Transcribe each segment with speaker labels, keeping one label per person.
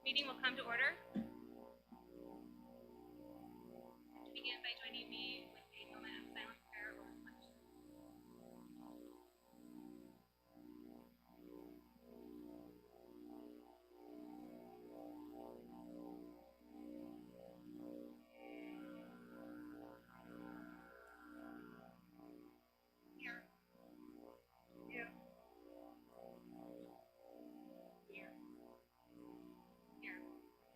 Speaker 1: Meeting will come to order. Begin by joining me with a moment of silent prayer or reflection. Here. Here. Here. Here.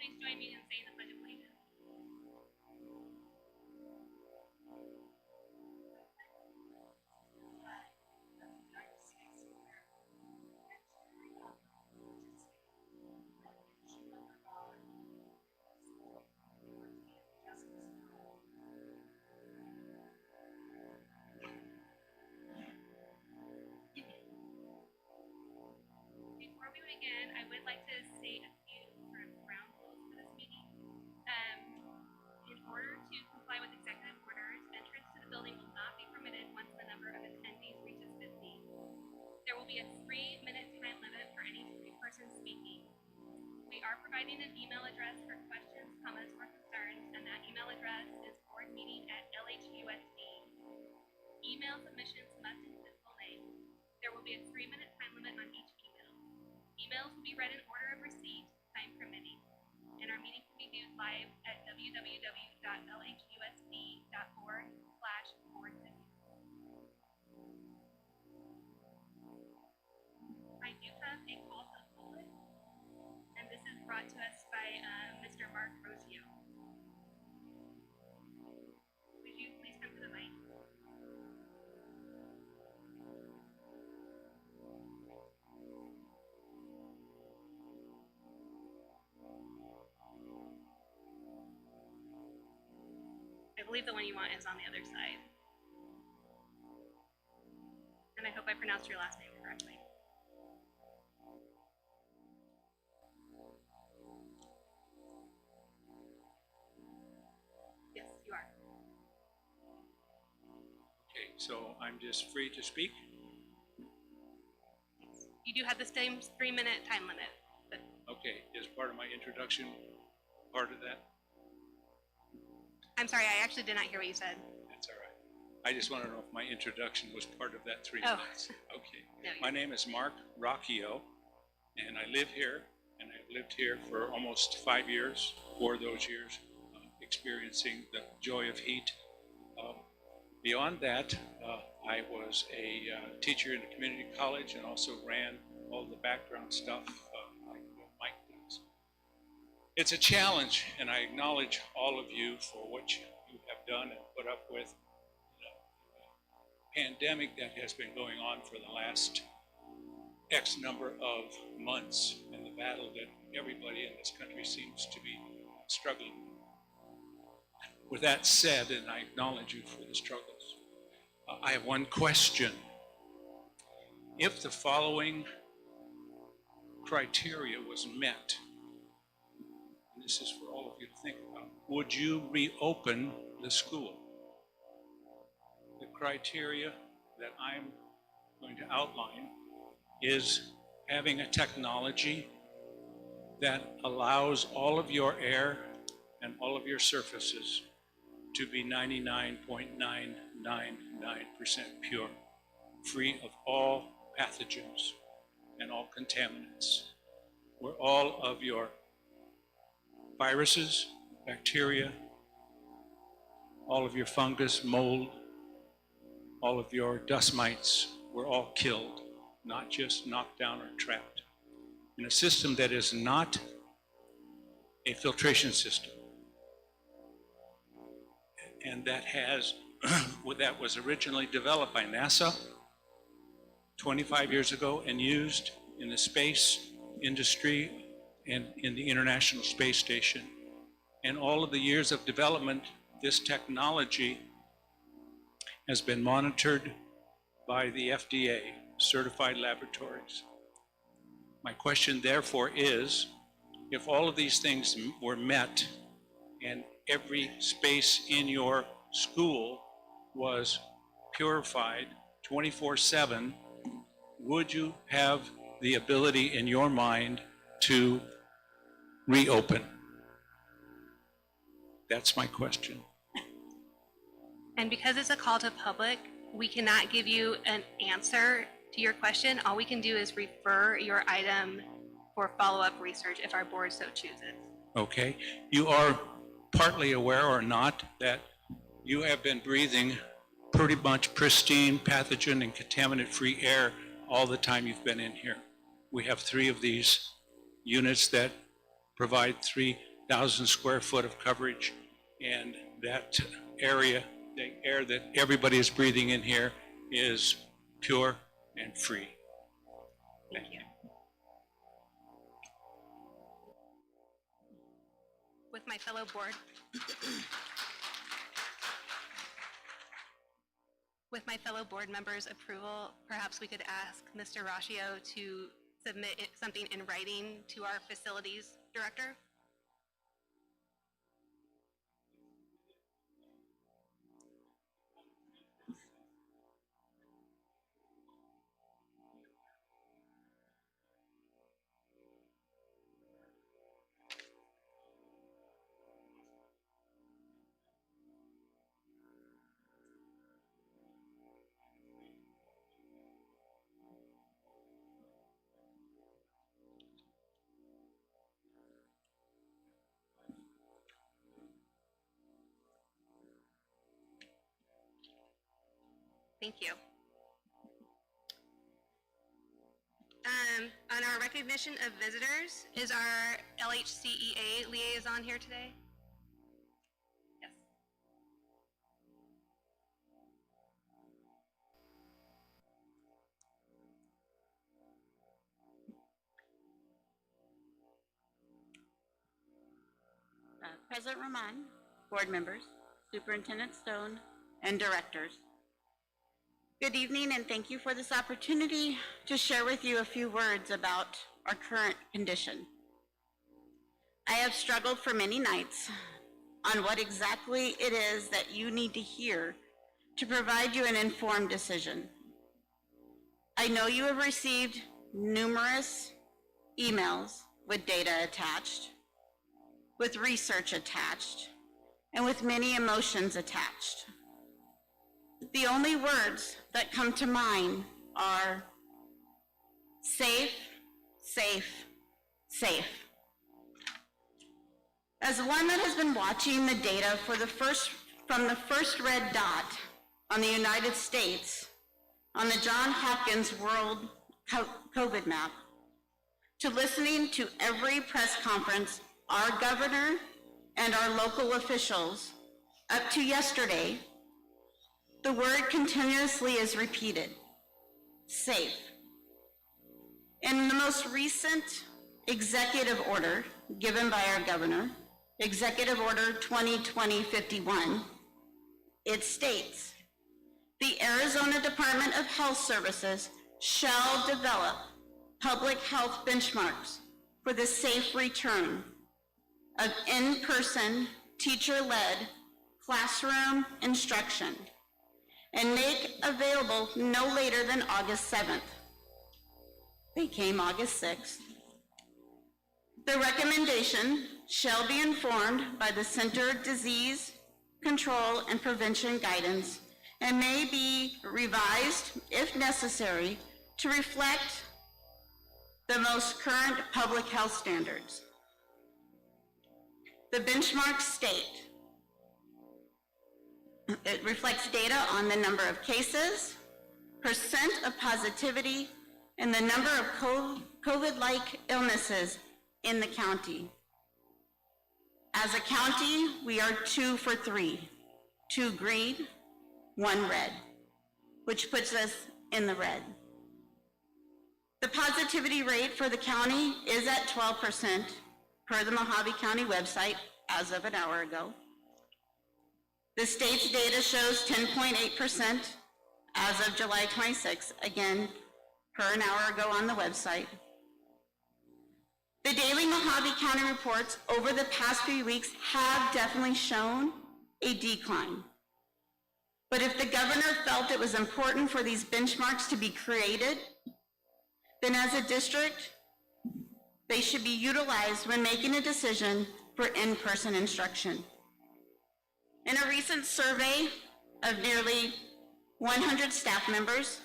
Speaker 1: Please join me in saying the Pledge of Allegiance. Before we begin, I would like to say a few sort of ground rules for this meeting. In order to comply with executive orders, entrance to the building will not be permitted once the number of attendees reaches 50. There will be a 3-minute time limit for any person speaking. We are providing an email address for questions, comments, or concerns, and that email address is boardmeeting@LHUSD. Email submissions must include full name. There will be a 3-minute time limit on each email. Emails will be read in order of receipt, time permitting, and our meeting can be viewed live at www.lhusd.org/boardmeeting. I do have a call to the public, and this is brought to us by Mr. Mark Rosio. Would you please come to the mic? I believe the one you want is on the other side. And I hope I pronounced your last name correctly. Yes, you are.
Speaker 2: Okay, so I'm just free to speak?
Speaker 1: You do have the same 3-minute time limit. But
Speaker 2: Okay, is part of my introduction part of that?
Speaker 1: I'm sorry, I actually did not hear what you said.
Speaker 2: That's all right. I just want to know if my introduction was part of that 3
Speaker 1: Oh.
Speaker 2: minutes. Okay.
Speaker 1: No,
Speaker 2: My name is Mark Rocchio, and I live here, and I've lived here for almost 5 years, 4 of those years, experiencing the joy of heat. Beyond that, I was a teacher in a community college and also ran all the background stuff like Mike does. It's a challenge, and I acknowledge all of you for what you have done and put up with. The pandemic that has been going on for the last X number of months, and the battle that everybody in this country seems to be struggling with. With that said, and I acknowledge you for the struggles, I have one question. If the following criteria was met, and this is for all of you to think about, would you reopen the school? The criteria that I'm going to outline is having a technology that allows all of your air and all of your surfaces to be 99.999% pure, free of all pathogens and all contaminants, where all of your viruses, bacteria, all of your fungus, mold, all of your dust mites were all killed, not just knocked down or trapped, in a system that is not a filtration system, and that was originally developed by NASA 25 years ago and used in the space industry and in the International Space Station. And all of the years of development, this technology has been monitored by the FDA, certified laboratories. My question therefore is, if all of these things were met and every space in your school was purified 24/7, would you have the ability in your mind to reopen? That's my question.
Speaker 1: And because it's a call to public, we cannot give you an answer to your question. All we can do is refer your item for follow-up research if our board so chooses.
Speaker 2: Okay, you are partly aware or not that you have been breathing pretty much pristine, pathogen and contaminant-free air all the time you've been in here. We have 3 of these units that provide 3,000 square foot of coverage, and that area, the air that everybody is breathing in here is pure and free.
Speaker 1: Thank you. With my fellow board, with my fellow board members' approval, perhaps we could ask Mr. Raccio to submit something in writing to our facilities director. Thank you. On our recognition of visitors, is our LHCEA liaison here today? Yes.
Speaker 3: President Rahman, board members, Superintendent Stone, and directors. Good evening, and thank you for this opportunity to share with you a few words about our current condition. I have struggled for many nights on what exactly it is that you need to hear to provide you an informed decision. I know you have received numerous emails with data attached, with research attached, and with many emotions attached. The only words that come to mind are safe, safe, safe. As one that has been watching the data from the first red dot on the United States on the Johns Hopkins World COVID map, to listening to every press conference our governor and our local officials, up to yesterday, the word continuously is repeated, safe. In the most recent executive order given by our governor, Executive Order 2020-51, it states, the Arizona Department of Health Services shall develop public health benchmarks for the safe return of in-person, teacher-led classroom instruction and make available no later than August 7th. They came August 6th. The recommendation shall be informed by the Center for Disease Control and Prevention guidance and may be revised, if necessary, to reflect the most current public health standards. The benchmarks state, it reflects data on the number of cases, percent of positivity, and the number of COVID-like illnesses in the county. As a county, we are 2 for 3, 2 green, 1 red, which puts us in the red. The positivity rate for the county is at 12% per the Mojave County website as of an hour ago. The state's data shows 10.8% as of July 26th, again, per an hour ago on the website. The daily Mojave County reports over the past few weeks have definitely shown a decline. But if the governor felt it was important for these benchmarks to be created, then as a district, They should be utilized when making a decision for in-person instruction. In a recent survey of nearly 100 staff members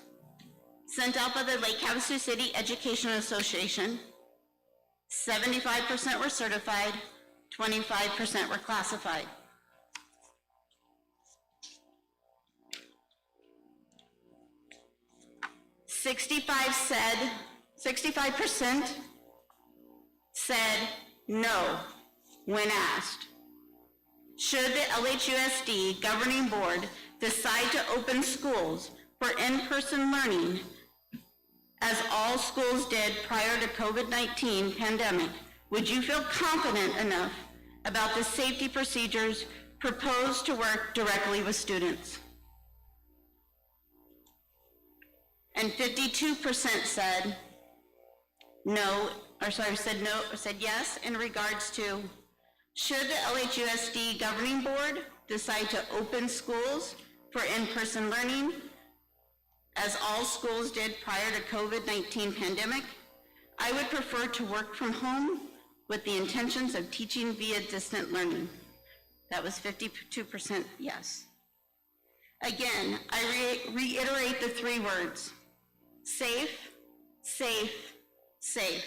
Speaker 3: sent out by the Lake Havasu City Education Association, 75% were certified, 25% were classified. 65% said no when asked. Should the LHUSD governing board decide to open schools for in-person learning, as all schools did prior to COVID-19 pandemic, would you feel confident enough about the safety procedures proposed to work directly with students? And 52% said said yes in regards to, should the LHUSD governing board decide to open schools for in-person learning, as all schools did prior to COVID-19 pandemic, I would prefer to work from home with the intentions of teaching via distant learning. That was 52% yes. Again, I reiterate the three words: safe, safe, safe,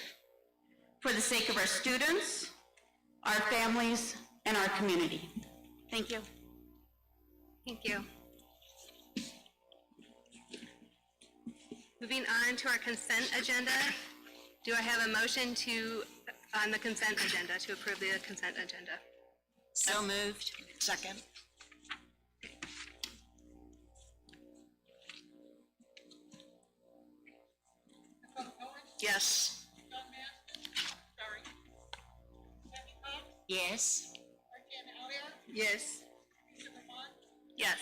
Speaker 3: for the sake of our students, our families, and our community. Thank you.
Speaker 1: Thank you. Moving on to our consent agenda. Do I have a motion on the consent agenda, to approve the consent agenda?
Speaker 4: So moved. Second. Yes. Yes.
Speaker 1: Yes. Yes.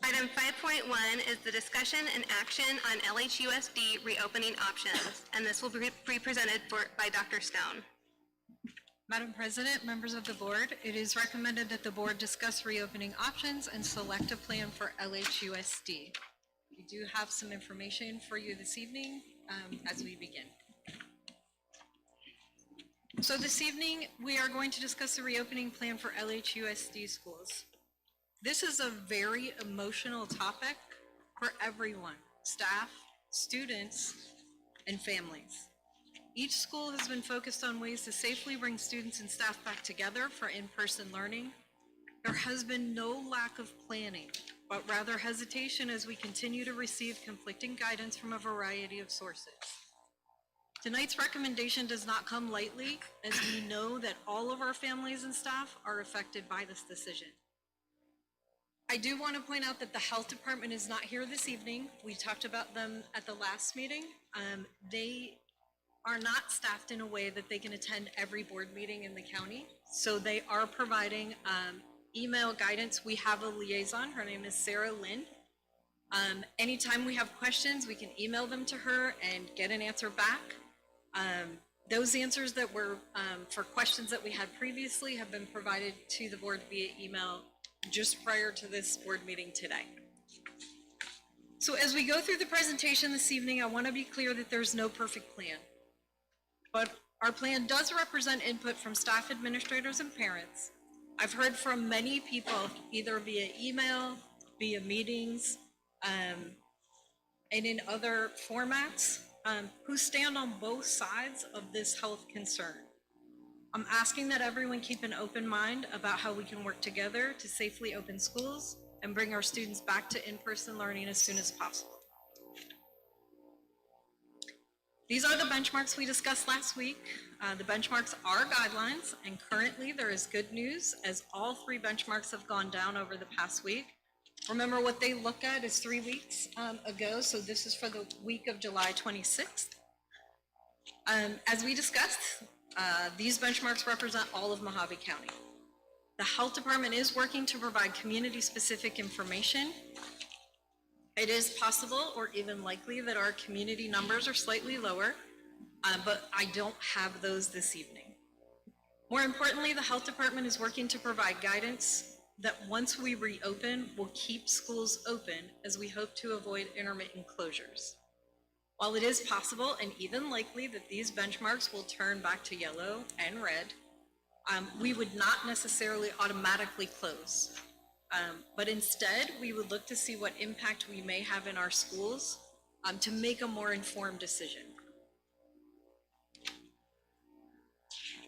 Speaker 1: Item 5.1 is the discussion and action on LHUSD reopening options, and this will be presented by Dr. Stone.
Speaker 5: Madam President, members of the board, it is recommended that the board discuss reopening options and select a plan for LHUSD. We do have some information for you this evening as we begin. So this evening, we are going to discuss the reopening plan for LHUSD schools. This is a very emotional topic for everyone: staff, students, and families. Each school has been focused on ways to safely bring students and staff back together for in-person learning. There has been no lack of planning, but rather hesitation as we continue to receive conflicting guidance from a variety of sources. Tonight's recommendation does not come lightly, as we know that all of our families and staff are affected by this decision. I do want to point out that the health department is not here this evening. We talked about them at the last meeting. They are not staffed in a way that they can attend every board meeting in the county. So they are providing email guidance. We have a liaison. Her name is Sarah Lynn. Anytime we have questions, we can email them to her and get an answer back. Those answers that were for questions that we had previously have been provided to the board via email just prior to this board meeting today. So as we go through the presentation this evening, I want to be clear that there's no perfect plan. But our plan does represent input from staff, administrators, and parents. I've heard from many people, either via email, via meetings, and in other formats, who stand on both sides of this health concern. I'm asking that everyone keep an open mind about how we can work together to safely open schools and bring our students back to in-person learning as soon as possible. These are the benchmarks we discussed last week. The benchmarks are guidelines, and currently there is good news as all three benchmarks have gone down over the past week. Remember, what they look at is 3 weeks ago, so this is for the week of July 26th. As we discussed, these benchmarks represent all of Mojave County. The health department is working to provide community-specific information. It is possible or even likely that our community numbers are slightly lower, but I don't have those this evening. More importantly, the health department is working to provide guidance that once we reopen, will keep schools open, as we hope to avoid intermittent closures. While it is possible and even likely that these benchmarks will turn back to yellow and red, we would not necessarily automatically close. But instead, we would look to see what impact we may have in our schools to make a more informed decision.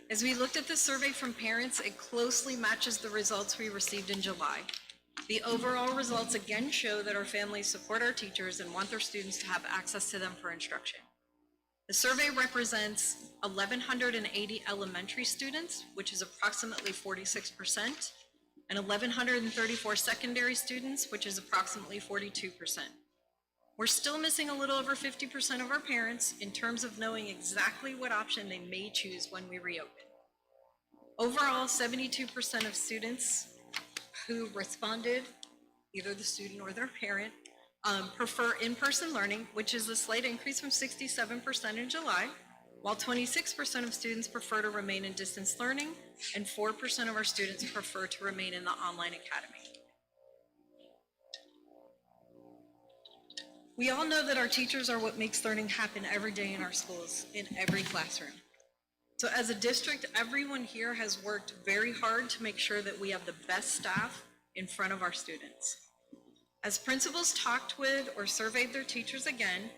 Speaker 5: As we looked at the survey from parents, it closely matches the results we received in July. The overall results again show that our families support our teachers and want their students to have access to them for instruction. The survey represents 1,180 elementary students, which is approximately 46%, and 1,134 secondary students, which is approximately 42%. We're still missing a little over 50% of our parents in terms of knowing exactly what option they may choose when we reopen. Overall, 72% of students who responded, either the student or their parent, prefer in-person learning, which is a slight increase from 67% in July, while 26% of students prefer to remain in distance learning, and 4% of our students prefer to remain in the online academy. We all know that our teachers are what makes learning happen every day in our schools, in every classroom. So as a district, everyone here has worked very hard to make sure that we have the best staff in front of our students. As principals talked with or surveyed their teachers again,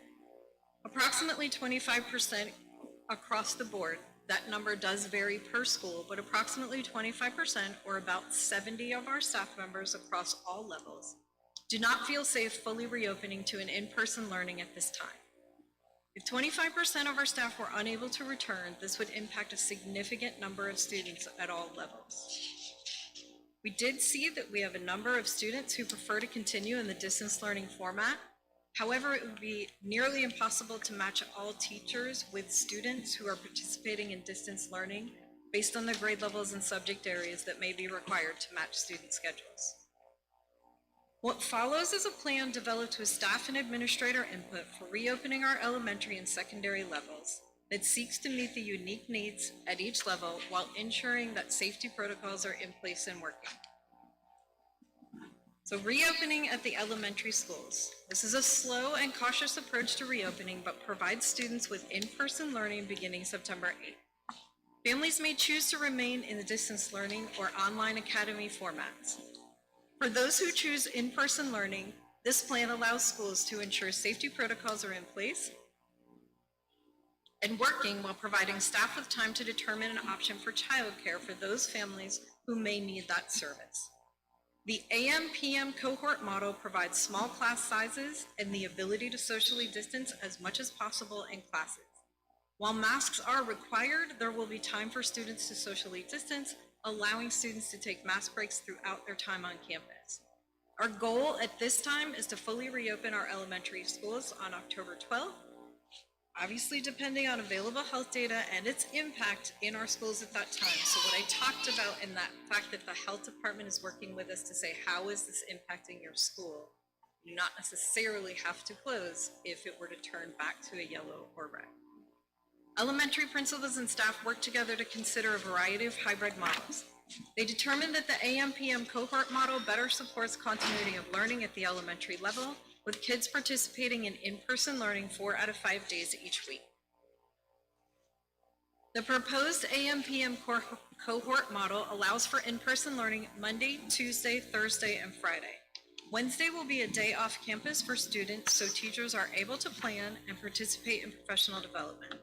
Speaker 5: approximately 25% across the board, that number does vary per school, but approximately 25%, or about 70 of our staff members across all levels, do not feel safe fully reopening to an in-person learning at this time. If 25% of our staff were unable to return, this would impact a significant number of students at all levels. We did see that we have a number of students who prefer to continue in the distance learning format. However, it would be nearly impossible to match all teachers with students who are participating in distance learning based on the grade levels and subject areas that may be required to match student schedules. What follows is a plan developed with staff and administrator input for reopening our elementary and secondary levels that seeks to meet the unique needs at each level while ensuring that safety protocols are in place and working. So reopening at the elementary schools. This is a slow and cautious approach to reopening, but provides students with in-person learning beginning September 8th. Families may choose to remain in the distance learning or online academy formats. For those who choose in-person learning, this plan allows schools to ensure safety protocols are in place and working while providing staff with time to determine an option for childcare for those families who may need that service. The AM/PM cohort model provides small class sizes and the ability to socially distance as much as possible in classes. While masks are required, there will be time for students to socially distance, allowing students to take mask breaks throughout their time on campus. Our goal at this time is to fully reopen our elementary schools on October 12th, obviously depending on available health data and its impact in our schools at that time. So what I talked about in that fact that the health department is working with us to say, how is this impacting your school? You do not necessarily have to close if it were to turn back to a yellow or red. Elementary principals and staff work together to consider a variety of hybrid models. They determined that the AM/PM cohort model better supports continuity of learning at the elementary level, with kids participating in in-person learning 4 out of 5 days each week. The proposed AM/PM cohort model allows for in-person learning Monday, Tuesday, Thursday, and Friday. Wednesday will be a day off campus for students, so teachers are able to plan and participate in professional development.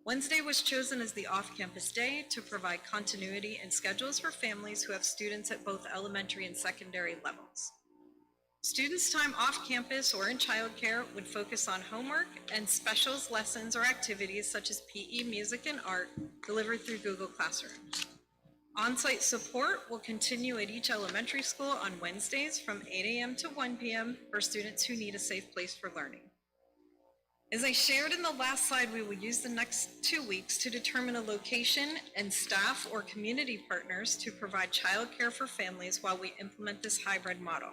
Speaker 5: Wednesday was chosen as the off-campus day to provide continuity and schedules for families who have students at both elementary and secondary levels. Students' time off campus or in childcare would focus on homework and specials, lessons, or activities such as PE, music, and art delivered through Google Classroom. On-site support will continue at each elementary school on Wednesdays from 8 a.m. to 1 p.m. for students who need a safe place for learning. As I shared in the last slide, we will use the next 2 weeks to determine a location and staff or community partners to provide childcare for families while we implement this hybrid model.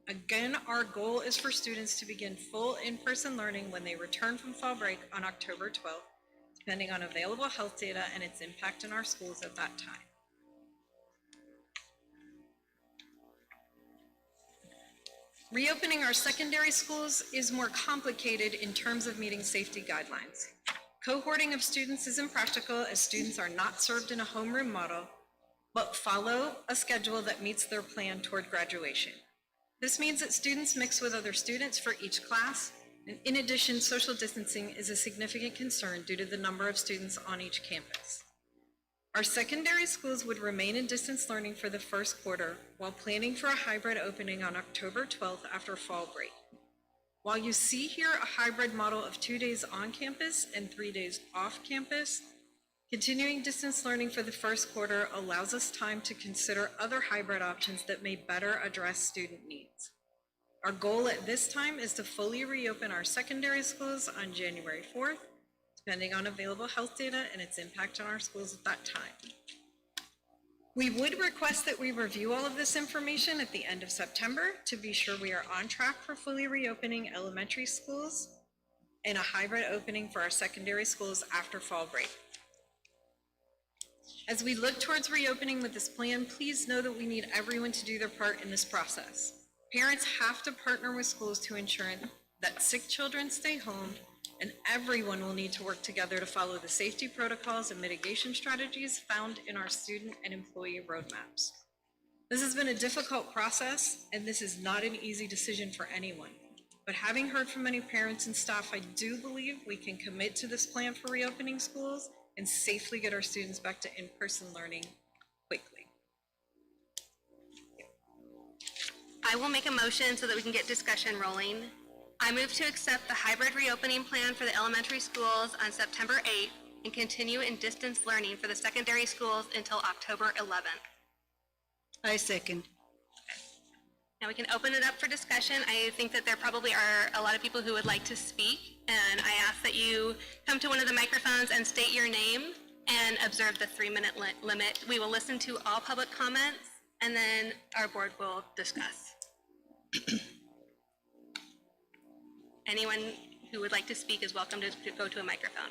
Speaker 5: Again, our goal is for students to begin full in-person learning when they return from fall break on October 12th, depending on available health data and its impact in our schools at that time. Reopening our secondary schools is more complicated in terms of meeting safety guidelines. Cohorting of students is impractical as students are not served in a homeroom model, but follow a schedule that meets their plan toward graduation. This means that students mix with other students for each class, and in addition, social distancing is a significant concern due to the number of students on each campus. Our secondary schools would remain in distance learning for the first quarter while planning for a hybrid opening on October 12th after fall break. While you see here a hybrid model of 2 days on campus and 3 days off campus, continuing distance learning for the first quarter allows us time to consider other hybrid options that may better address student needs. Our goal at this time is to fully reopen our secondary schools on January 4th, depending on available health data and its impact on our schools at that time. We would request that we review all of this information at the end of September to be sure we are on track for fully reopening elementary schools and a hybrid opening for our secondary schools after fall break. As we look towards reopening with this plan, please know that we need everyone to do their part in this process. Parents have to partner with schools to ensure that sick children stay home, and everyone will need to work together to follow the safety protocols and mitigation strategies found in our student and employee roadmaps. This has been a difficult process, and this is not an easy decision for anyone. But having heard from many parents and staff, I do believe we can commit to this plan for reopening schools and safely get our students back to in-person learning quickly.
Speaker 1: I will make a motion so that we can get discussion rolling. I move to accept the hybrid reopening plan for the elementary schools on September 8th and continue in distance learning for the secondary schools until October 11th.
Speaker 4: I second.
Speaker 1: Now we can open it up for discussion. I think that there probably are a lot of people who would like to speak, and I ask that you come to one of the microphones and state your name and observe the 3-minute limit. We will listen to all public comments, and then our board will discuss. Anyone who would like to speak is welcome to go to a microphone.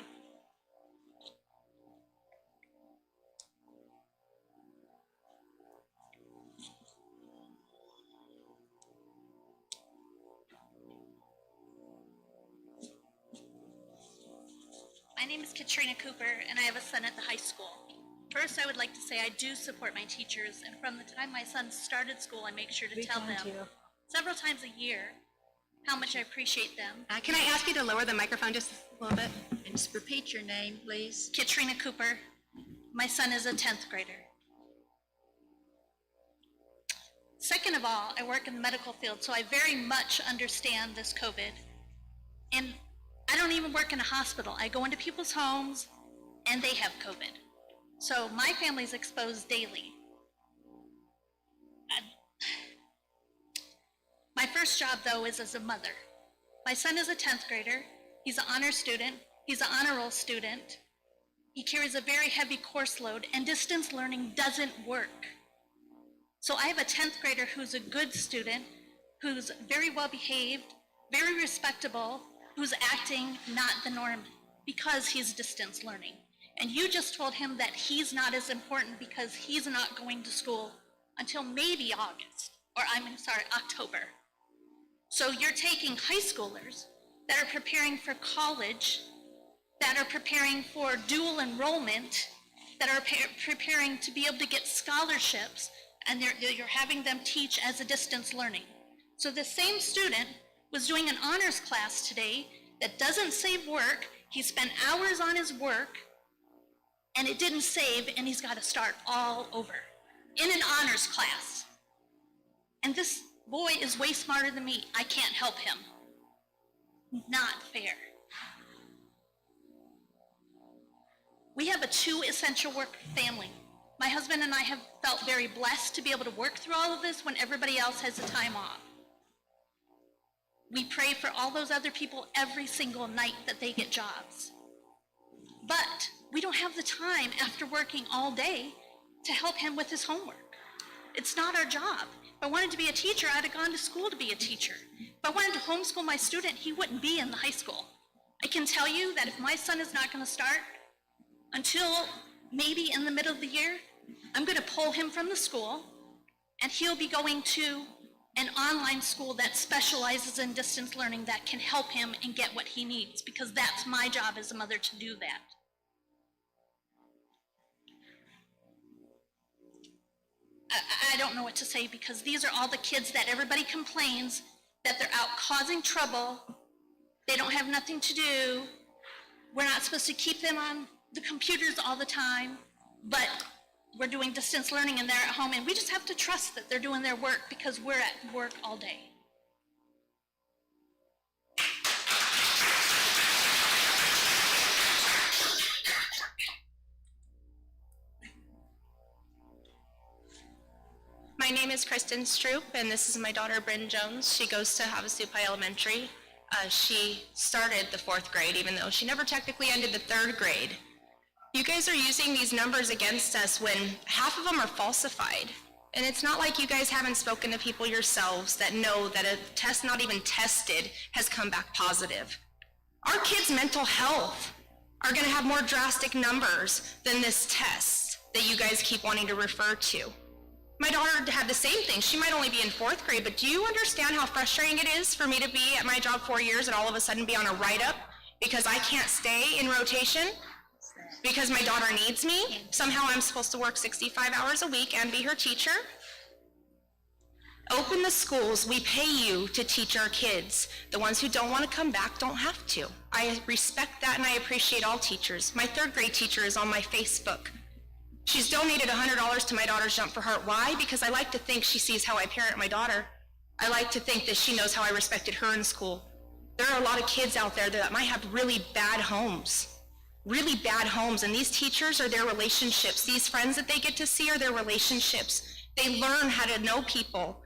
Speaker 6: My name is Katrina Cooper, and I have a son at the high school. First, I would like to say I do support my teachers, and from the time my son started school, I make sure to tell them several times a year how much I appreciate them.
Speaker 1: Can I ask you to lower the microphone just a little bit?
Speaker 4: And just repeat your name, please.
Speaker 6: Katrina Cooper. My son is a 10th grader. Second of all, I work in the medical field, so I very much understand this COVID. And I don't even work in a hospital. I go into people's homes, and they have COVID. So my family's exposed daily. My first job, though, is as a mother. My son is a 10th grader. He's an honor student. He's an honor roll student. He carries a very heavy course load, and distance learning doesn't work. So I have a 10th grader who's a good student, who's very well behaved, very respectable, who's acting not the norm because he's distance learning. And you just told him that he's not as important because he's not going to school until maybe October. So you're taking high schoolers that are preparing for college, that are preparing for dual enrollment, that are preparing to be able to get scholarships, and you're having them teach as a distance learning. So the same student was doing an honors class today that doesn't save work. He spent hours on his work, and it didn't save, and he's got to start all over in an honors class. And this boy is way smarter than me. I can't help him. Not fair. We have a 2 essential work family. My husband and I have felt very blessed to be able to work through all of this when everybody else has the time off. We pray for all those other people every single night that they get jobs. But we don't have the time after working all day to help him with his homework. It's not our job. If I wanted to be a teacher, I'd have gone to school to be a teacher. If I wanted to homeschool my student, he wouldn't be in the high school. I can tell you that if my son is not going to start until maybe in the middle of the year, I'm going to pull him from the school, and he'll be going to an online school that specializes in distance learning that can help him and get what he needs, because that's my job as a mother to do that. I don't know what to say, because these are all the kids that everybody complains that they're out causing trouble. They don't have nothing to do. We're not supposed to keep them on the computers all the time, but we're doing distance learning and they're at home, and we just have to trust that they're doing their work because we're at work all day.
Speaker 7: My name is Kristen Stroop, and this is my daughter, Bryn Jones. She goes to Havasupai Elementary. She started the 4th grade, even though she never technically ended the 3rd grade. You guys are using these numbers against us when half of them are falsified. And it's not like you guys haven't spoken to people yourselves that know that a test not even tested has come back positive. Our kids' mental health are gonna have more drastic numbers than this test that you guys keep wanting to refer to. My daughter had the same thing. She might only be in 4th grade, but do you understand how frustrating it is for me to be at my job 4 years and all of a sudden be on a write-up because I can't stay in rotation because my daughter needs me? Somehow I'm supposed to work 65 hours a week and be her teacher? Open the schools. We pay you to teach our kids. The ones who don't want to come back don't have to. I respect that and I appreciate all teachers. My 3rd grade teacher is on my Facebook. She's donated $100 to my daughter's Jump for Heart. Why? Because I like to think she sees how I parent my daughter. I like to think that she knows how I respected her in school. There are a lot of kids out there that might have really bad homes, and these teachers are their relationships. These friends that they get to see are their relationships. They learn how to know people,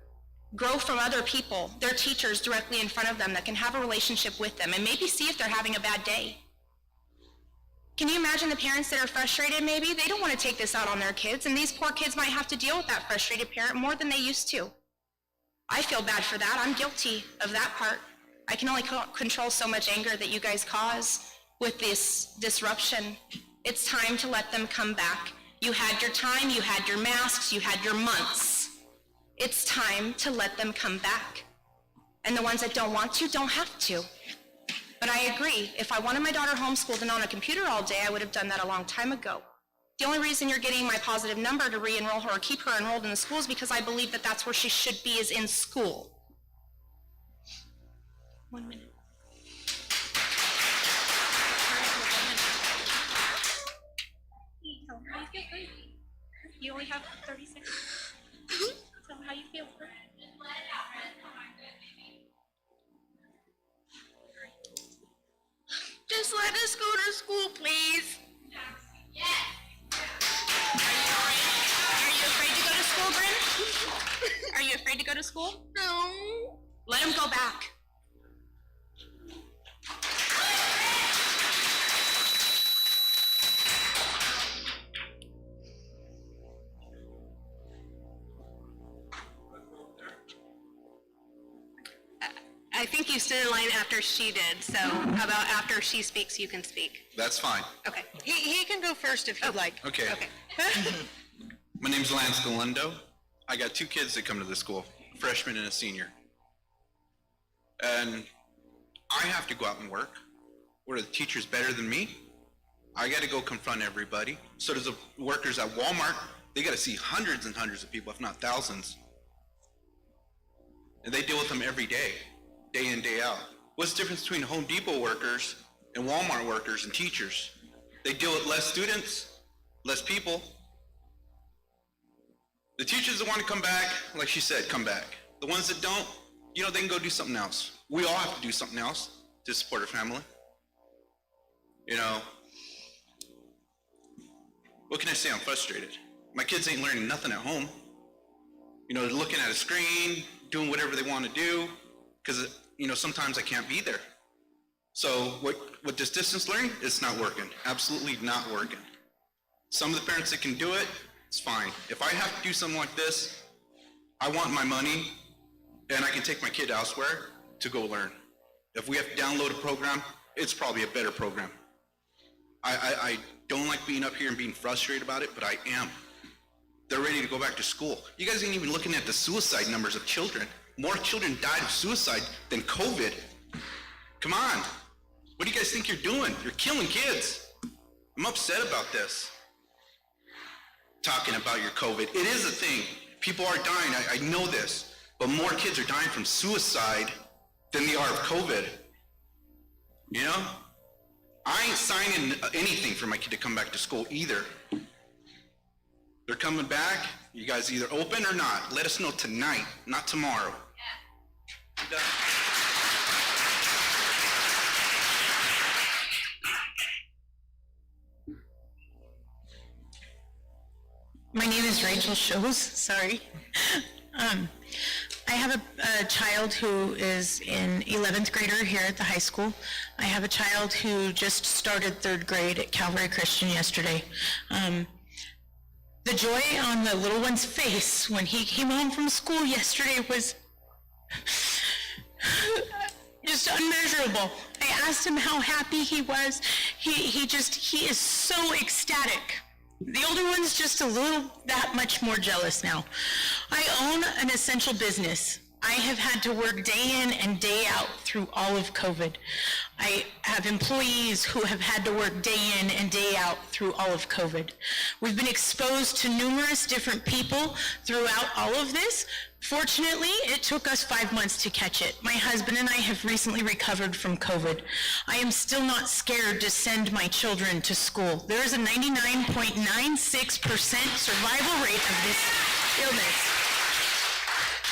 Speaker 7: grow from other people, their teachers directly in front of them that can have a relationship with them and maybe see if they're having a bad day. Can you imagine the parents that are frustrated maybe? They don't want to take this out on their kids, and these poor kids might have to deal with that frustrated parent more than they used to. I feel bad for that. I'm guilty of that part. I can only control so much anger that you guys cause with this disruption. It's time to let them come back. You had your time, you had your masks, you had your months. It's time to let them come back. And the ones that don't want to, don't have to. But I agree, if I wanted my daughter homeschooled and on a computer all day, I would have done that a long time ago. The only reason you're getting my positive number to re-enroll her or keep her enrolled in the school is because I believe that that's where she should be, is in school. 1 minute.
Speaker 1: Tell them how you feel first. You only have 30 seconds. Tell them how you feel first.
Speaker 7: Just let us go to school, please.
Speaker 1: Yes.
Speaker 7: Are you afraid to go to school, Bryn? Are you afraid to go to school? No. Let him go back.
Speaker 8: I think you stood in line after she did, so how about after she speaks, you can speak?
Speaker 9: That's fine.
Speaker 8: Okay.
Speaker 5: He can go first if you'd like.
Speaker 9: Okay. My name's Lance Galindo. I got 2 kids that come to the school, a freshman and a senior. And I have to go out and work. What, are the teachers better than me? I got to go confront everybody. So does the workers at Walmart. They got to see hundreds and hundreds of people, if not thousands. And they deal with them every day. Day in, day out. What's the difference between Home Depot workers and Walmart workers and teachers? They deal with less students, less people. The teachers that want to come back, like she said, come back. The ones that don't, you know, they can go do something else. We all have to do something else to support our family. You know, what can I say? I'm frustrated. My kids ain't learning nothing at home. You know, they're looking at a screen, doing whatever they want to do. Because, you know, sometimes I can't be there. So what this distance learning, it's not working. Absolutely not working. Some of the parents that can do it, it's fine. If I have to do something like this, I want my money, and I can take my kid elsewhere to go learn. If we have to download a program, it's probably a better program. I don't like being up here and being frustrated about it, but I am. They're ready to go back to school. You guys ain't even looking at the suicide numbers of children. More children died of suicide than COVID. Come on. What do you guys think you're doing? You're killing kids. I'm upset about this. Talking about your COVID. It is a thing. People are dying. I know this. But more kids are dying from suicide than they are of COVID. You know? I ain't signing anything for my kid to come back to school either. They're coming back. You guys either open or not. Let us know tonight, not tomorrow. Yeah. I'm done.
Speaker 10: My name is Rachel Shows, sorry. I have a child who is in 11th grader here at the high school. I have a child who just started 3rd grade at Calvary Christian yesterday. The joy on the little one's face when he came home from school yesterday was just unmeasurable. I asked him how happy he was. He is so ecstatic. The older one's just a little that much more jealous now. I own an essential business. I have had to work day in and day out through all of COVID. I have employees who have had to work day in and day out through all of COVID. We've been exposed to numerous different people throughout all of this. Fortunately, it took us 5 months to catch it. My husband and I have recently recovered from COVID. I am still not scared to send my children to school. There is a 99.96% survival rate of this illness.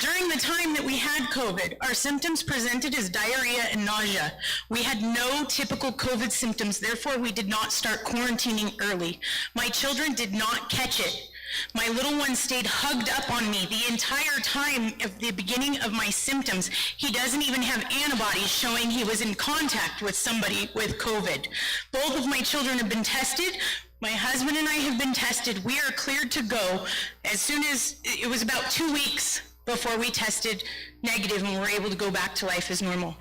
Speaker 10: During the time that we had COVID, our symptoms presented as diarrhea and nausea. We had no typical COVID symptoms, therefore we did not start quarantining early. My children did not catch it. My little one stayed hugged up on me the entire time of the beginning of my symptoms. He doesn't even have antibodies showing he was in contact with somebody with COVID. Both of my children have been tested. My husband and I have been tested. We are cleared to go as soon as, it was about 2 weeks before we tested negative and were able to go back to life as normal.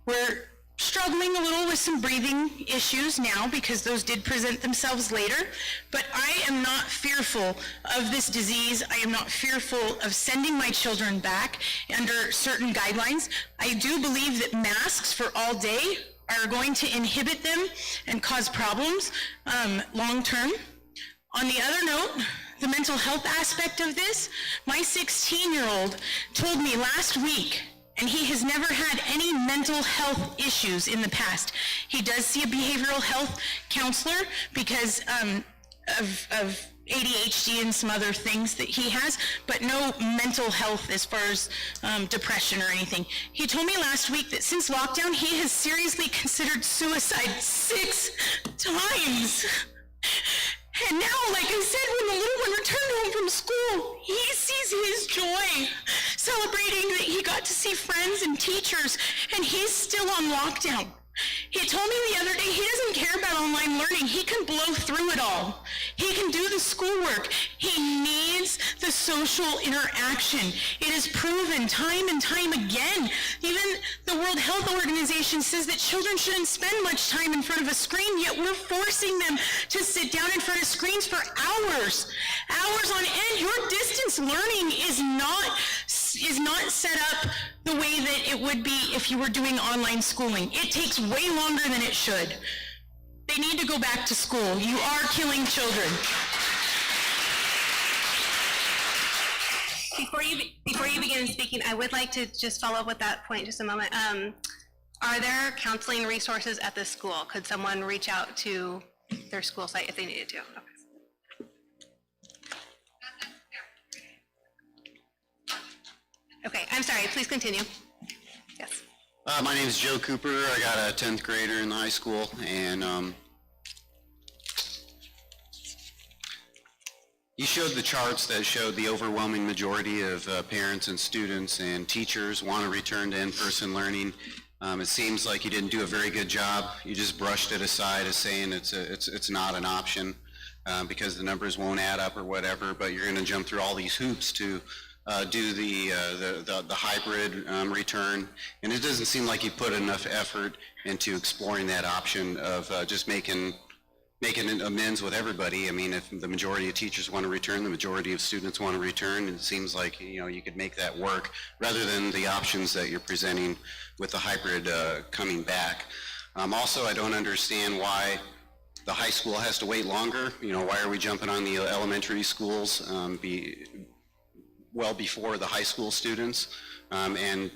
Speaker 10: We're struggling a little with some breathing issues now because those did present themselves later, but I am not fearful of this disease. I am not fearful of sending my children back under certain guidelines. I do believe that masks for all day are going to inhibit them and cause problems long term. On the other note, the mental health aspect of this, my 16-year-old told me last week, and he has never had any mental health issues in the past. He does see a behavioral health counselor because of ADHD and some other things that he has, but no mental health as far as depression or anything. He told me last week that since lockdown, he has seriously considered suicide 6 times. And now, like I said, when the little one returned home from school, he sees his joy, celebrating that he got to see friends and teachers, and he's still on lockdown. He told me the other day he doesn't care about online learning. He can blow through it all. He can do the schoolwork. He needs the social interaction. It is proven time and time again. Even the World Health Organization says that children shouldn't spend much time in front of a screen, yet we're forcing them to sit down in front of screens for hours on end. Your distance learning is not set up the way that it would be if you were doing online schooling. It takes way longer than it should. They need to go back to school. You are killing children.
Speaker 8: Before you begin speaking, I would like to just follow up with that point just a moment. Are there counseling resources at the school? Could someone reach out to their school site if they needed to? Okay. Okay, I'm sorry, please continue. Yes.
Speaker 11: My name is Joe Cooper. I got a 10th grader in high school, and you showed the charts that showed the overwhelming majority of parents and students and teachers want to return to in-person learning. It seems like you didn't do a very good job. You just brushed it aside as saying it's not an option because the numbers won't add up or whatever, but you're going to jump through all these hoops to do the hybrid return, and it doesn't seem like you put enough effort into exploring that option of just making making amends with everybody. I mean, if the majority of teachers want to return, the majority of students want to return, it seems like, you know, you could make that work rather than the options that you're presenting with the hybrid coming back. Also, I don't understand why the high school has to wait longer. You know, why are we jumping on the elementary schools well before the high school students? And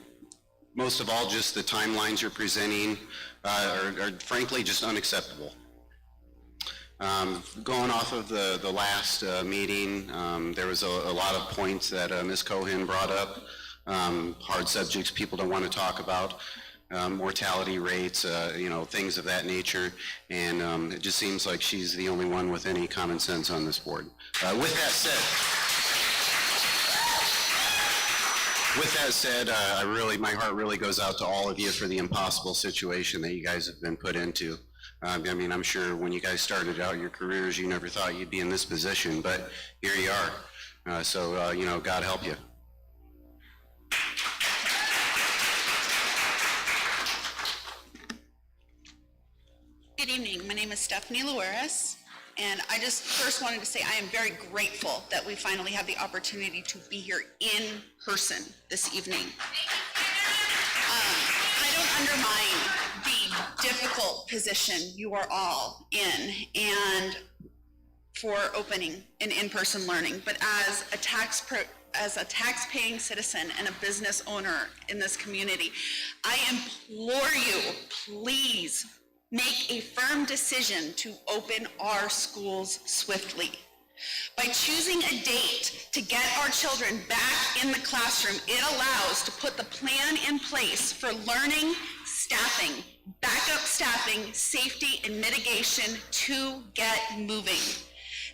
Speaker 11: most of all, just the timelines you're presenting are frankly just unacceptable. Going off of the last meeting, there was a lot of points that Ms. Cohen brought up, hard subjects people don't want to talk about, mortality rates, you know, things of that nature, and it just seems like she's the only one with any common sense on this board. With that said, my heart really goes out to all of you for the impossible situation that you guys have been put into. I mean, I'm sure when you guys started out your careers, you never thought you'd be in this position, but here you are. So, you know, God help you.
Speaker 12: Good evening. My name is Stephanie Luares, and I just first wanted to say I am very grateful that we finally have the opportunity to be here in person this evening. I don't undermine the difficult position you are all in and for opening an in-person learning, but as a tax-paying citizen and a business owner in this community, I implore you, please make a firm decision to open our schools swiftly. By choosing a date to get our children back in the classroom, it allows to put the plan in place for learning, staffing, backup staffing, safety, and mitigation to get moving.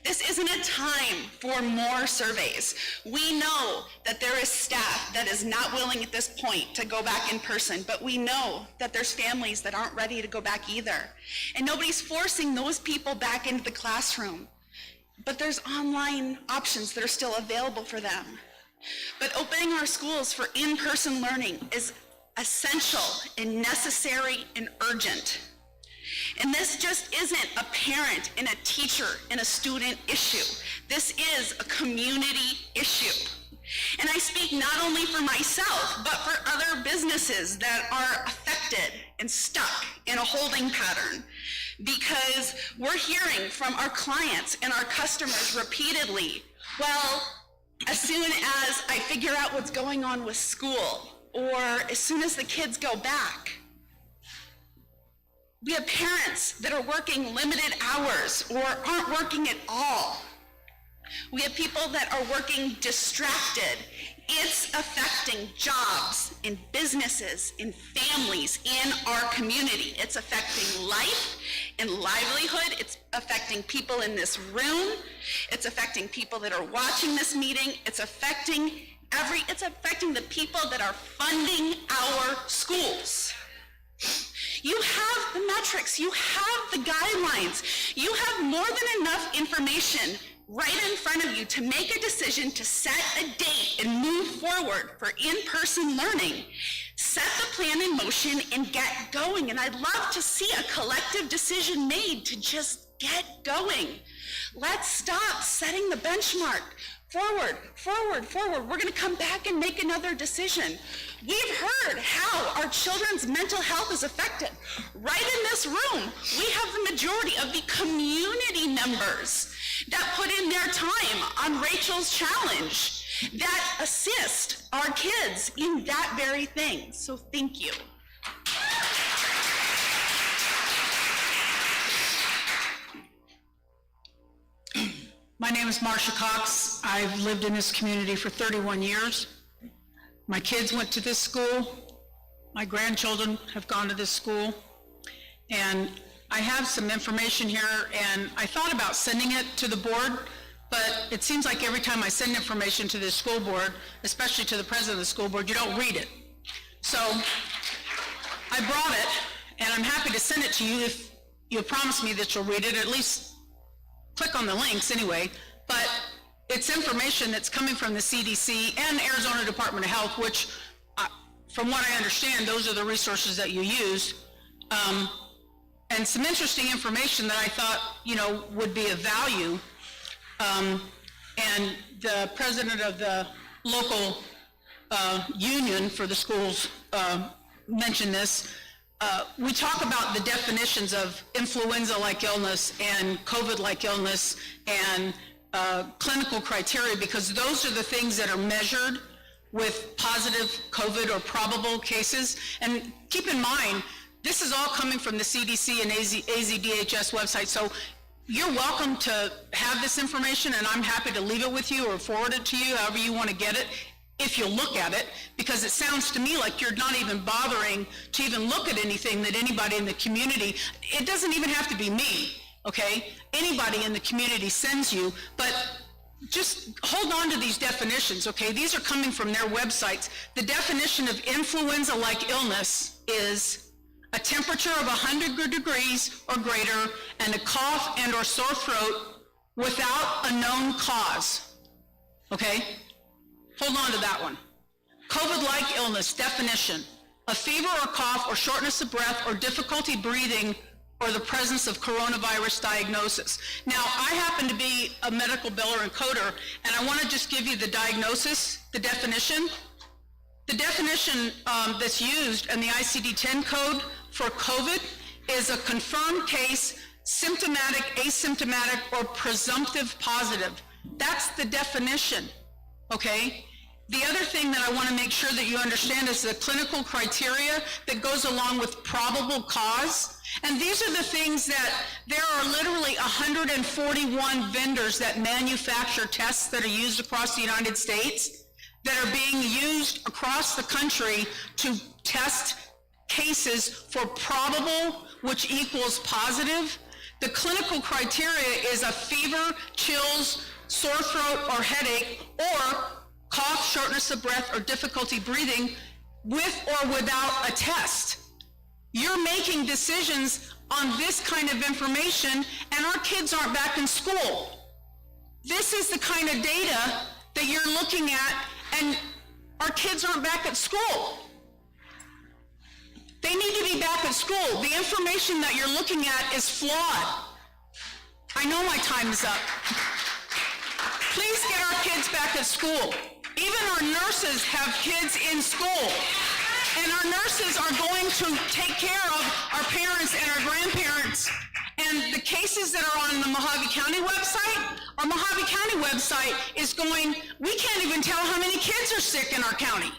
Speaker 12: This isn't a time for more surveys. We know that there is staff that is not willing at this point to go back in person, but we know that there's families that aren't ready to go back either. And nobody's forcing those people back into the classroom. But there's online options that are still available for them. But opening our schools for in-person learning is essential and necessary and urgent. And this just isn't a parent and a teacher and a student issue. This is a community issue. And I speak not only for myself, but for other businesses that are affected and stuck in a holding pattern. Because we're hearing from our clients and our customers repeatedly, well, as soon as I figure out what's going on with school, or as soon as the kids go back. We have parents that are working limited hours or aren't working at all. We have people that are working distracted. It's affecting jobs and businesses and families in our community. It's affecting life and livelihood. It's affecting people in this room. It's affecting people that are watching this meeting. It's affecting the people that are funding our schools. You have the metrics, you have the guidelines, you have more than enough information right in front of you to make a decision to set a date and move forward for in-person learning. Set the plan in motion and get going. And I'd love to see a collective decision made to just get going. Let's stop setting the benchmark. Forward, forward, forward. We're going to come back and make another decision. We've heard how our children's mental health is affected. Right in this room, we have the majority of the community members that put in their time on Rachel's challenge that assist our kids in that very thing. So thank you.
Speaker 10: My name is Marcia Cox. I've lived in this community for 31 years. My kids went to this school. My grandchildren have gone to this school. And I have some information here, and I thought about sending it to the board, but it seems like every time I send information to the school board, especially to the president of the school board, you don't read it. So I brought it, and I'm happy to send it to you if you'll promise me that you'll read it, at least click on the links anyway, but it's information that's coming from the CDC and Arizona Department of Health, which, from what I understand, those are the resources that you use. And and some interesting information that I thought, would be of value. And the president of the local union for the schools mentioned this. We talk about the definitions of influenza-like illness and COVID-like illness and clinical criteria, because those are the things that are measured with positive COVID or probable cases. And keep in mind, this is all coming from the CDC and AZDHS website, so you're welcome to have this information, and I'm happy to leave it with you or forward it to you, however you want to get it, if you look at it, because it sounds to me like you're not even bothering to even look at anything that anybody in the community, it doesn't even have to be me, okay? Anybody in the community sends you, but just hold on to these definitions, okay? These are coming from their websites. The definition of influenza-like illness is a temperature of 100 degrees or greater and a cough and or sore throat without a known cause, okay? Hold on to that one. COVID-like illness definition: a fever or cough or shortness of breath or difficulty breathing or the presence of coronavirus diagnosis. Now, I happen to be a medical biller and coder, and I want to just give you the diagnosis, the definition. The definition that's used in the ICD-10 code for COVID is a confirmed case, symptomatic, asymptomatic, or presumptive positive. That's the definition, okay? The other thing that I want to make sure that you understand is the clinical criteria that goes along with probable cause. And these are the things that there are literally 141 vendors that manufacture tests that are used across the United States that are being used across the country to test cases for probable, which equals positive. The clinical criteria is a fever, chills, sore throat, or headache, or cough, shortness of breath, or difficulty breathing with or without a test. You're making decisions on this kind of information, and our kids aren't back in school. This is the kind of data that you're looking at, and our kids aren't back at school. They need to be back at school. The information that you're looking at is flawed. I know my time is up. Please get our kids back at school. Even our nurses have kids in school. And our nurses are going to take care of our parents and our grandparents. And the cases that are on the Mojave County website, our Mojave County website is going, we can't even tell how many kids are sick in our county.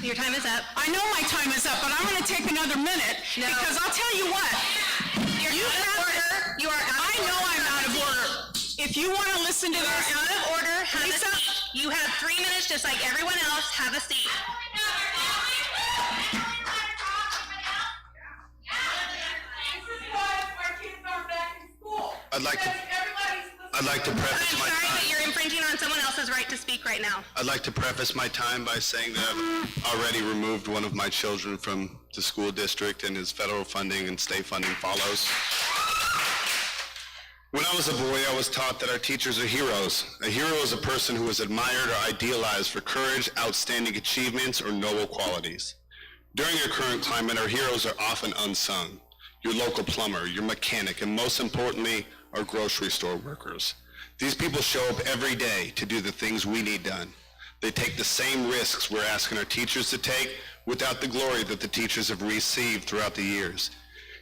Speaker 8: Your time is up.
Speaker 10: I know my time is up, but I'm going to take another minute, because I'll tell you what.
Speaker 8: You're out of order. You are out of order.
Speaker 10: I know I'm out of order. If you want to listen to this.
Speaker 8: Out of order. Have a
Speaker 10: Lisa,
Speaker 8: seat. You have 3 minutes just like everyone else. Have a seat.
Speaker 9: I'd like to preface
Speaker 8: I'm
Speaker 9: my
Speaker 8: sorry,
Speaker 9: time.
Speaker 8: but you're infringing on someone else's right to speak right now.
Speaker 9: I'd like to preface my time by saying that I've already removed one of my children from the school district, and his federal funding and state funding follows. When I was a boy, I was taught that our teachers are heroes. A hero is a person who is admired or idealized for courage, outstanding achievements, or noble qualities. During our current climate, our heroes are often unsung. Your local plumber, your mechanic, and most importantly, our grocery store workers. These people show up every day to do the things we need done. They take the same risks we're asking our teachers to take without the glory that the teachers have received throughout the years.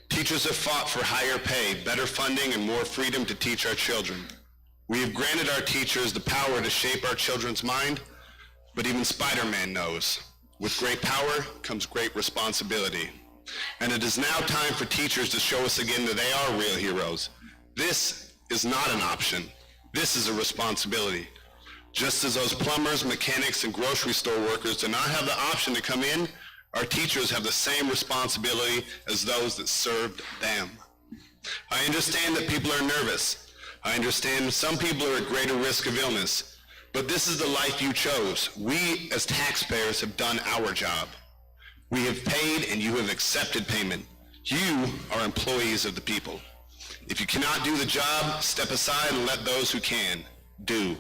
Speaker 9: Teachers have fought for higher pay, better funding, and more freedom to teach our children. We have granted our teachers the power to shape our children's mind, but even Spider-Man knows, with great power comes great responsibility. And it is now time for teachers to show us again that they are real heroes. This is not an option. This is a responsibility. Just as those plumbers, mechanics, and grocery store workers do not have the option to come in, our teachers have the same responsibility as those that served them. I understand that people are nervous. I understand some people are at greater risk of illness, but this is the life you chose. We, as taxpayers, have done our job. We have paid and you have accepted payment. You are employees of the people. If you cannot do the job, step aside and let those who can do.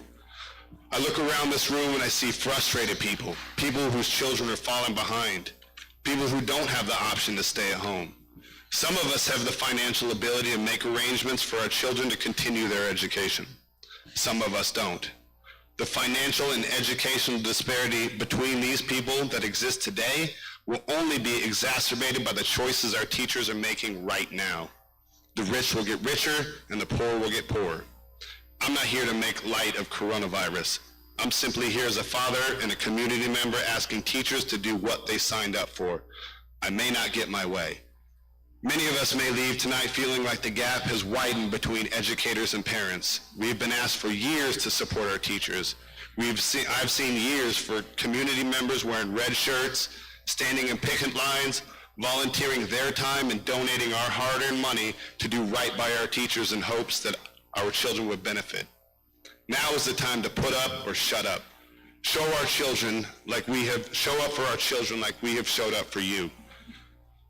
Speaker 9: I look around this room and I see frustrated people, people whose children are falling behind, people who don't have the option to stay at home.
Speaker 13: Some of us have the financial ability to make arrangements for our children to continue their education. Some of us don't. The financial and educational disparity between these people that exist today will only be exacerbated by the choices our teachers are making right now. The rich will get richer and the poor will get poorer. I'm not here to make light of coronavirus. I'm simply here as a father and a community member asking teachers to do what they signed up for. I may not get my way. Many of us may leave tonight feeling like the gap has widened between educators and parents. We've been asked for years to support our teachers. I've seen years for community members wearing red shirts, standing in picket lines, volunteering their time and donating our hard-earned money to do right by our teachers in hopes that our children would benefit. Now is the time to put up or shut up. Show up for our children like we have showed up for you.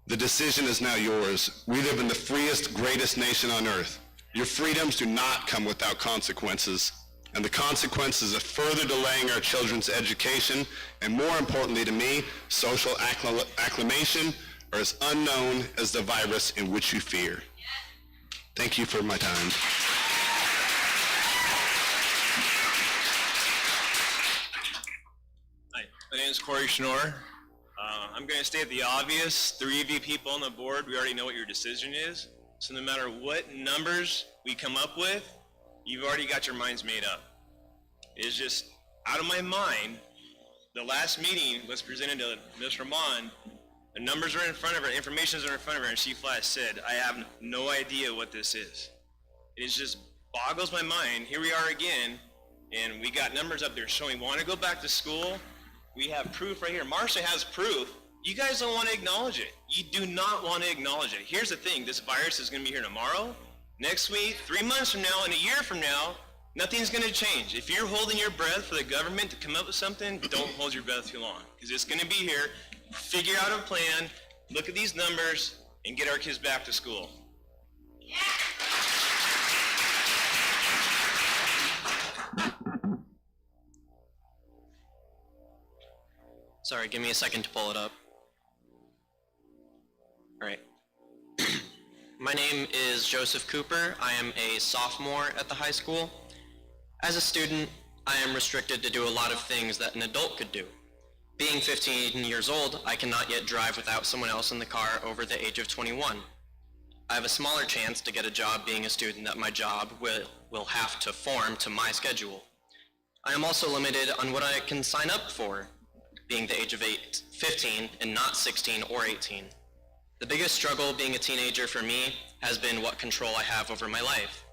Speaker 13: The decision is now yours. We live in the freest, greatest nation on earth. Your freedoms do not come without consequences, and the consequences of further delaying our children's education, and more importantly to me, social acclimation, are as unknown as the virus in which you fear. Thank you for my time.
Speaker 14: Hi, my name is Corey Schnorr. I'm going to state the obvious. 3 of you people on the board, we already know what your decision is. So no matter what numbers we come up with, you've already got your minds made up. It's just out of my mind. The last meeting was presented to Ms. Ramon. The numbers are in front of her, information is in front of her, and she flat said, I have no idea what this is. It just boggles my mind. Here we are again, and we got numbers up there showing we want to go back to school. We have proof right here. Marcia has proof. You guys don't want to acknowledge it. You do not want to acknowledge it. Here's the thing. This virus is going to be here tomorrow, next week, 3 months from now, and a year from now. Nothing's going to change. If you're holding your breath for the government to come up with something, don't hold your breath too long, because it's going to be here. Figure out a plan, look at these numbers, and get our kids back to school. Yeah.
Speaker 15: Sorry, give me a second to pull it up. All right. My name is Joseph Cooper. I am a sophomore at the high school. As a student, I am restricted to do a lot of things that an adult could do. Being 15 years old, I cannot yet drive without someone else in the car over the age of 21. I have a smaller chance to get a job being a student that my job will have to form to my schedule. I am also limited on what I can sign up for, being the age of 15 and not 16 or 18. The biggest struggle being a teenager for me has been what control I have over my life.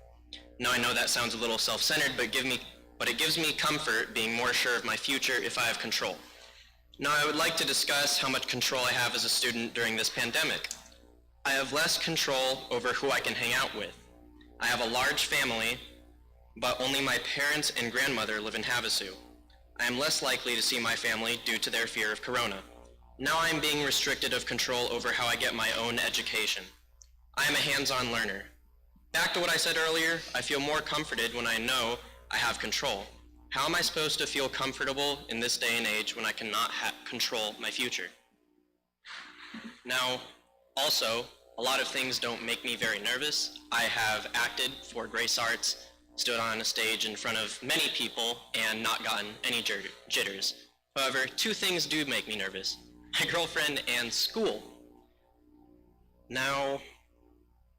Speaker 15: Now I know that sounds a little self-centered, but it gives me comfort being more sure of my future if I have control. Now I would like to discuss how much control I have as a student during this pandemic. I have less control over who I can hang out with. I have a large family, but only my parents and grandmother live in Havasu. I am less likely to see my family due to their fear of corona. Now I am being restricted of control over how I get my own education. I am a hands-on learner. Back to what I said earlier, I feel more comforted when I know I have control. How am I supposed to feel comfortable in this day and age when I cannot control my future? Now, also, a lot of things don't make me very nervous. I have acted for Grace Arts, stood on a stage in front of many people, and not gotten any jitters. However, 2 things do make me nervous: my girlfriend and school. Now,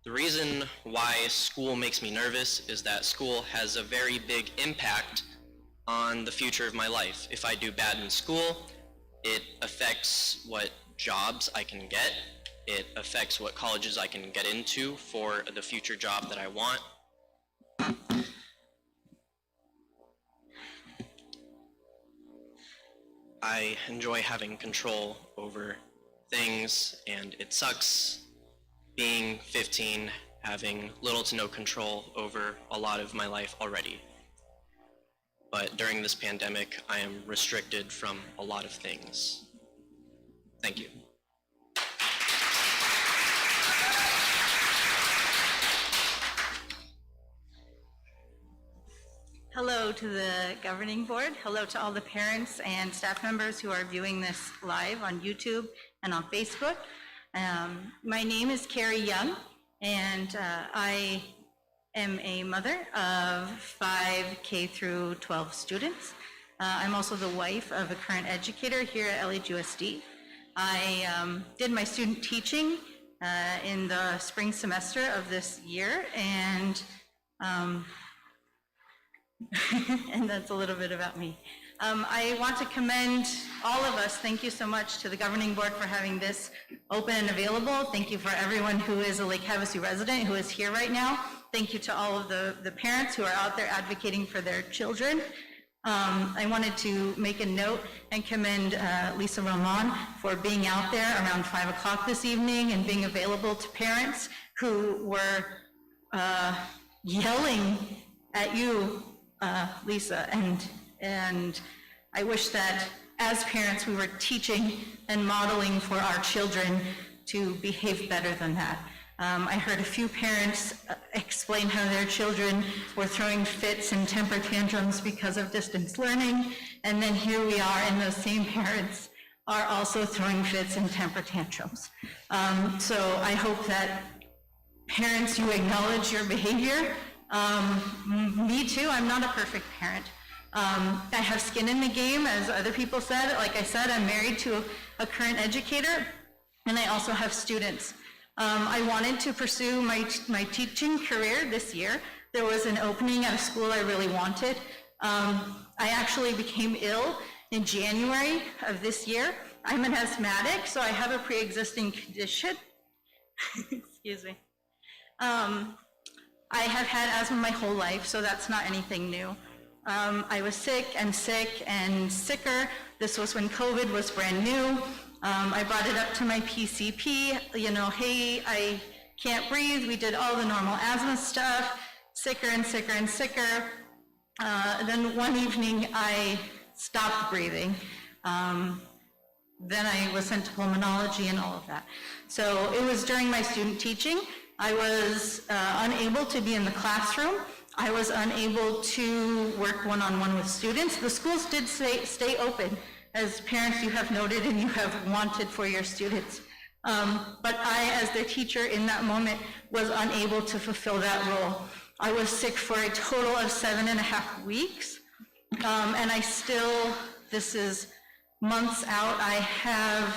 Speaker 15: the reason why school makes me nervous is that school has a very big impact on the future of my life. If I do bad in school, it affects what jobs I can get. It affects what colleges I can get into for the future job that I want. I enjoy having control over things, and it sucks being 15, having little to no control over a lot of my life already. But during this pandemic, I am restricted from a lot of things. Thank you.
Speaker 16: Hello to the governing board. Hello to all the parents and staff members who are viewing this live on YouTube and on Facebook. My name is Carrie Young, and I am a mother of 5 K through 12 students. I'm also the wife of a current educator here at LHUSD. I did my student teaching in the spring semester of this year, and and that's a little bit about me. I want to commend all of us. Thank you so much to the governing board for having this open and available. Thank you for everyone who is a Lake Havasu resident who is here right now. Thank you to all of the parents who are out there advocating for their children. I wanted to make a note and commend Lisa Roman for being out there around 5 o'clock this evening and being available to parents who were yelling at you, Lisa, and I wish that as parents we were teaching and modeling for our children to behave better than that. I heard a few parents explain how their children were throwing fits and temper tantrums because of distance learning, and then here we are, and those same parents are also throwing fits and temper tantrums. So I hope that parents, you acknowledge your behavior. Me too, I'm not a perfect parent. I have skin in the game, as other people said. Like I said, I'm married to a current educator, and I also have students. I wanted to pursue my teaching career this year. There was an opening at a school I really wanted. I actually became ill in January of this year. I'm an asthmatic, so I have a pre-existing condition. Excuse me. I have had asthma my whole life, so that's not anything new. I was sick and sicker. This was when COVID was brand new. I brought it up to my PCP, you know, hey, I can't breathe. We did all the normal asthma stuff, sicker and sicker and sicker. Then one evening I stopped breathing. Then I was sent to pulmonology and all of that. So it was during my student teaching. I was unable to be in the classroom. I was unable to work one-on-one with students. The schools did stay open, as parents you have noted and you have wanted for your students. But I, as their teacher in that moment, was unable to fulfill that role. I was sick for a total of 7.5 weeks. And I still, this is months out, I have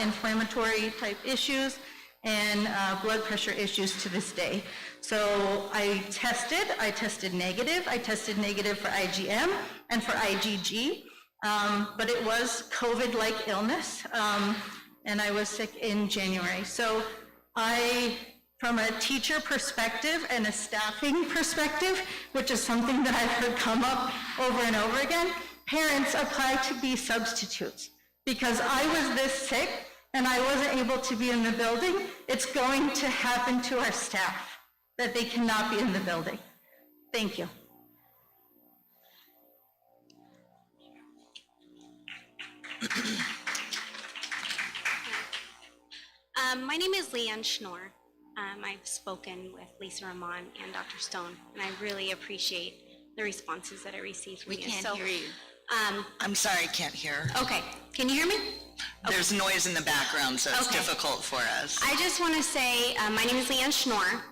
Speaker 16: inflammatory type issues and blood pressure issues to this day. So I tested negative. I tested negative for IgM and for IgG, but it was COVID-like illness, and I was sick in January. So from a teacher perspective and a staffing perspective, which is something that I've heard come up over and over again, parents apply to be substitutes. Because I was this sick and I wasn't able to be in the building, it's going to happen to our staff, that they cannot be in the building. Thank you.
Speaker 17: My name is Leanne Schnorr. I've spoken with Lisa Ramon and Dr. Stone, and I really appreciate the responses that I received from you.
Speaker 4: We can't hear you.
Speaker 18: I'm sorry, I can't hear.
Speaker 17: Okay, can you hear me?
Speaker 18: There's noise in the background, so it's
Speaker 17: Okay.
Speaker 18: difficult for us.
Speaker 17: I just want to say, my name is Leanne Schnorr.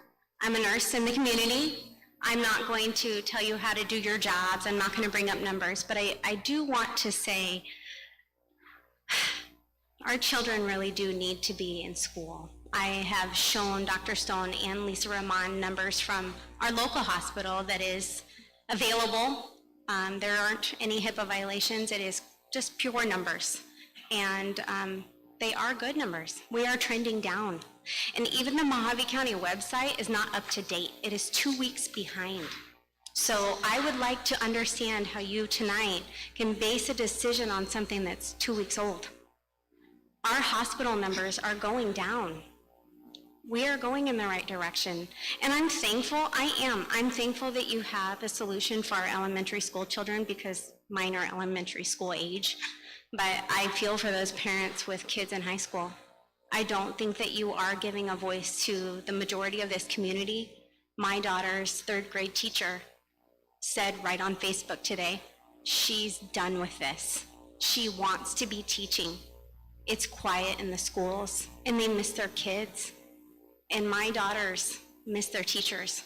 Speaker 17: I'm a nurse in the community. I'm not going to tell you how to do your jobs. I'm not going to bring up numbers, but I do want to say our children really do need to be in school. I have shown Dr. Stone and Lisa Ramon numbers from our local hospital that is available. There aren't any HIPAA violations. It is just pure numbers. And they are good numbers. We are trending down. And even the Mojave County website is not up to date. It is 2 weeks behind. So I would like to understand how you tonight can base a decision on something that's 2 weeks old. Our hospital numbers are going down. We are going in the right direction. And I'm thankful, I'm thankful that you have a solution for our elementary school children, because mine are elementary school age. But I feel for those parents with kids in high school. I don't think that you are giving a voice to the majority of this community. My daughter's third grade teacher said right on Facebook today, she's done with this. She wants to be teaching. It's quiet in the schools, and they miss their kids. And my daughters miss their teachers.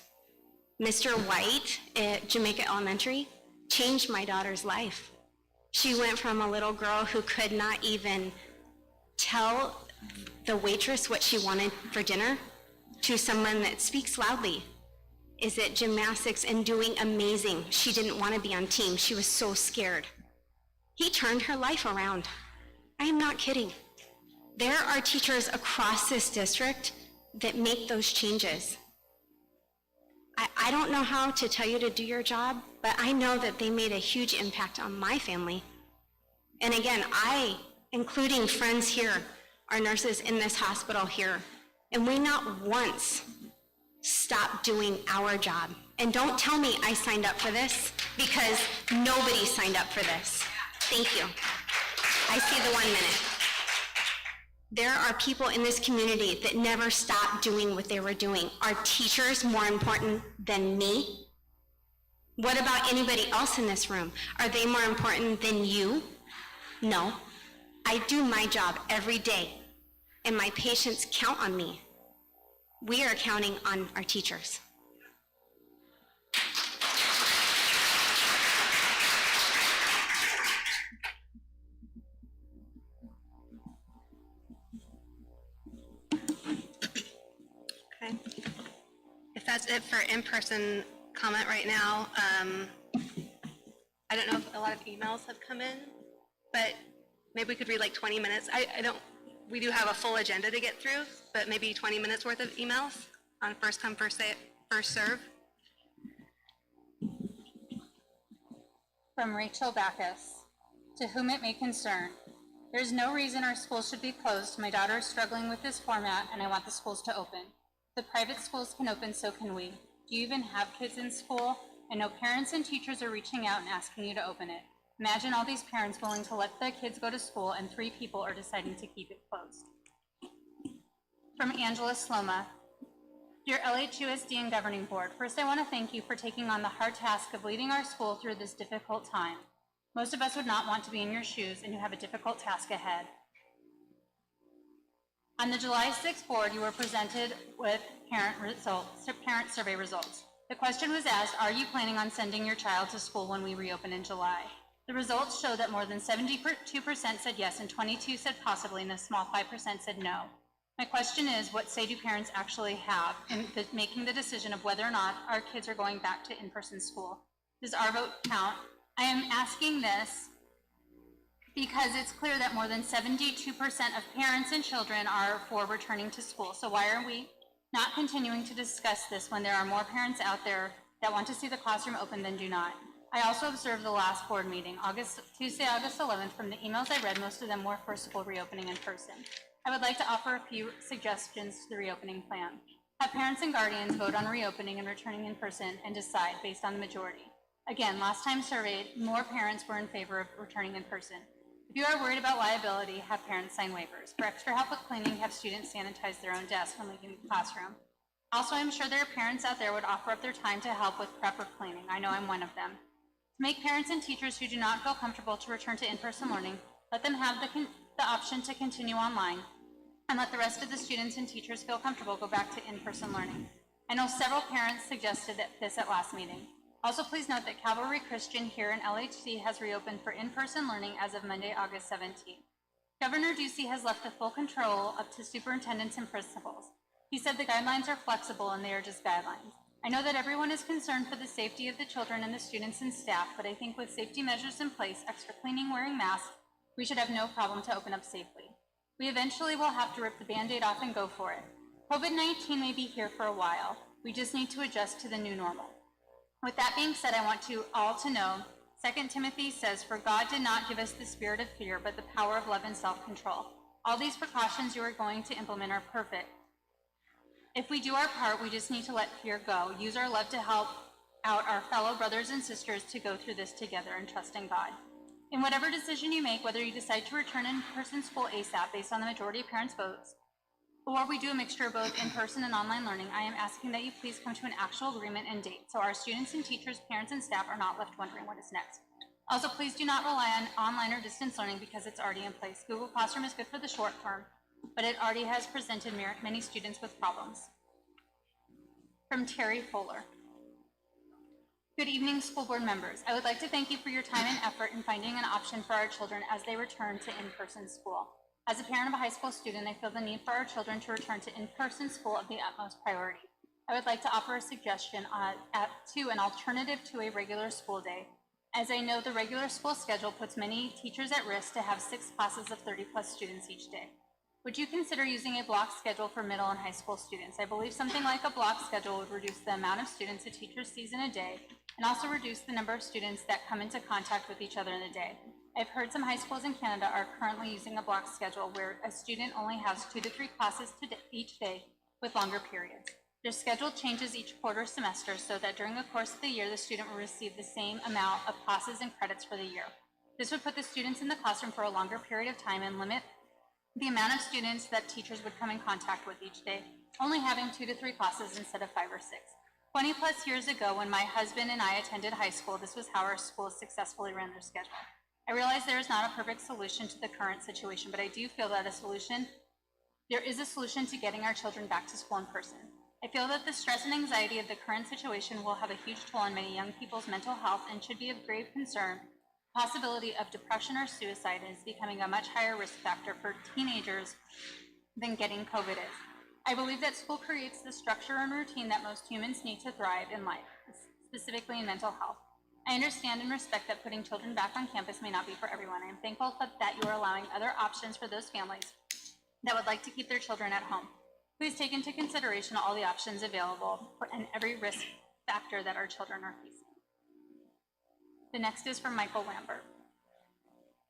Speaker 17: Mr. White at Jamaica Elementary changed my daughter's life. She went from a little girl who could not even tell the waitress what she wanted for dinner to someone that speaks loudly, is at gymnastics and doing amazing. She didn't want to be on team. She was so scared. He turned her life around. I am not kidding. There are teachers across this district that make those changes. I don't know how to tell you to do your job, but I know that they made a huge impact on my family. And again, including friends here, our nurses in this hospital here, and we not once stopped doing our job. And don't tell me I signed up for this, because nobody signed up for this. Thank you. I see the 1 minute. There are people in this community that never stopped doing what they were doing. Are teachers more important than me? What about anybody else in this room? Are they more important than you? No. I do my job every day, and my patients count on me. We are counting on our teachers.
Speaker 8: Okay. If that's it for in-person comment right now, I don't know if a lot of emails have come in, but maybe we could read like 20 minutes. We do have a full agenda to get through, but maybe 20 minutes worth of emails on first come, first serve.
Speaker 19: From Rachel Backus, to whom it may concern. There's no reason our schools should be closed. My daughter is struggling with this format, and I want the schools to open. The private schools can open, so can we. Do you even have kids in school? I know parents and teachers are reaching out and asking you to open it. Imagine all these parents willing to let their kids go to school, and 3 people are deciding to keep it closed. From Angela Sloma, dear LHUSD and Governing Board, first I want to thank you for taking on the hard task of leading our school through this difficult time. Most of us would not want to be in your shoes, and you have a difficult task ahead. On the July 6th board, you were presented with parent survey results. The question was asked, are you planning on sending your child to school when we reopen in July? The results show that more than 72% said yes and 22% said possibly, and a small 5% said no. My question is, what say do parents actually have in making the decision of whether or not our kids are going back to in-person school? Does our vote count? I am asking this because it's clear that more than 72% of parents and children are for returning to school. So why are we not continuing to discuss this when there are more parents out there that want to see the classroom open than do not? I also observed the last board meeting, Tuesday, August 11th. From the emails I read, most of them were for school reopening in person. I would like to offer a few suggestions to the reopening plan. Have parents and guardians vote on reopening and returning in person and decide based on the majority. Again, last time surveyed, more parents were in favor of returning in person. If you are worried about liability, have parents sign waivers. For extra help with cleaning, have students sanitize their own desks when leaving the classroom. Also, I'm sure there are parents out there who would offer up their time to help with prep or cleaning. I know I'm one of them. To make parents and teachers who do not feel comfortable to return to in-person learning, let them have the option to continue online, and let the rest of the students and teachers feel comfortable go back to in-person learning. I know several parents suggested this at last meeting. Also, please note that Calvary Christian here in LHC has reopened for in-person learning as of Monday, August 17th. Governor Ducey has left the full control up to superintendents and principals. He said the guidelines are flexible and they are just guidelines. I know that everyone is concerned for the safety of the children and the students and staff, but I think with safety measures in place, extra cleaning, wearing masks, we should have no problem to open up safely. We eventually will have to rip the Band-Aid off and go for it. COVID-19 may be here for a while. We just need to adjust to the new normal. With that being said, I want you all to know, 2 Timothy says, for God did not give us the spirit of fear, but the power of love and self-control. All these precautions you are going to implement are perfect. If we do our part, we just need to let fear go, use our love to help out our fellow brothers and sisters to go through this together and trust in God. In whatever decision you make, whether you decide to return in-person school ASAP based on the majority of parents' votes, or we do a mixture of both in-person and online learning, I am asking that you please come to an actual agreement and date so our students and teachers, parents, and staff are not left wondering what is next. Also, please do not rely on online or distance learning because it's already in place. Google Classroom is good for the short term, but it already has presented many students with problems. From Terry Fuller. Good evening, school board members. I would like to thank you for your time and effort in finding an option for our children as they return to in-person school. As a parent of a high school student, I feel the need for our children to return to in-person school of the utmost priority. I would like to offer a suggestion to an alternative to a regular school day. As I know, the regular school schedule puts many teachers at risk to have 6 classes of 30+ students each day. Would you consider using a block schedule for middle and high school students? I believe something like a block schedule would reduce the amount of students a teacher sees in a day and also reduce the number of students that come into contact with each other in a day. I've heard some high schools in Canada are currently using a block schedule where a student only has 2 to 3 classes each day with longer periods. Their schedule changes each quarter semester so that during the course of the year, the student will receive the same amount of classes and credits for the year. This would put the students in the classroom for a longer period of time and limit the amount of students that teachers would come in contact with each day, only having 2 to 3 classes instead of 5 or 6. 20+ years ago, when my husband and I attended high school, this was how our schools successfully ran their schedule. I realize there is not a perfect solution to the current situation, but I do feel that there is a solution to getting our children back to school in person. I feel that the stress and anxiety of the current situation will have a huge toll on many young people's mental health and should be of grave concern. The possibility of depression or suicide is becoming a much higher risk factor for teenagers than getting COVID is. I believe that school creates the structure and routine that most humans need to thrive in life, specifically in mental health. I understand and respect that putting children back on campus may not be for everyone. I am thankful that you are allowing other options for those families that would like to keep their children at home. Please take into consideration all the options available and every risk factor that our children are facing. The next is from Michael Lambert.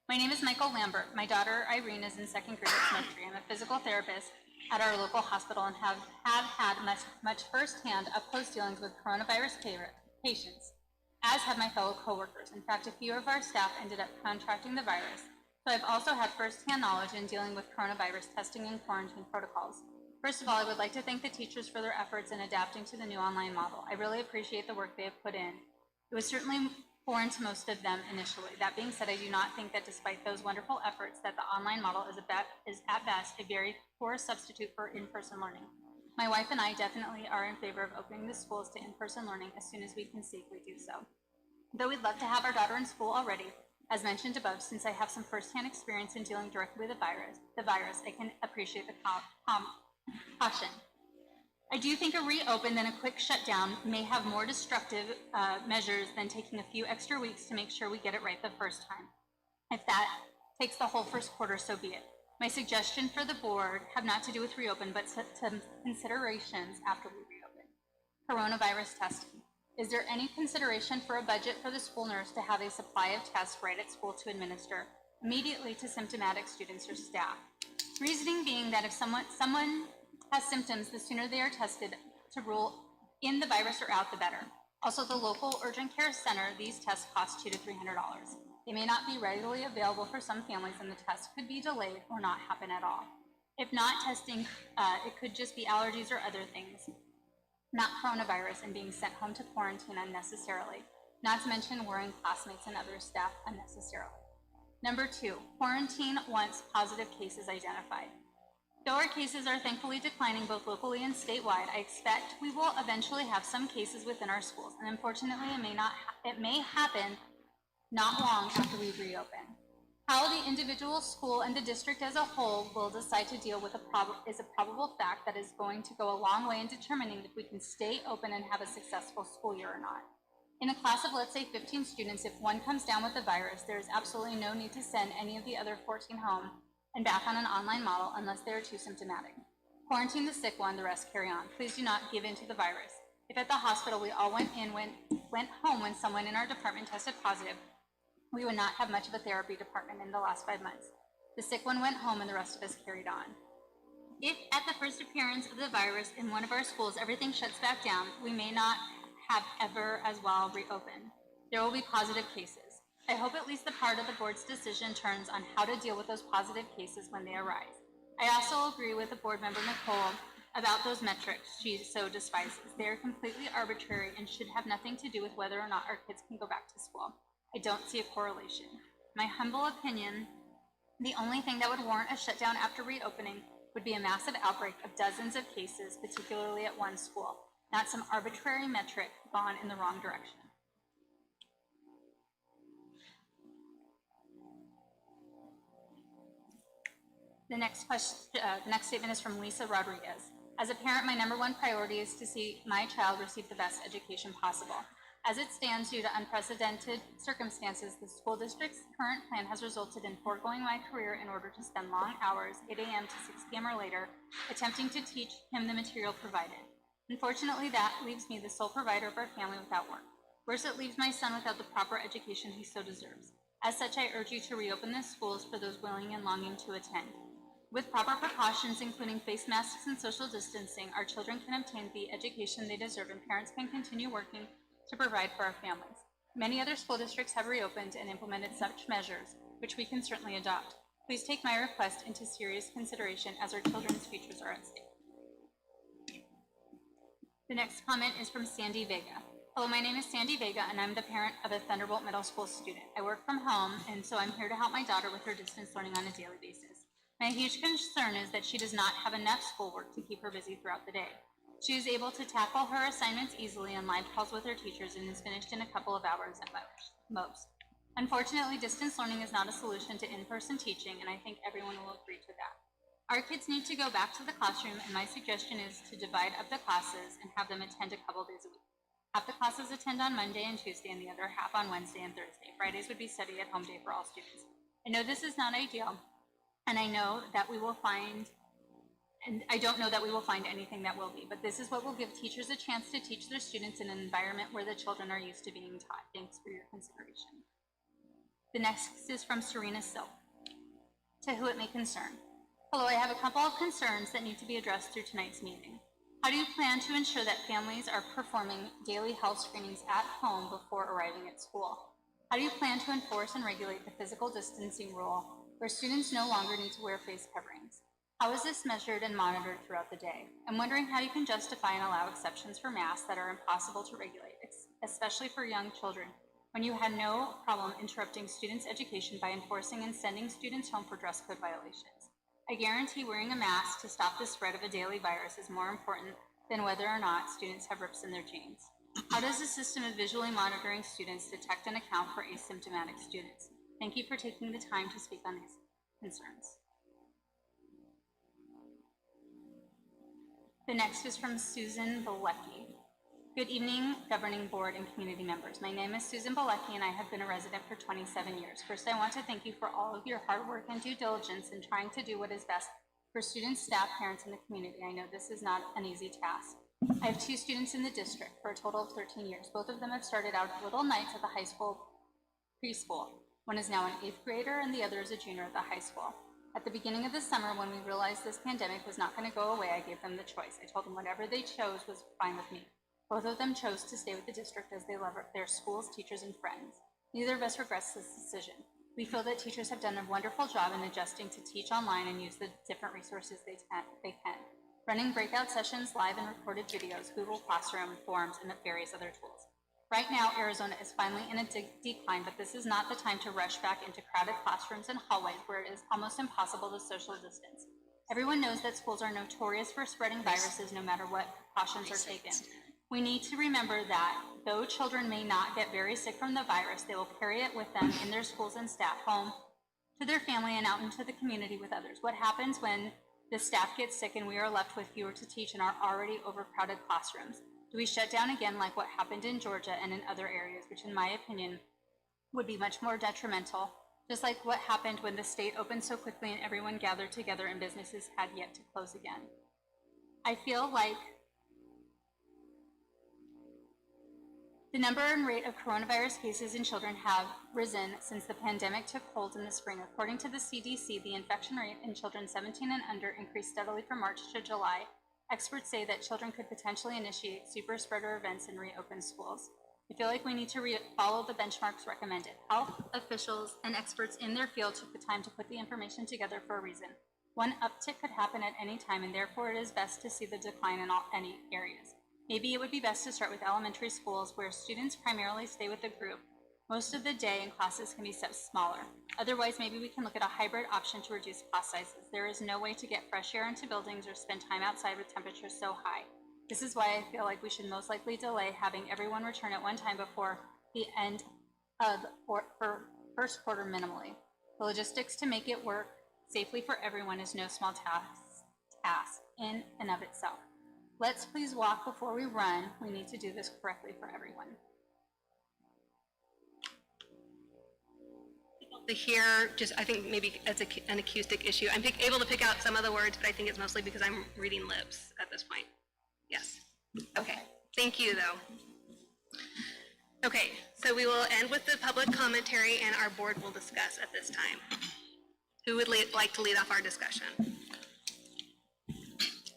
Speaker 19: My name is Michael Lambert. My daughter Irene is in 2nd grade at Smith Tree. I'm a physical therapist at our local hospital and have had much firsthand up-close dealings with coronavirus patients, as have my fellow coworkers. In fact, a few of our staff ended up contracting the virus, so I've also had firsthand knowledge in dealing with coronavirus testing and quarantine protocols. First of all, I would like to thank the teachers for their efforts in adapting to the new online model. I really appreciate the work they have put in. It was certainly foreign to most of them initially. That being said, I do not think that despite those wonderful efforts that the online model is at best a very poor substitute for in-person learning. My wife and I definitely are in favor of opening the schools to in-person learning as soon as we can safely do so. Though we'd love to have our daughter in school already, as mentioned above, since I have some firsthand experience in dealing directly with the virus, I can appreciate the caution. I do think a reopen than a quick shutdown may have more destructive measures than taking a few extra weeks to make sure we get it right the first time. If that takes the whole first quarter, so be it. My suggestion for the board have not to do with reopen, but some considerations after we reopen. Coronavirus testing. Is there any consideration for a budget for the school nurse to have a supply of tests right at school to administer immediately to symptomatic students or staff? Reasoning being that if someone has symptoms, the sooner they are tested to rule in the virus or out, the better. Also, the local urgent care center, these tests cost $200 to $300. They may not be readily available for some families, and the test could be delayed or not happen at all. If not testing, it could just be allergies or other things, not coronavirus, and being sent home to quarantine unnecessarily, not to mention worrying classmates and other staff unnecessarily. Number 2, quarantine once positive cases identified. Though our cases are thankfully declining both locally and statewide, I expect we will eventually have some cases within our schools, and unfortunately it may happen not long after we reopen. How the individual school and the district as a whole will decide to deal with is a probable fact that is going to go a long way in determining if we can stay open and have a successful school year or not. In a class of, let's say, 15 students, if one comes down with the virus, there is absolutely no need to send any of the other 14 home and back on an online model unless they are too symptomatic. Quarantine the sick one, the rest carry on. Please do not give in to the virus. If at the hospital we all went home when someone in our department tested positive, we would not have much of a therapy department in the last 5 months. The sick one went home and the rest of us carried on. If at the first appearance of the virus in one of our schools everything shuts back down, we may not have ever as well reopened. There will be positive cases. I hope at least the part of the board's decision turns on how to deal with those positive cases when they arise. I also agree with the board member Nicole about those metrics she so despises. They are completely arbitrary and should have nothing to do with whether or not our kids can go back to school. I don't see a correlation. My humble opinion, the only thing that would warrant a shutdown after reopening would be a massive outbreak of dozens of cases, particularly at one school, not some arbitrary metric gone in the wrong direction. The next statement is from Lisa Rodriguez. As a parent, my number one priority is to see my child receive the best education possible. As it stands, due to unprecedented circumstances, the school district's current plan has resulted in foregoing my career in order to spend long hours, 8 a.m. to 6 p.m. or later, attempting to teach him the material provided. Unfortunately, that leaves me the sole provider of our family without work. Worse, it leaves my son without the proper education he so deserves. As such, I urge you to reopen the schools for those willing and longing to attend. With proper precautions, including face masks and social distancing, our children can obtain the education they deserve and parents can continue working to provide for our families. Many other school districts have reopened and implemented such measures, which we can certainly adopt. Please take my request into serious consideration as our children's futures are at stake. The next comment is from Sandy Vega. Hello, my name is Sandy Vega, and I'm the parent of a Thunderbolt Middle School student. I work from home, and so I'm here to help my daughter with her distance learning on a daily basis. My huge concern is that she does not have enough schoolwork to keep her busy throughout the day. She is able to tackle her assignments easily on live calls with her teachers and is finished in a couple of hours at most. Unfortunately, distance learning is not a solution to in-person teaching, and I think everyone will agree to that. Our kids need to go back to the classroom, and my suggestion is to divide up the classes and have them attend a couple days a week. Half the classes attend on Monday and Tuesday, and the other half on Wednesday and Thursday. Fridays would be study at home day for all students. I know this is not ideal, and I know that we will find, and I don't know that we will find anything that will be, but this is what will give teachers a chance to teach their students in an environment where the children are used to being taught. Thanks for your consideration. The next is from Serena Silk. To who it may concern. Hello, I have a couple of concerns that need to be addressed through tonight's meeting. How do you plan to ensure that families are performing daily health screenings at home before arriving at school? How do you plan to enforce and regulate the physical distancing rule where students no longer need to wear face coverings? How is this measured and monitored throughout the day? I'm wondering how you can justify and allow exceptions for masks that are impossible to regulate, especially for young children, when you had no problem interrupting students' education by enforcing and sending students home for dress code violations. I guarantee wearing a mask to stop the spread of a daily virus is more important than whether or not students have rips in their jeans. How does the system of visually monitoring students detect and account for asymptomatic students? Thank you for taking the time to speak on these concerns. The next is from Susan Bilecki. Good evening, governing board and community members. My name is Susan Bilecki, and I have been a resident for 27 years. First, I want to thank you for all of your hard work and due diligence in trying to do what is best for students, staff, parents, and the community. I know this is not an easy task. I have 2 students in the district for a total of 13 years. Both of them have started out at Little Knights at the high school preschool. One is now an 8th grader, and the other is a junior at the high school. At the beginning of the summer, when we realized this pandemic was not going to go away, I gave them the choice. I told them whatever they chose was fine with me. Both of them chose to stay with the district as they love their schools, teachers, and friends. Neither of us regrets this decision. We feel that teachers have done a wonderful job in adjusting to teach online and use the different resources they can. Running breakout sessions, live and recorded videos, Google Classroom, forums, and various other tools. Right now, Arizona is finally in a decline, but this is not the time to rush back into crowded classrooms and hallways where it is almost impossible to social distance. Everyone knows that schools are notorious for spreading viruses no matter what precautions are taken. We need to remember that though children may not get very sick from the virus, they will carry it with them in their schools and staff, home, to their family, and out into the community with others. What happens when the staff gets sick and we are left with fewer to teach in our already overcrowded classrooms? Do we shut down again like what happened in Georgia and in other areas, which in my opinion would be much more detrimental, just like what happened when the state opened so quickly and everyone gathered together and businesses had yet to close again? I feel like the number and rate of coronavirus cases in children have risen since the pandemic took hold in the spring. According to the CDC, the infection rate in children 17 and under increased steadily from March to July. Experts say that children could potentially initiate super spreader events and reopen schools. I feel like we need to follow the benchmarks recommended. Health officials and experts in their field took the time to put the information together for a reason. One uptick could happen at any time, and therefore it is best to see the decline in any areas. Maybe it would be best to start with elementary schools where students primarily stay with a group Most of the day and classes can be set smaller. Otherwise, maybe we can look at a hybrid option to reduce class sizes. There is no way to get fresh air into buildings or spend time outside with temperatures so high. This is why I feel like we should most likely delay having everyone return at one time before the end of for first quarter minimally. The logistics to make it work safely for everyone is no small task in and of itself. Let's please walk before we run. We need to do this correctly for everyone.
Speaker 8: To hear, just, I think maybe as an acoustic issue, I'm able to pick out some of the words, but I think it's mostly because I'm reading lips at this point. Yes. Okay. Thank you, though. Okay, so we will end with the public commentary and our board will discuss at this time. Who would like to lead off our discussion?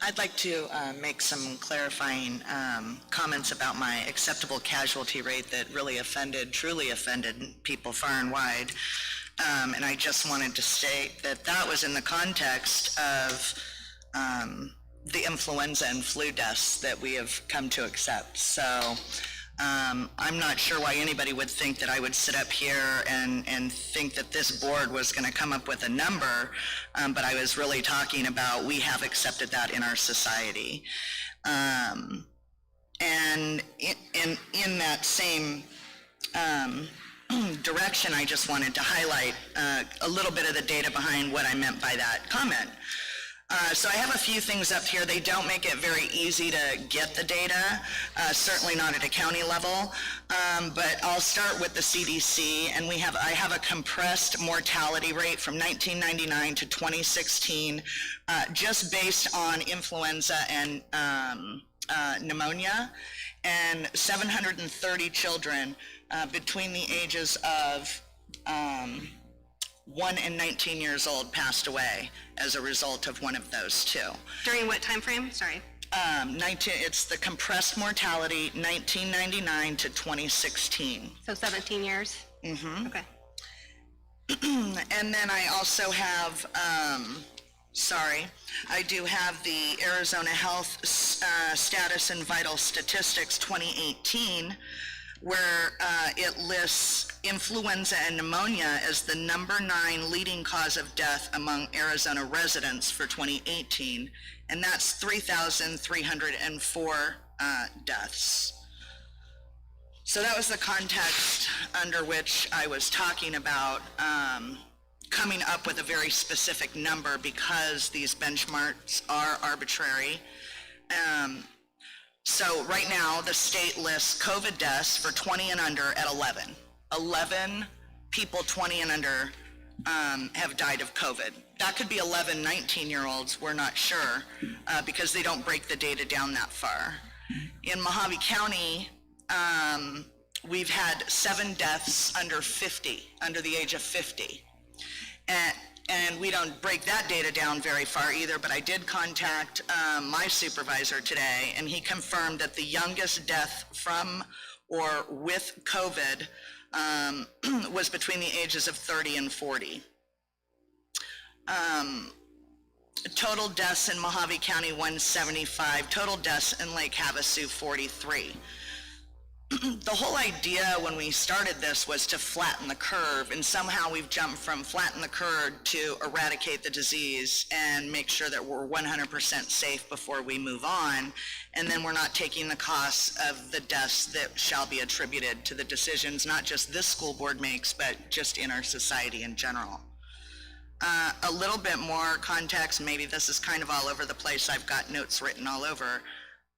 Speaker 18: I'd like to make some clarifying comments about my acceptable casualty rate that really truly offended people far and wide. And I just wanted to state that that was in the context of the influenza and flu deaths that we have come to accept. So I'm not sure why anybody would think that I would sit up here and think that this board was going to come up with a number, but I was really talking about we have accepted that in our society. And in that same direction, I just wanted to highlight a little bit of the data behind what I meant by that comment. So I have a few things up here. They don't make it very easy to get the data, certainly not at a county level, but I'll start with the CDC, and I have a compressed mortality rate from 1999 to 2016, just based on influenza and pneumonia, and 730 children between the ages of 1 and 19 years old passed away as a result of one of those two.
Speaker 8: During what time frame? Sorry.
Speaker 18: It's the compressed mortality, 1999 to 2016.
Speaker 8: So 17 years?
Speaker 18: Mm-hmm.
Speaker 8: Okay.
Speaker 18: And then I also have, I do have the Arizona Health Status and Vital Statistics 2018, where it lists influenza and pneumonia as the number 9 leading cause of death among Arizona residents for 2018, and that's 3,304 deaths. So that was the context under which I was talking about coming up with a very specific number because these benchmarks are arbitrary. So right now, the state lists COVID deaths for 20 and under at 11. 11 people 20 and under have died of COVID. That could be 11 19-year-olds, we're not sure, because they don't break the data down that far. In Mojave County, we've had 7 deaths under the age of 50. And we don't break that data down very far either, but I did contact my supervisor today, and he confirmed that the youngest death from or with COVID was between the ages of 30 and 40. Total deaths in Mojave County, 175. Total deaths in Lake Havasu, 43. The whole idea when we started this was to flatten the curve, and somehow we've jumped from flatten the curve to eradicate the disease and make sure that we're 100% safe before we move on, and then we're not taking the costs of the deaths that shall be attributed to the decisions not just this school board makes, but just in our society in general. A little bit more context, maybe this is kind of all over the place, I've got notes written all over.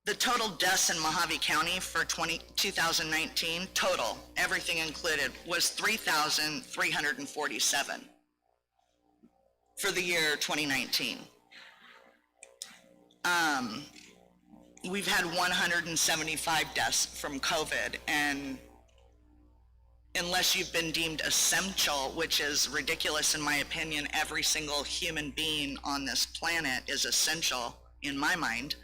Speaker 18: The total deaths in Mojave County for 2019, total, everything included, was 3,347 for the year 2019. We've had 175 deaths from COVID, and unless you've been deemed essential, which is ridiculous in my opinion, every single human being on this planet is essential in my mind.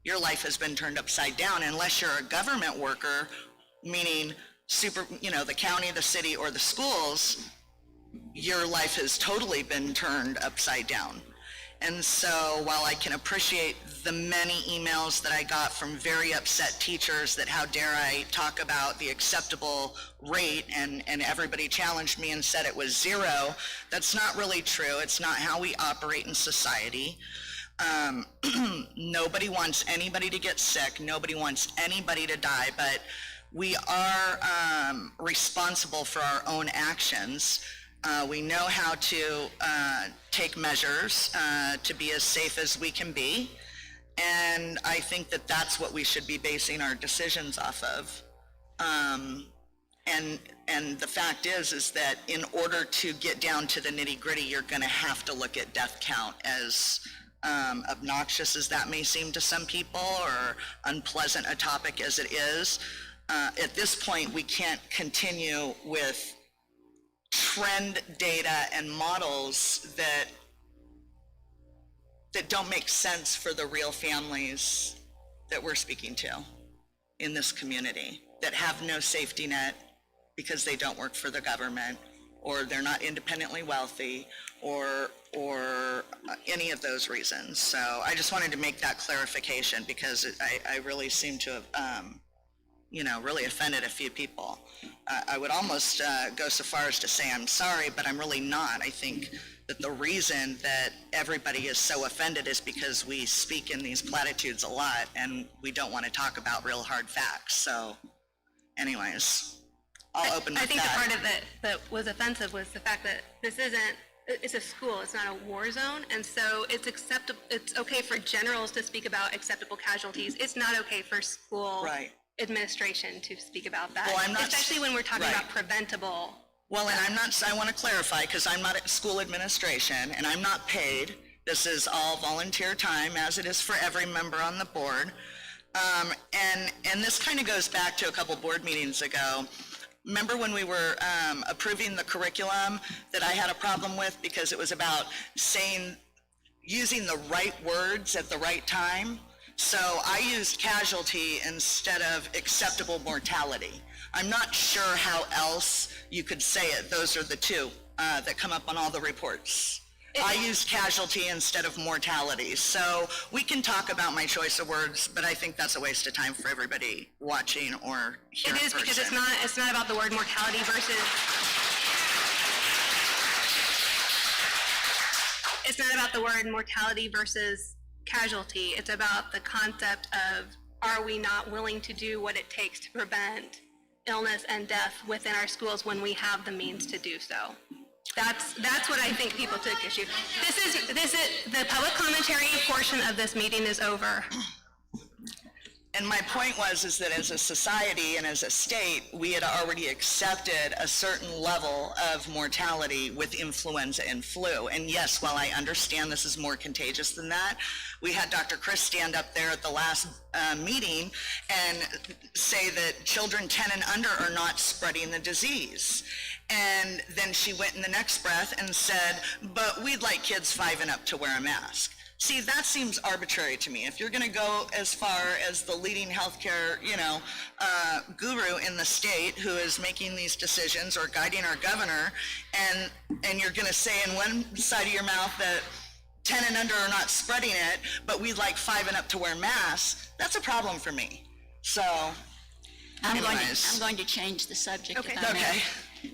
Speaker 18: Your life has been turned upside down unless you're a government worker, meaning the county, the city, or the schools. Your life has totally been turned upside down. And so while I can appreciate the many emails that I got from very upset teachers that how dare I talk about the acceptable rate, and everybody challenged me and said it was 0, that's not really true. It's not how we operate in society. Nobody wants anybody to get sick. Nobody wants anybody to die, but we are responsible for our own actions. We know how to take measures to be as safe as we can be. And I think that that's what we should be basing our decisions off of. And the fact is that in order to get down to the nitty-gritty, you're going to have to look at death count, as obnoxious as that may seem to some people, or unpleasant a topic as it is. At this point, we can't continue with trend data and models that don't make sense for the real families that we're speaking to in this community, that have no safety net because they don't work for the government, or they're not independently wealthy, or any of those reasons. So I just wanted to make that clarification, because I really seem to have really offended a few people. I would almost go so far as to say I'm sorry, but I'm really not. I think that the reason that everybody is so offended is because we speak in these platitudes a lot, and we don't want to talk about real hard facts. So anyways, I'll open with that.
Speaker 8: I think the part of it that was offensive was the fact that it's a school, it's not a war zone, and so it's okay for generals to speak about acceptable casualties. It's not okay for school administration to speak about that, especially when we're talking about preventable.
Speaker 18: Well, and I want to clarify, because I'm not at school administration and I'm not paid. This is all volunteer time, as it is for every member on the board. And this kind of goes back to a couple board meetings ago. Remember when we were approving the curriculum that I had a problem with because it was about using the right words at the right time? So I used casualty instead of acceptable mortality. I'm not sure how else you could say it. Those are the two that come up on all the reports. I used casualty instead of mortality. So we can talk about my choice of words, but I think that's a waste of time for everybody watching or hearing.
Speaker 8: It is, because it's not about the word mortality versus, it's not about the word mortality versus casualty. It's about the concept of, are we not willing to do what it takes to prevent illness and death within our schools when we have the means to do so? That's what I think people took issue. This is the public commentary portion of this meeting is over.
Speaker 18: And my point is that as a society and as a state, we had already accepted a certain level of mortality with influenza and flu. And yes, while I understand this is more contagious than that, we had Dr. Chris stand up there at the last meeting and say that children 10 and under are not spreading the disease. And then she went in the next breath and said, but we'd like kids 5 and up to wear a mask. See, that seems arbitrary to me. If you're going to go as far as the leading healthcare, guru in the state who is making these decisions or guiding our governor, and you're going to say in one side of your mouth that 10 and under are not spreading it, but we'd like 5 and up to wear masks, that's a problem for me. So,
Speaker 20: I'm going to change the subject, if I may.
Speaker 18: Okay.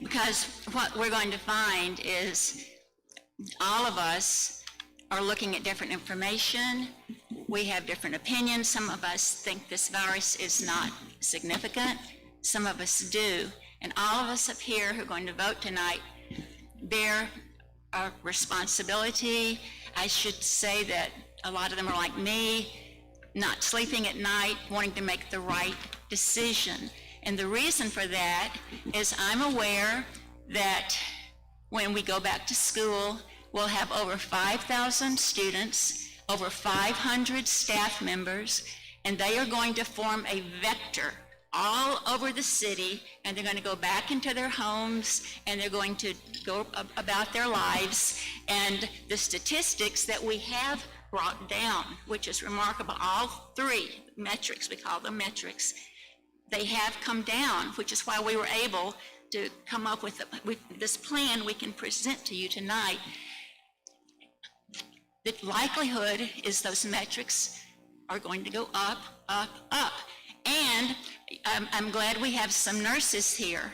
Speaker 20: Because what we're going to find is all of us are looking at different information. We have different opinions. Some of us think this virus is not significant. Some of us do. And all of us up here who are going to vote tonight bear a responsibility. I should say that a lot of them are like me, not sleeping at night, wanting to make the right decision. And the reason for that is I'm aware that when we go back to school, we'll have over 5,000 students, over 500 staff members, and they are going to form a vector all over the city, and they're going to go back into their homes, and they're going to go about their lives. And the statistics that we have brought down, which is remarkable, all 3 metrics, we call them metrics, they have come down, which is why we were able to come up with this plan we can present to you tonight. the likelihood is those metrics are going to go up, up, up. And I'm glad we have some nurses here.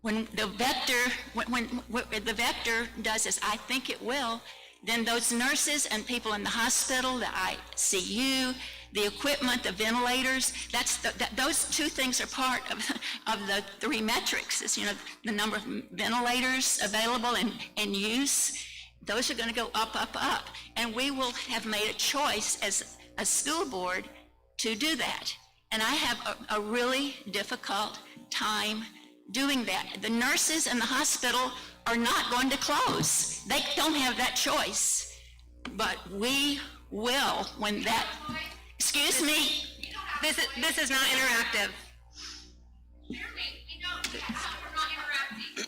Speaker 20: When the vector, when the vector does as I think it will, then those nurses and people in the hospital, the ICU, the equipment, the ventilators, those two things are part of the three metrics. Is, the number of ventilators available and use. Those are going to go up, up, up. And we will have made a choice as a school board to do that. And I have a really difficult time doing that. The nurses in the hospital are not going to close. They don't have that choice. But we will when that, excuse me.
Speaker 8: This is not interactive.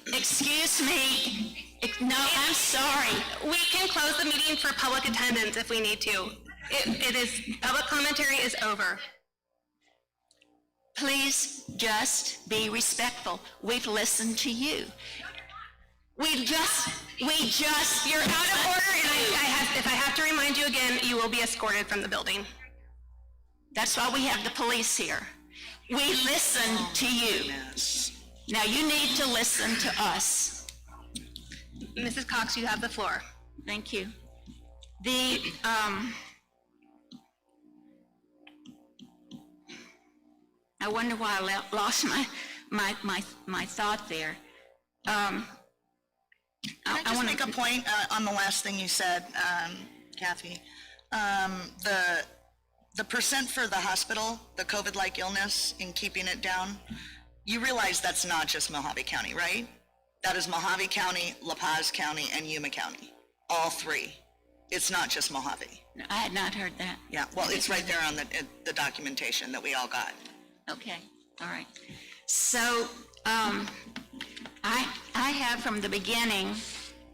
Speaker 20: Excuse me. No, I'm sorry.
Speaker 8: We can close the meeting for public attendance if we need to. It is, public commentary is over.
Speaker 20: Please just be respectful. We've listened to you. You're
Speaker 8: out of order, and if I have to remind you again, you will be escorted from the building.
Speaker 20: That's why we have the police here. We listened to you. Now you need to listen to us.
Speaker 8: Mrs. Cox, you have the floor.
Speaker 20: Thank you. I wonder why I lost my thought there.
Speaker 18: Can I just make a point on the last thing you said, Kathy? The percent for the hospital, the COVID-like illness, in keeping it down, you realize that's not just Mojave County, right? That is Mojave County, La Paz County, and Yuma County, all three. It's not just Mojave.
Speaker 20: I had not heard that.
Speaker 18: Yeah, well, it's right there on the documentation that we all got.
Speaker 20: Okay, all right. So I have from the beginning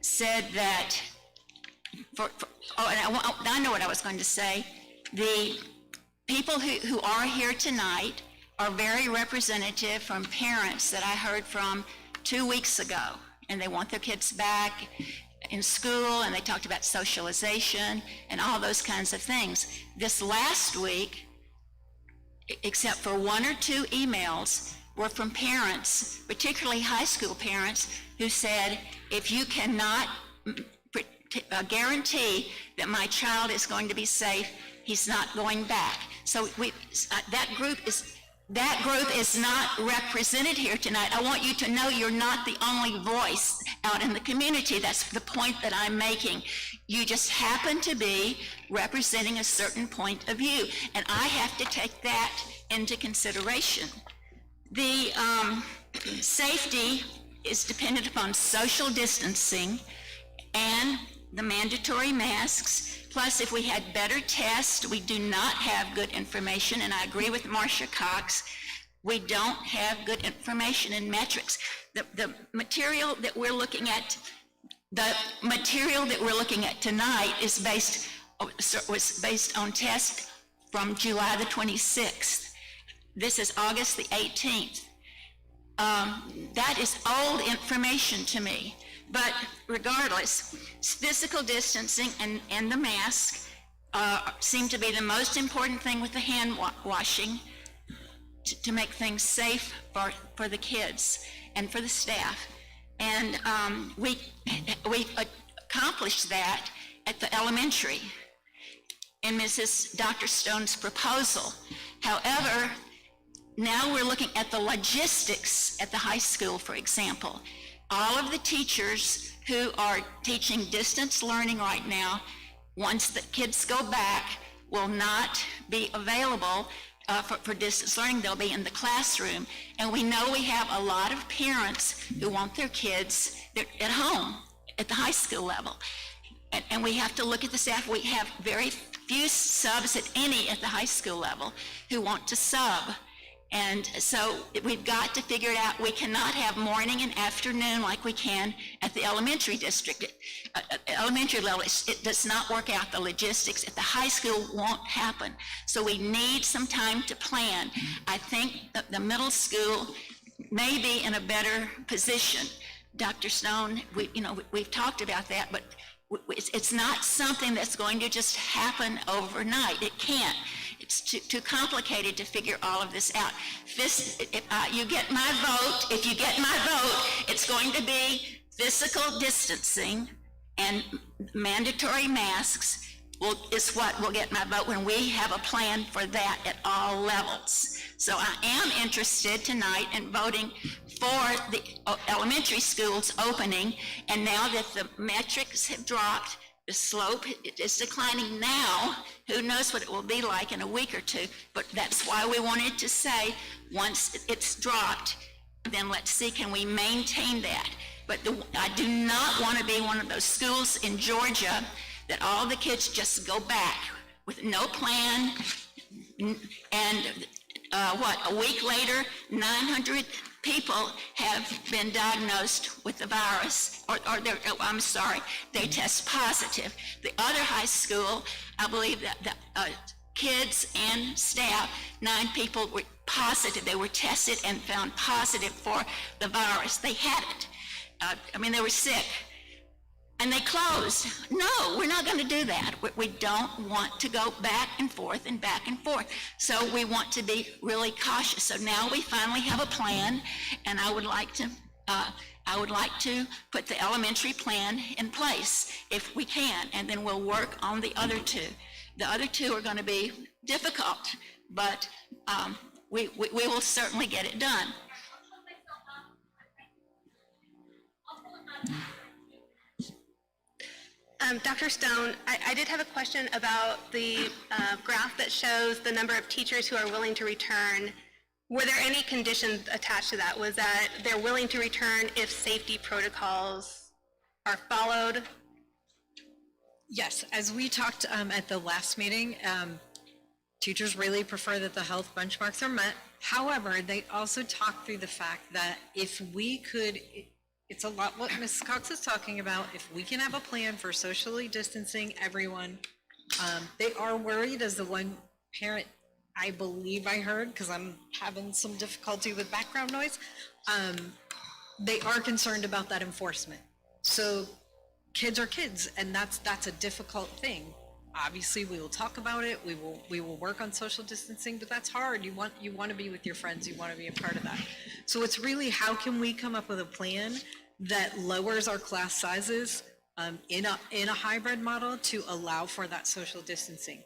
Speaker 20: said that, I know what I was going to say. The people who are here tonight are very representative from parents that I heard from 2 weeks ago, and they want their kids back in school, and they talked about socialization and all those kinds of things. This last week, except for 1 or 2 emails, were from parents, particularly high school parents, who said, if you cannot guarantee that my child is going to be safe, he's not going back. So that group is not represented here tonight. I want you to know you're not the only voice out in the community. That's the point that I'm making. You just happen to be representing a certain point of view, and I have to take that into consideration. The safety is dependent upon social distancing and the mandatory masks. Plus, if we had better tests, we do not have good information, and I agree with Marcia Cox. We don't have good information and metrics. The material that we're looking at, tonight is was based on tests from July the 26th. This is August the 18th. That is old information to me. But regardless, physical distancing and the mask seem to be the most important thing with the hand washing to make things safe for the kids and for the staff. And we accomplished that at the elementary in Dr. Stone's proposal. However, now we're looking at the logistics at the high school, for example. All of the teachers who are teaching distance learning right now, once the kids go back, will not be available for distance learning. They'll be in the classroom. And we know we have a lot of parents who want their kids at home at the high school level. And we have to look at the staff. We have very few subs, at any, at the high school level who want to sub. And so we've got to figure it out. We cannot have morning and afternoon like we can at the elementary district. Elementary level, it does not work out. The logistics at the high school won't happen. So we need some time to plan. I think that the middle school may be in a better position. Dr. Stone, we've talked about that, but It's not something that's going to just happen overnight. It can't. It's too complicated to figure all of this out. If you get my vote, it's going to be physical distancing and mandatory masks is what will get my vote when we have a plan for that at all levels. So I am interested tonight in voting for the elementary schools opening, and now that the metrics have dropped, the slope is declining now, who knows what it will be like in a week or two, but that's why we wanted to say, once it's dropped, then let's see, can we maintain that? But I do not want to be one of those schools in Georgia that all the kids just go back with no plan, and a week later, 900 people have been diagnosed with the virus, they test positive. The other high school, I believe that the kids and staff, 9 people were positive. They were tested and found positive for the virus. They had it. They were sick. And they closed. No, we're not going to do that. We don't want to go back and forth and back and forth. So we want to be really cautious. So now we finally have a plan, and I would like to put the elementary plan in place if we can, and then we'll work on the other two. The other two are going to be difficult, but we will certainly get it done.
Speaker 8: Dr. Stone, I did have a question about the graph that shows the number of teachers who are willing to return. Were there any conditions attached to that? Was that they're willing to return if safety protocols are followed?
Speaker 5: Yes, as we talked at the last meeting, teachers really prefer that the health benchmarks are met. However, they also talked through the fact that if we could, it's a lot what Mrs. Cox is talking about, if we can have a plan for socially distancing everyone. They are worried, as the one parent I believe I heard, because I'm having some difficulty with background noise, they are concerned about that enforcement. So kids are kids, and that's a difficult thing. Obviously, we will talk about it. We will work on social distancing, but that's hard. You want to be with your friends. You want to be a part of that. So it's really, how can we come up with a plan that lowers our class sizes in a hybrid model to allow for that social distancing?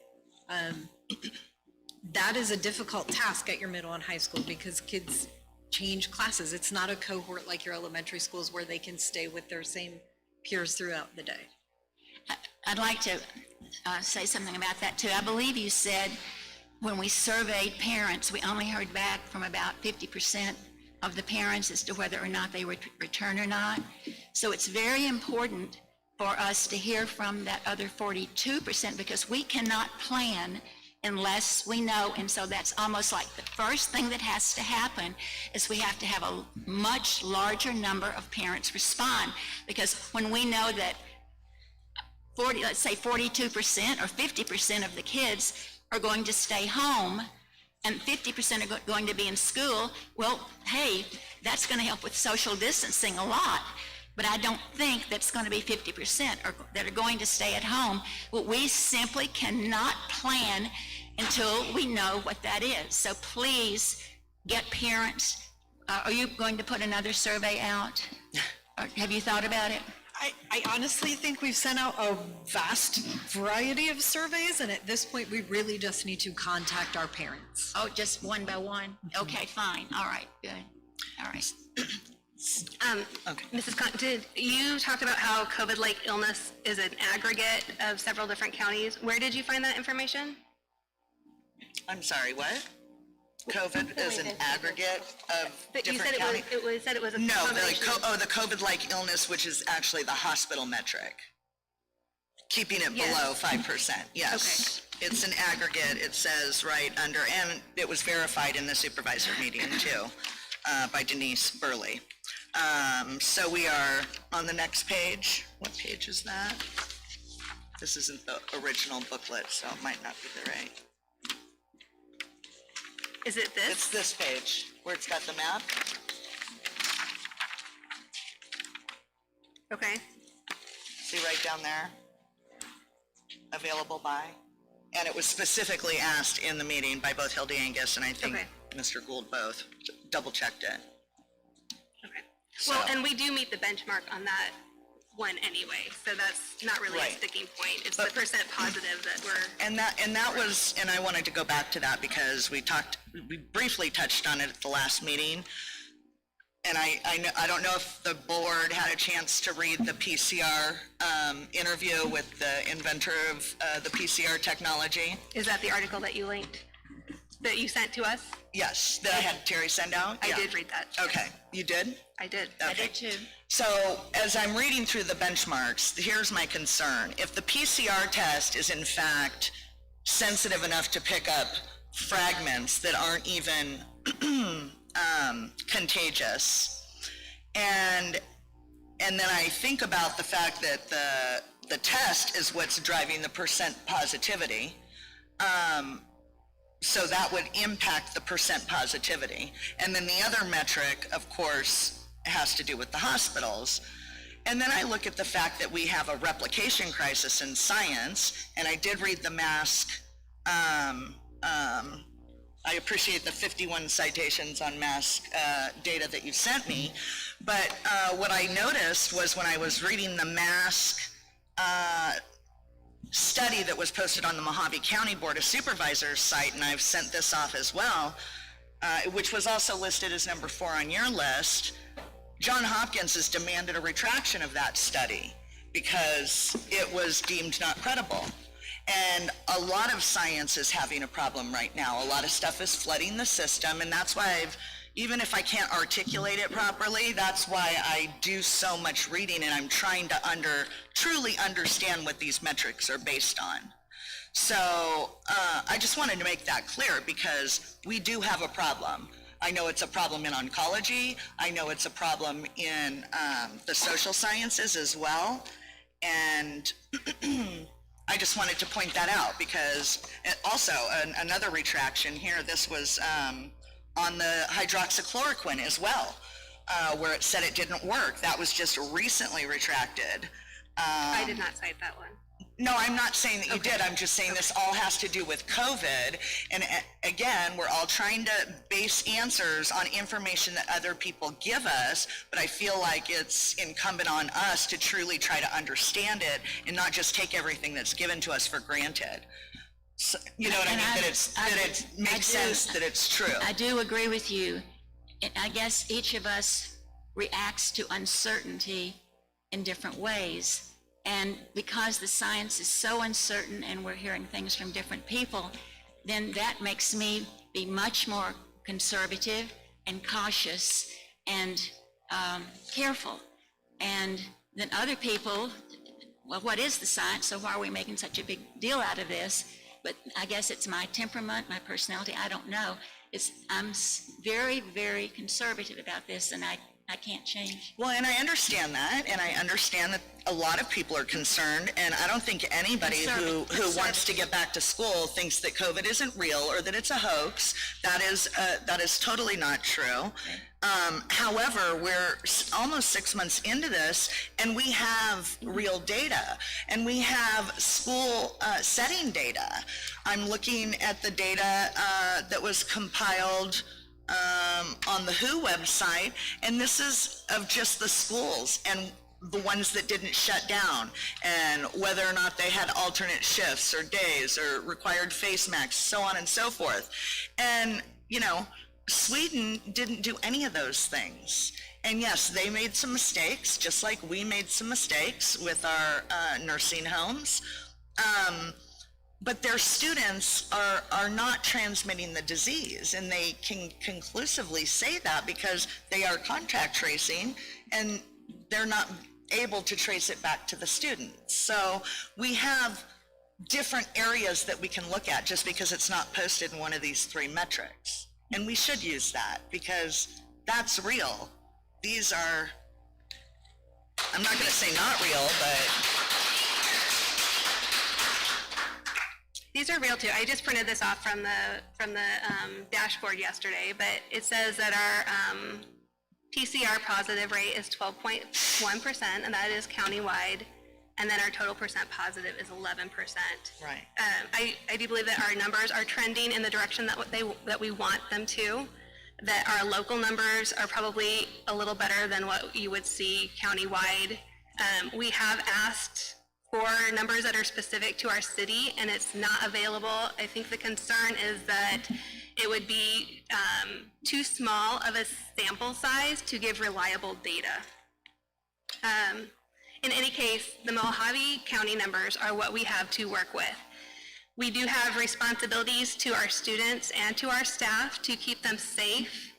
Speaker 5: That is a difficult task at your middle and high school because kids change classes. It's not a cohort like your elementary schools where they can stay with their same peers throughout the day.
Speaker 20: I'd like to say something about that too. I believe you said when we surveyed parents, we only heard back from about 50% of the parents as to whether or not they would return or not. So it's very important for us to hear from that other 42% because we cannot plan unless we know. And so that's almost like the first thing that has to happen is we have to have a much larger number of parents respond, because when we know that let's say 42% or 50% of the kids are going to stay home and 50% are going to be in school, well, hey, that's going to help with social distancing a lot. But I don't think that's going to be 50% that are going to stay at home. Well, we simply cannot plan until we know what that is. So please get parents. Are you going to put another survey out? Or have you thought about it?
Speaker 5: I honestly think we've sent out a vast variety of surveys, and at this point, we really just need to contact our parents.
Speaker 20: Oh, just one by one? Okay, fine. All right, good. All right.
Speaker 8: Mrs. Con, did you talk about how COVID-like illness is an aggregate of several different counties? Where did you find that information?
Speaker 18: I'm sorry, what? COVID is an aggregate of
Speaker 8: But you
Speaker 18: different
Speaker 8: said
Speaker 18: counties?
Speaker 8: it said it was a
Speaker 18: No,
Speaker 8: combination.
Speaker 18: the COVID-like illness, which is actually the hospital metric. Keeping it
Speaker 8: Yes.
Speaker 18: below 5%, yes. It's an aggregate, it says right under, and it was verified in the supervisor meeting too, by Denise Burley. So we are on the next page. What page is that? This isn't the original booklet, so it might not be the right.
Speaker 8: Is it this?
Speaker 18: It's this page, where it's got the map. See right down there? Available by? And it was specifically asked in the meeting by both Hildy Angus and I think Mr. Gould both, double checked it.
Speaker 8: Well, and we do meet the benchmark on that one anyway, so that's not really a
Speaker 18: Right.
Speaker 8: sticking point. It's the percent positive that we're.
Speaker 18: And that was, and I wanted to go back to that because we briefly touched on it at the last meeting. And I don't know if the board had a chance to read the PCR interview with the inventor of the PCR technology.
Speaker 8: Is that the article that you linked, that you sent to us?
Speaker 18: Yes, that I had Terry send out?
Speaker 8: I
Speaker 18: Yeah.
Speaker 8: did read that.
Speaker 18: Okay, you did?
Speaker 8: I did.
Speaker 18: I did too. So as I'm reading through the benchmarks, here's my concern. If the PCR test is in fact sensitive enough to pick up fragments that aren't even contagious, and then I think about the fact that the test is what's driving the percent positivity, so that would impact the percent positivity. And then the other metric, of course, has to do with the hospitals. And then I look at the fact that we have a replication crisis in science, and I did read the mask. I appreciate the 51 citations on mask data that you sent me, but what I noticed was when I was reading the mask study that was posted on the Mojave County Board of Supervisors site, and I've sent this off as well, which was also listed as number 4 on your list. Johns Hopkins has demanded a retraction of that study because it was deemed not credible. And a lot of science is having a problem right now. A lot of stuff is flooding the system, and that's why even if I can't articulate it properly, that's why I do so much reading, and I'm trying to truly understand what these metrics are based on. So I just wanted to make that clear because we do have a problem. I know it's a problem in oncology. I know it's a problem in the social sciences as well. And I just wanted to point that out because also another retraction here, this was on the hydroxychloroquine as well, where it said it didn't work. That was just recently retracted.
Speaker 8: I did not cite that one.
Speaker 18: No, I'm not saying that you did. I'm just saying this all has to do with COVID. And again, we're all trying to base answers on information that other people give us, but I feel like it's incumbent on us to truly try to understand it and not just take everything that's given to us for granted. So, you know what I mean? That it makes sense, that it's true.
Speaker 20: I do agree with you. And I guess each of us reacts to uncertainty in different ways. And because the science is so uncertain and we're hearing things from different people, then that makes me be much more conservative and cautious and careful. And then other people, well, what is the science? So why are we making such a big deal out of this? But I guess it's my temperament, my personality, I don't know. I'm very, very conservative about this, and I can't change.
Speaker 18: Well, and I understand that, and I understand that a lot of people are concerned, and I don't think anybody who wants to get back to school thinks that COVID isn't real or that it's a hoax. That is totally not true. However, we're almost 6 months into this, and we have real data, and we have school setting data. I'm looking at the data that was compiled on the WHO website, and this is of just the schools and the ones that didn't shut down, and whether or not they had alternate shifts or days or required face masks, so on and so forth. And, you know, Sweden didn't do any of those things. And yes, they made some mistakes, just like we made some mistakes with our nursing homes. But their students are not transmitting the disease, and they can conclusively say that because they are contact tracing and they're not able to trace it back to the students. So we have different areas that we can look at just because it's not posted in one of these 3 metrics. And we should use that because that's real. These are, I'm not gonna say not real, but
Speaker 8: these are real too. I just printed this off from the dashboard yesterday, but it says that our PCR positive rate is 12.1%, and that is countywide. and then our total percent positive is 11%.
Speaker 18: Right.
Speaker 8: I do believe that our numbers are trending in the direction that we want them to, that our local numbers are probably a little better than what you would see countywide. We have asked for numbers that are specific to our city, and it's not available. I think the concern is that it would be too small of a sample size to give reliable data. In any case, the Mojave County numbers are what we have to work with. We do have responsibilities to our students and to our staff to keep them safe.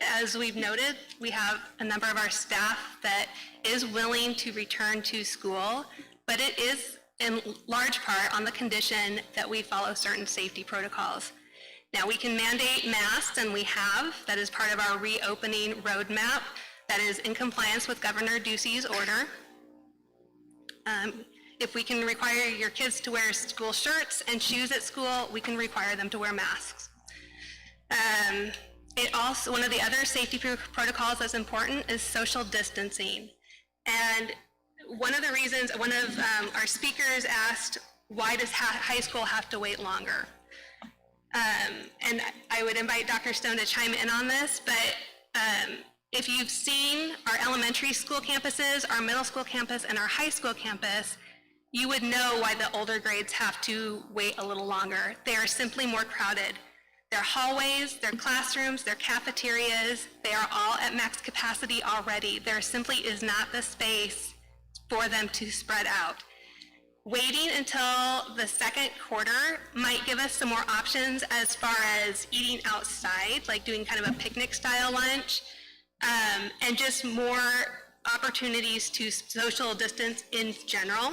Speaker 8: As we've noted, we have a number of our staff that is willing to return to school, but it is in large part on the condition that we follow certain safety protocols. Now, we can mandate masks, and we have. That is part of our reopening roadmap that is in compliance with Governor Ducey's order. If we can require your kids to wear school shirts and shoes at school, we can require them to wear masks. One of the other safety protocols that's important is social distancing. And one of our speakers asked, why does high school have to wait longer? And I would invite Dr. Stone to chime in on this, but if you've seen our elementary school campuses, our middle school campus, and our high school campus, you would know why the older grades have to wait a little longer. They are simply more crowded. Their hallways, their classrooms, their cafeterias, they are all at max capacity already. There simply is not the space for them to spread out. Waiting until the second quarter might give us some more options as far as eating outside, like doing kind of a picnic style lunch, and just more opportunities to social distance in general.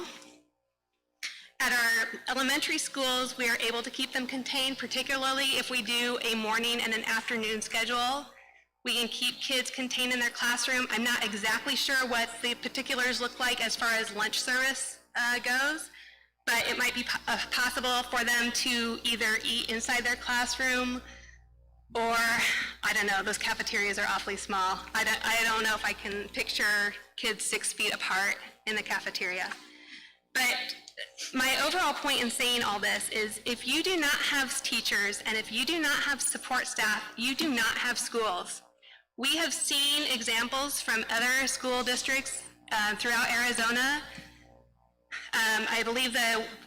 Speaker 8: At our elementary schools, we are able to keep them contained, particularly if we do a morning and an afternoon schedule. We can keep kids contained in their classroom. I'm not exactly sure what the particulars look like as far as lunch service goes, but it might be possible for them to either eat inside their classroom or, I don't know, those cafeterias are awfully small. I don't know if I can picture kids 6 feet apart in the cafeteria. But my overall point in saying all this is if you do not have teachers and if you do not have support staff, you do not have schools. We have seen examples from other school districts throughout Arizona. I believe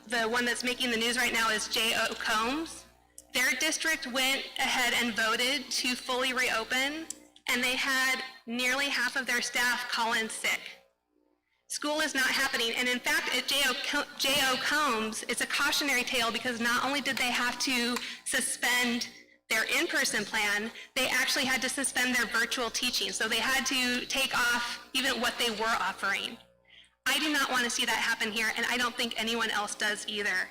Speaker 8: the one that's making the news right now is J.O. Combs. Their district went ahead and voted to fully reopen, and they had nearly half of their staff call in sick. School is not happening, and in fact, at J.O. Combs, it's a cautionary tale because not only did they have to suspend their in-person plan, they actually had to suspend their virtual teaching, so they had to take off even what they were offering. I do not want to see that happen here, and I don't think anyone else does either.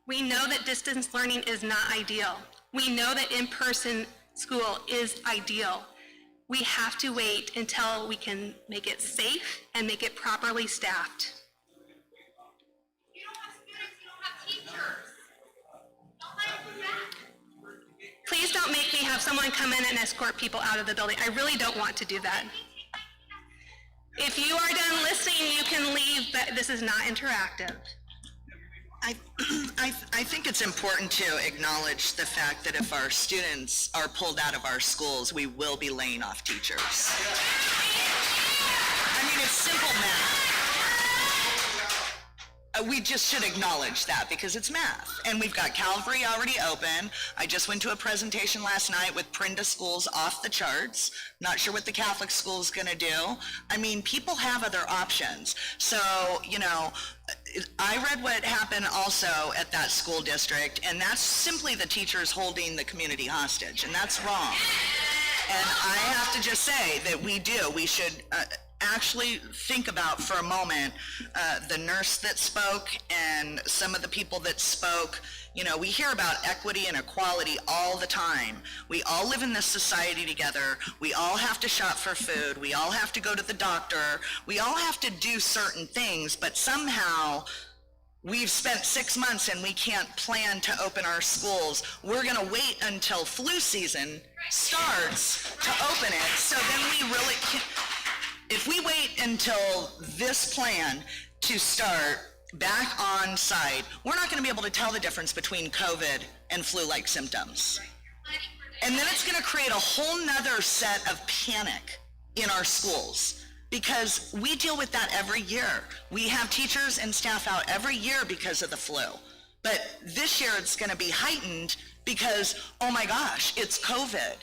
Speaker 8: We know that distance learning is not ideal. We know that in-person school is ideal. We have to wait until we can make it safe and make it properly staffed.
Speaker 1: You don't have students, you don't have teachers. Don't let them back.
Speaker 8: Please don't make me have someone come in and escort people out of the building. I really don't want to do that. If you are done listening, you can leave, but this is not interactive.
Speaker 18: I think it's important to acknowledge the fact that if our students are pulled out of our schools, we will be laying off teachers. I mean, it's simple math. We just should acknowledge that because it's math. And we've got Calvary already open. I just went to a presentation last night with Prinda schools off the charts. Not sure what the Catholic school is gonna do. I mean, people have other options. So, you know, I read what happened also at that school district, and that's simply the teachers holding the community hostage, and that's wrong. And I have to just say that we should actually think about for a moment the nurse that spoke and some of the people that spoke. You know, we hear about equity and equality all the time. We all live in this society together. We all have to shop for food. We all have to go to the doctor. We all have to do certain things, but somehow we've spent 6 months and we can't plan to open our schools. We're gonna wait until flu season starts to open it, so then we really can't. If we wait until this plan to start back on site, we're not gonna be able to tell the difference between COVID and flu-like symptoms. And then it's gonna create a whole nother set of panic in our schools, because we deal with that every year. We have teachers and staff out every year because of the flu. But this year it's gonna be heightened because, oh my gosh, it's COVID.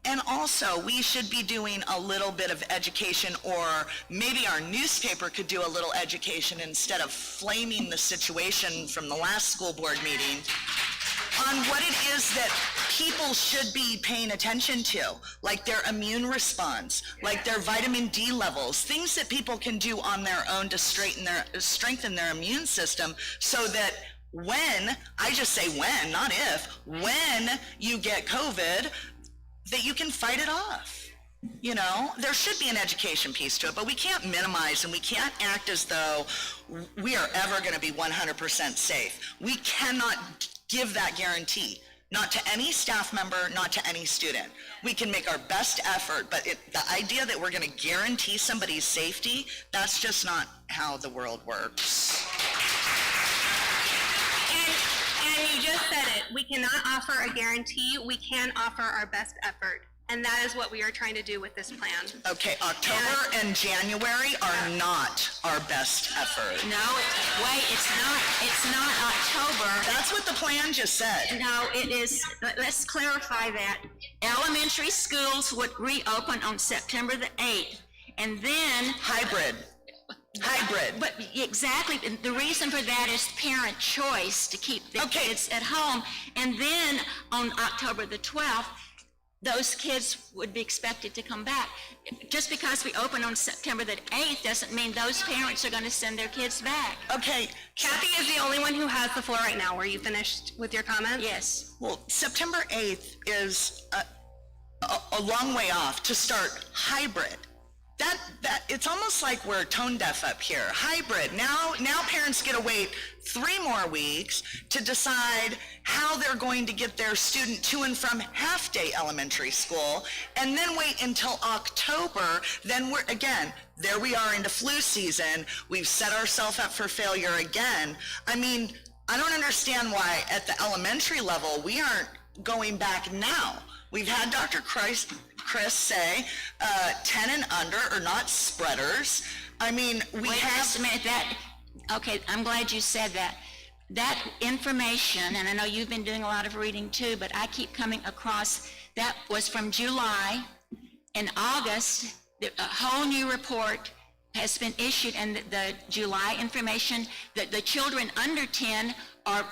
Speaker 18: And also, we should be doing a little bit of education, or maybe our newspaper could do a little education instead of flaming the situation from the last school board meeting on what it is that people should be paying attention to, like their immune response, like their vitamin D levels, things that people can do on their own to strengthen their immune system, so that when, I just say when, not if, when you get COVID, that you can fight it off. You know, there should be an education piece to it, but we can't minimize and we can't act as though we are ever going to be 100% safe. We cannot give that guarantee, not to any staff member, not to any student. We can make our best effort, but the idea that we're going to guarantee somebody's safety, that's just not how the world works.
Speaker 8: And you just said it, we cannot offer a guarantee, we can offer our best effort. And that is what we are trying to do with this plan.
Speaker 18: Okay, October and January are not our best effort.
Speaker 20: No, wait, it's not October.
Speaker 18: That's what the plan just said.
Speaker 20: No, it is, let's clarify that. Elementary schools would reopen on September the 8th, and then...
Speaker 18: Hybrid.
Speaker 20: But exactly, and the reason for that is parent choice to keep the kids at home. And then on October the 12th, those kids would be expected to come back. Just because we open on September the 8th doesn't mean those parents are going to send their kids back.
Speaker 18: Okay.
Speaker 8: Kathy is the only one who has the floor right now. Were you finished with your comments?
Speaker 20: Yes.
Speaker 18: Well, September 8th is a long way off to start hybrid. That it's almost like we're tone deaf up here. Hybrid. Now parents get to wait 3 more weeks to decide how they're going to get their student to and from half-day elementary school, and then wait until October. Then we're, again, there we are into flu season. We've set ourselves up for failure again. I mean, I don't understand why at the elementary level we aren't going back now. We've had Dr. Chris say 10 and under are not spreaders. I mean, we have...
Speaker 20: Wait a minute, okay, I'm glad you said that. That information, and I know you've been doing a lot of reading too, but I keep coming across, that was from July. In August, a whole new report has been issued, and the July information, that the children under 10 are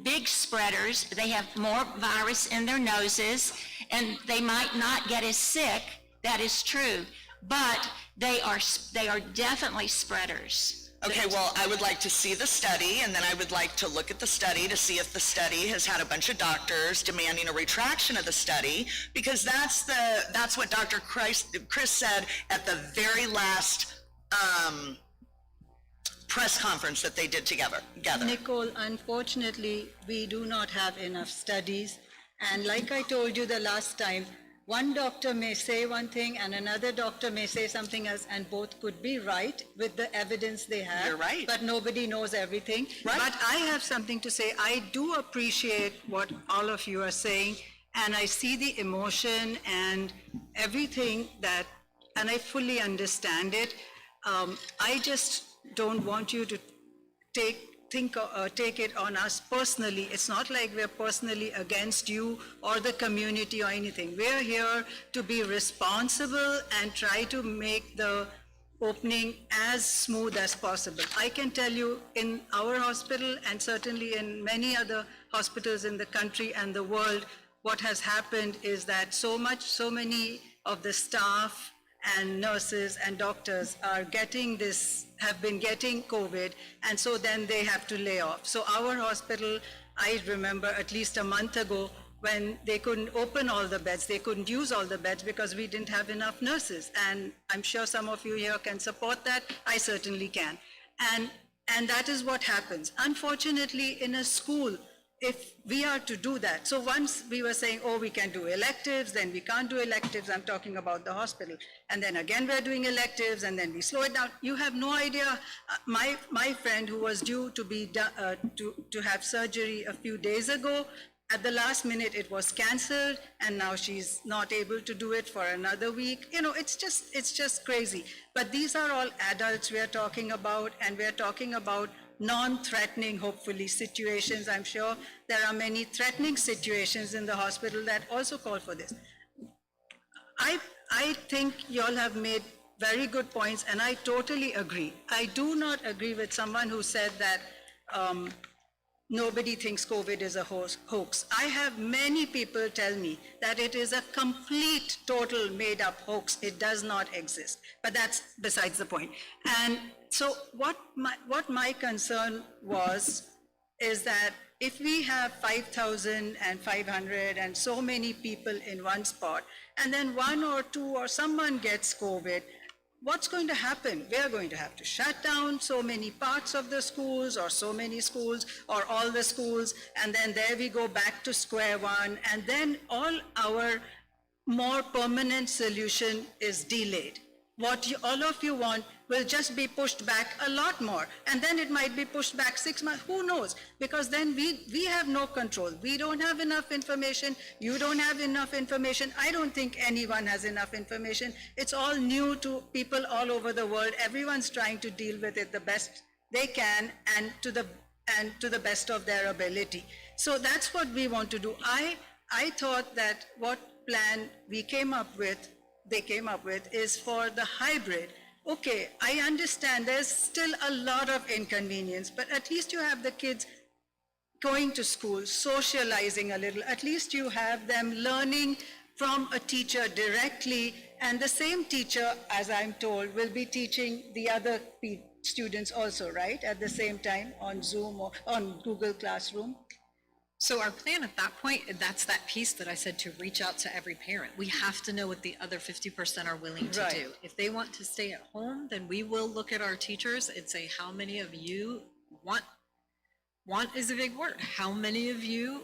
Speaker 20: big spreaders. They have more virus in their noses, and they might not get as sick. That is true, but they are definitely spreaders.
Speaker 18: Okay, well, I would like to see the study, and then I would like to look at the study to see if the study has had a bunch of doctors demanding a retraction of the study, because that's what Dr. Chris said at the very last press conference that they did together.
Speaker 4: Nicole, unfortunately, we do not have enough studies. And like I told you the last time, one doctor may say one thing and another doctor may say something else, and both could be right with the evidence they have.
Speaker 18: You're right.
Speaker 4: But nobody knows everything.
Speaker 18: Right.
Speaker 4: But I have something to say. I do appreciate what all of you are saying, and I see the emotion and everything that, and I fully understand it. I just don't want you to take it on us personally. It's not like we're personally against you or the community or anything. We're here to be responsible and try to make the opening as smooth as possible. I can tell you in our hospital, and certainly in many other hospitals in the country and the world, what has happened is that so many of the staff and nurses and doctors are have been getting COVID, and so then they have to lay off. So our hospital, I remember at least a month ago, when they couldn't open all the beds, they couldn't use all the beds because we didn't have enough nurses. And I'm sure some of you here can support that. I certainly can. And that is what happens. Unfortunately, in a school, if we are to do that, so once we were saying, oh, we can do electives, then we can't do electives, I'm talking about the hospital, and then again we're doing electives, and then we slow it down. You have no idea. My friend who was due to be to have surgery a few days ago, at the last minute it was cancelled, and now she's not able to do it for another week. You know, it's just crazy. But these are all adults we are talking about, and we are talking about non-threatening, hopefully, situations. I'm sure there are many threatening situations in the hospital that also call for this. I think you all have made very good points, and I totally agree. I do not agree with someone who said that nobody thinks COVID is a hoax. I have many people tell me that it is a complete, total made-up hoax. It does not exist. But that's besides the point. And so what my concern was is that if we have 5,500 and so many people in one spot, and then one or two or someone gets COVID, what's going to happen? We are going to have to shut down so many parts of the schools, or so many schools, or all the schools, and then there we go back to square one, and then all our more permanent solution is delayed. What all of you want will just be pushed back a lot more, and then it might be pushed back 6 months, who knows? Because then we have no control. We don't have enough information, you don't have enough information, I don't think anyone has enough information. It's all new to people all over the world. Everyone's trying to deal with it the best they can, and to the best of their ability. So that's what we want to do. I thought that what plan they came up with is for the hybrid. Okay, I understand there's still a lot of inconvenience, but at least you have the kids going to school, socializing a little. At least you have them learning from a teacher directly, and the same teacher, as I'm told, will be teaching the other students also, right? At the same time on Zoom or on Google Classroom.
Speaker 5: So our plan at that point, that's that piece that I said, to reach out to every parent. We have to know what the other 50% are willing to do. If they want to stay at home, then we will look at our teachers and say, how many of you want is a big word. How many of you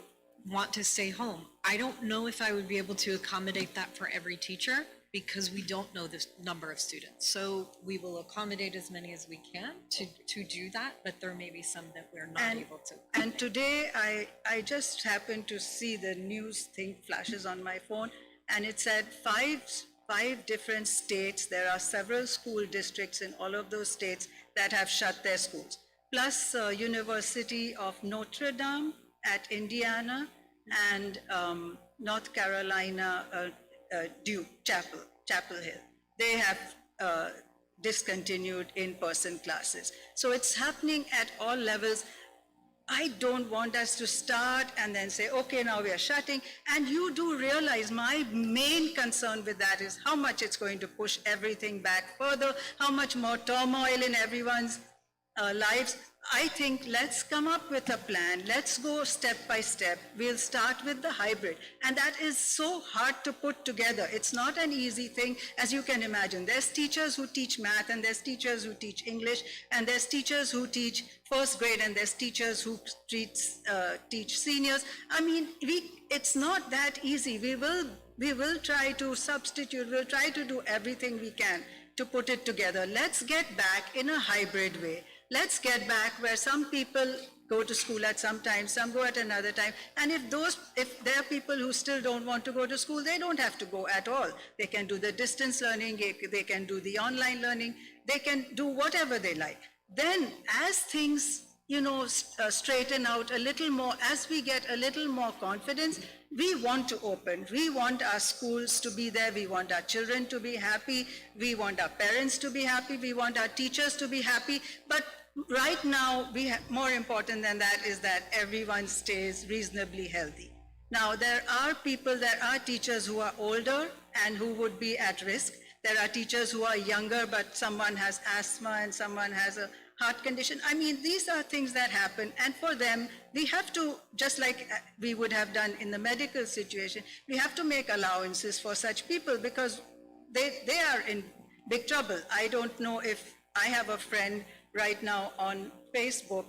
Speaker 5: want to stay home? I don't know if I would be able to accommodate that for every teacher, because we don't know the number of students. So we will accommodate as many as we can to do that, but there may be some that we're not able to.
Speaker 4: And today I just happened to see the news thing flashes on my phone, and it said five different states. There are several school districts in all of those states that have shut their schools. Plus University of Notre Dame at Indiana, and North Carolina, Duke, Chapel Hill. They have discontinued in-person classes. So it's happening at all levels. I don't want us to start and then say, okay, now we are shutting. And you do realize my main concern with that is how much it's going to push everything back further, how much more turmoil in everyone's lives. I think let's come up with a plan. Let's go step by step. We'll start with the hybrid. And that is so hard to put together. It's not an easy thing, as you can imagine. There's teachers who teach math, and there's teachers who teach English, and there's teachers who teach first grade, and there's teachers who teach seniors. I mean, it's not that easy. We will try to substitute. We'll try to do everything we can to put it together. Let's get back in a hybrid way. Let's get back where some people go to school at some time, some go at another time. And if there are people who still don't want to go to school, they don't have to go at all. They can do the distance learning, they can do the online learning, they can do whatever they like. Then as things, straighten out a little more, as we get a little more confidence, we want to open. We want our schools to be there. We want our children to be happy. We want our parents to be happy. We want our teachers to be happy. But right now, more important than that is that everyone stays reasonably healthy. Now, there are teachers who are older and who would be at risk. There are teachers who are younger, but someone has asthma and someone has a heart condition. I mean, these are things that happen, and for them, we have to, just like we would have done in the medical situation, we have to make allowances for such people, because they are in big trouble. I don't know if I have a friend right now on Facebook,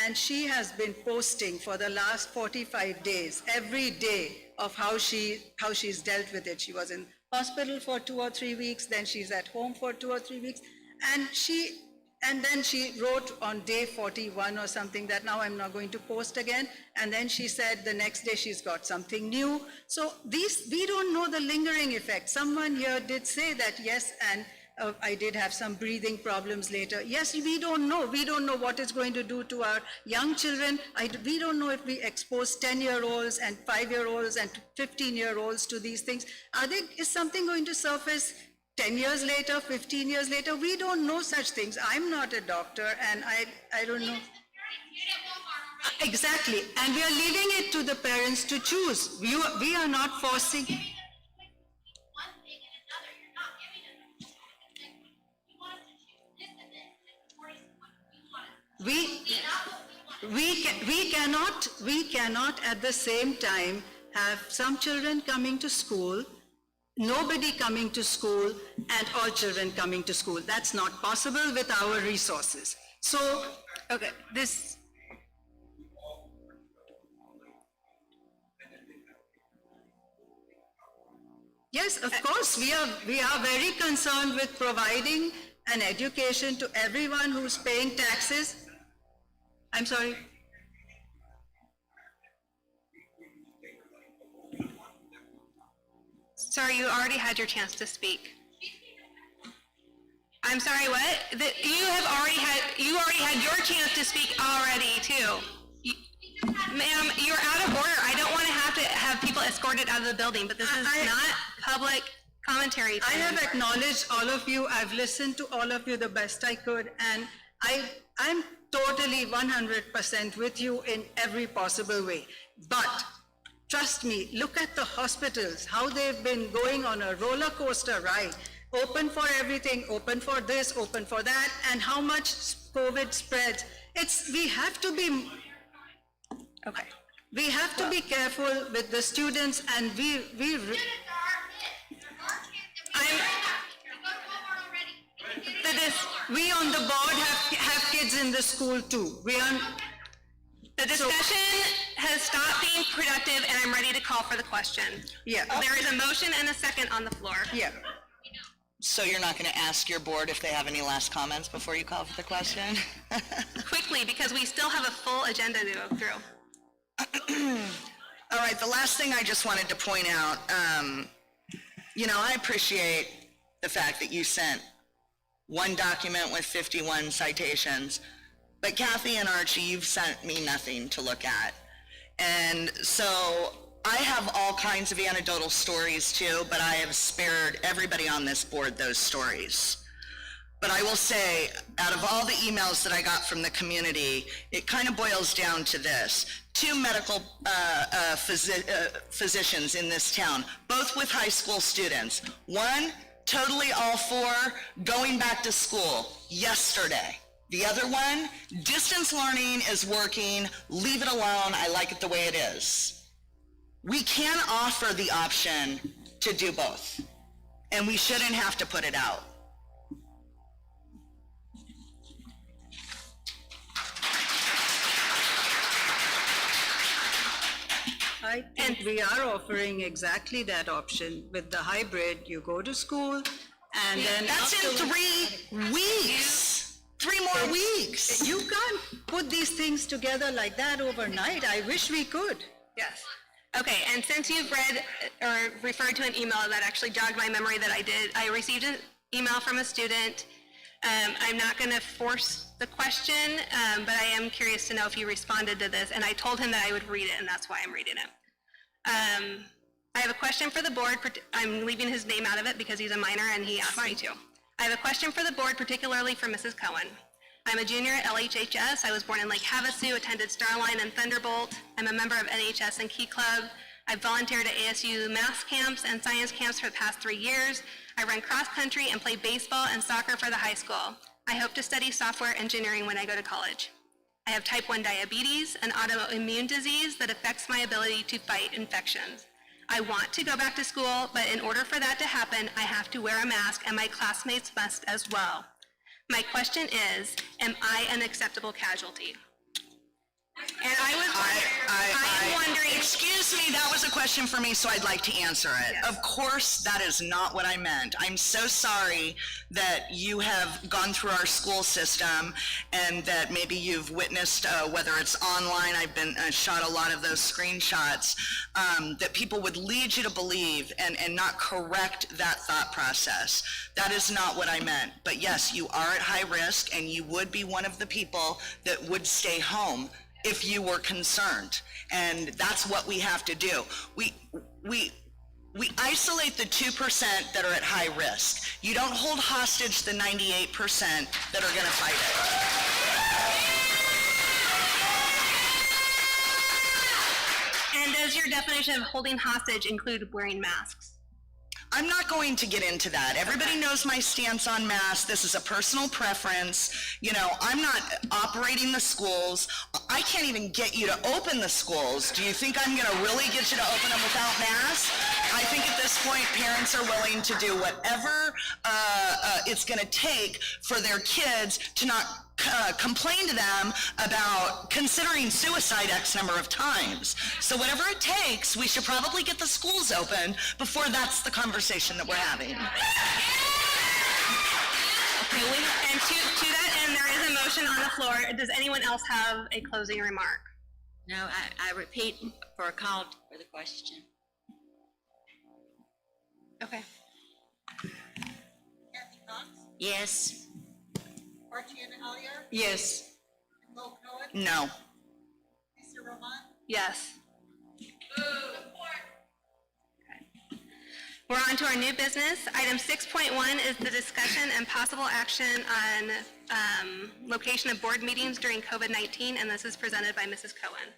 Speaker 4: and she has been posting for the last 45 days, every day, of how she's dealt with it. She was in hospital for 2 or 3 weeks, then she's at home for 2 or 3 weeks, and then she wrote on day 41 or something that now I'm not going to post again, and then she said the next day she's got something new. So we don't know the lingering effect. Someone here did say that, yes, and I did have some breathing problems later. Yes, we don't know. We don't know what it's going to do to our young children. We don't know if we expose 10-year-olds and 5-year-olds and 15-year-olds to these things. Is something going to surface 10 years later, 15 years later? We don't know such things. I'm not a doctor, and I don't know. Exactly, and we are leaving it to the parents to choose. We are not forcing. We cannot at the same time have some children coming to school, nobody coming to school, and all children coming to school. That's not possible with our resources. So, okay, this. Yes, of course, we are very concerned with providing an education to everyone who's paying taxes. I'm sorry.
Speaker 8: Sorry, you already had your chance to speak. I'm sorry, what? You already had your chance to speak already, too. Ma'am, you're out of order. I don't want to have people escorted out of the building, but this is not public commentary.
Speaker 4: I have acknowledged all of you. I've listened to all of you the best I could, and I'm totally 100% with you in every possible way. But trust me, look at the hospitals, how they've been going on a roller coaster ride, open for everything, open for this, open for that, and how much COVID spreads. We have to be, okay, we have to be careful with the students, and we on the board have kids in the school too.
Speaker 8: The discussion has stopped being productive, and I'm ready to call for the question.
Speaker 4: Yeah.
Speaker 8: There is a motion and a second on the floor.
Speaker 4: Yeah.
Speaker 18: So you're not going to ask your board if they have any last comments before you call for the question?
Speaker 8: Quickly, because we still have a full agenda to go through.
Speaker 18: All right, the last thing I just wanted to point out, I appreciate the fact that you sent one document with 51 citations, but Kathy and Archie, you've sent me nothing to look at. And so I have all kinds of anecdotal stories too, but I have spared everybody on this board those stories. But I will say, out of all the emails that I got from the community, it kind of boils down to this. 2 medical physicians in this town, both with high school students. One, totally all for going back to school yesterday. The other one, distance learning is working, leave it alone, I like it the way it is. We can offer the option to do both, and we shouldn't have to put it out.
Speaker 4: I think we are offering exactly that option. With the hybrid, you go to school, and then
Speaker 18: that's in 3 weeks. 3 more weeks.
Speaker 4: You can't put these things together like that overnight. I wish we could.
Speaker 8: Yes. Okay, and since you've read or referred to an email that actually jogged my memory that I received an email from a student. I'm not going to force the question, but I am curious to know if he responded to this, and I told him that I would read it, and that's why I'm reading it. I have a question for the board. I'm leaving his name out of it because he's a minor and he asked me to. I have a question for the board, particularly for Mrs. Cohen. I'm a junior at LHHS. I was born in Lake Havasu, attended Starline and Thunderbolt. I'm a member of NHS and Key Club. I've volunteered at ASU math camps and science camps for the past 3 years. I run cross country and play baseball and soccer for the high school. I hope to study software engineering when I go to college. I have type 1 diabetes, an autoimmune disease that affects my ability to fight infections. I want to go back to school, but in order for that to happen, I have to wear a mask, and my classmates must as well. My question is, am I an acceptable casualty?
Speaker 6: And I'm wondering.
Speaker 18: Excuse me, that was a question for me, so I'd like to answer it.
Speaker 6: Yes.
Speaker 18: Of course, that is not what I meant. I'm so sorry that you have gone through our school system and that maybe you've witnessed, whether it's online, I've been shot a lot of those screenshots, that people would lead you to believe and not correct that thought process. That is not what I meant. But yes, you are at high risk and you would be one of the people that would stay home if you were concerned. And that's what we have to do. We isolate the 2% that are at high risk. You don't hold hostage the 98% that are gonna fight
Speaker 8: And does your definition of holding hostage include wearing masks?
Speaker 18: I'm not going to get into that. Everybody knows my stance on masks. This is a personal preference. You know, I'm not operating the schools. I can't even get you to open the schools. Do you think I'm gonna really get you to open them without masks? I think at this point, parents are willing to do whatever it's gonna take for their kids to not complain to them about considering suicide X number of times. So whatever it takes, we should probably get the schools open before that's the conversation that we're having.
Speaker 8: Okay, and to that end, there is a motion on the floor. Does anyone else have a closing remark?
Speaker 20: No, I repeat for a call for the question.
Speaker 8: Okay.
Speaker 20: Yes.
Speaker 4: Yes.
Speaker 18: No.
Speaker 8: Yes. We're on to our new business. Item 6.1 is the discussion and possible action on location of board meetings during COVID-19, and this is presented by Mrs. Cohen.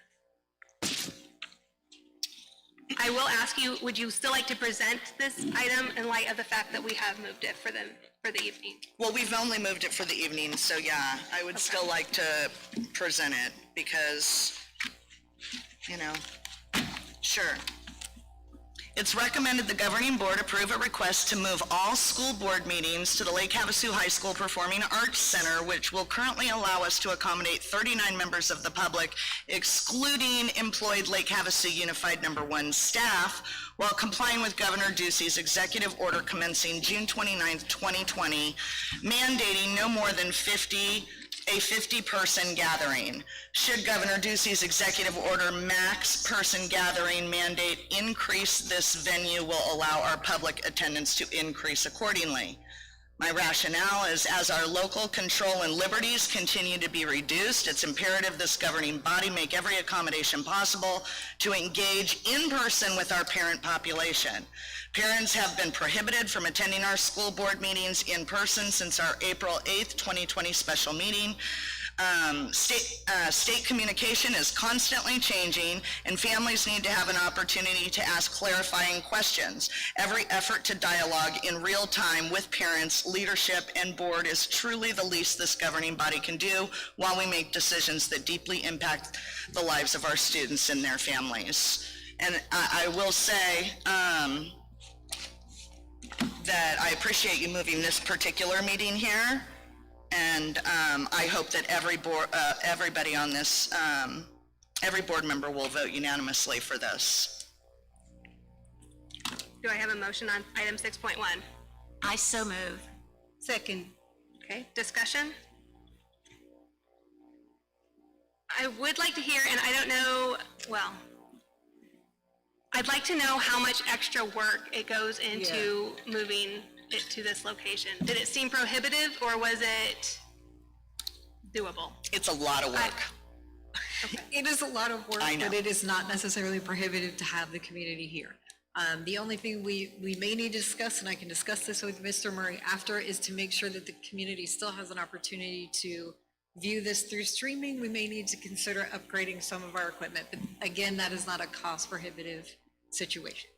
Speaker 8: I will ask you, would you still like to present this item in light of the fact that we have moved it for the evening?
Speaker 18: Well, we've only moved it for the evening, so yeah, I would still like to present it because, you know, sure. It's recommended the governing board approve a request to move all school board meetings to the Lake Havasu High School Performing Arts Center, which will currently allow us to accommodate 39 members of the public, excluding employed Lake Havasu Unified No. 1 staff, while complying with Governor Ducey's executive order commencing June 29th, 2020, mandating no more than 50-person gathering. Should Governor Ducey's executive order max person gathering mandate increase, this venue will allow our public attendance to increase accordingly. My rationale is, as our local control and liberties continue to be reduced, it's imperative this governing body make every accommodation possible to engage in person with our parent population. Parents have been prohibited from attending our school board meetings in person since our April 8th, 2020 special meeting. State communication is constantly changing, and families need to have an opportunity to ask clarifying questions. Every effort to dialogue in real time with parents, leadership, and board is truly the least this governing body can do while we make decisions that deeply impact the lives of our students and their families. And I will say that I appreciate you moving this particular meeting here. And I hope that everybody on this, every board member will vote unanimously for this.
Speaker 8: Do I have a motion on item 6.1?
Speaker 20: I so move.
Speaker 4: Second.
Speaker 8: Okay, discussion? I would like to hear, and I don't know, well, I'd like to know how much extra work it goes into moving it to this location. Did it seem prohibitive, or was it doable?
Speaker 18: It's a lot of work.
Speaker 5: It is a lot of work,
Speaker 18: I know.
Speaker 5: but it is not necessarily prohibitive to have the community here. The only thing we may need to discuss, and I can discuss this with Mr. Murray after, is to make sure that the community still has an opportunity to view this through streaming. We may need to consider upgrading some of our equipment, but again, that is not a cost prohibitive situation.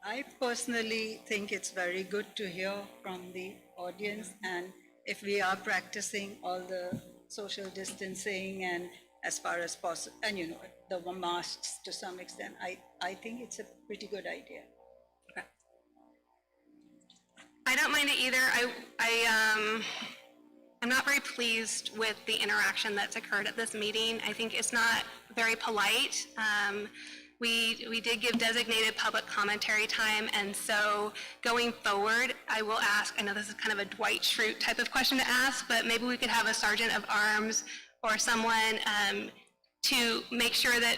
Speaker 4: I personally think it's very good to hear from the audience, and if we are practicing all the social distancing and as far as possible, and you know, the masks to some extent, I think it's a pretty good idea.
Speaker 8: I don't mind it either. I'm not very pleased with the interaction that's occurred at this meeting. I think it's not very polite. We did give designated public commentary time, and so going forward, I will ask, I know this is kind of a Dwight Schrute type of question to ask, but maybe we could have a sergeant of arms or someone to make sure that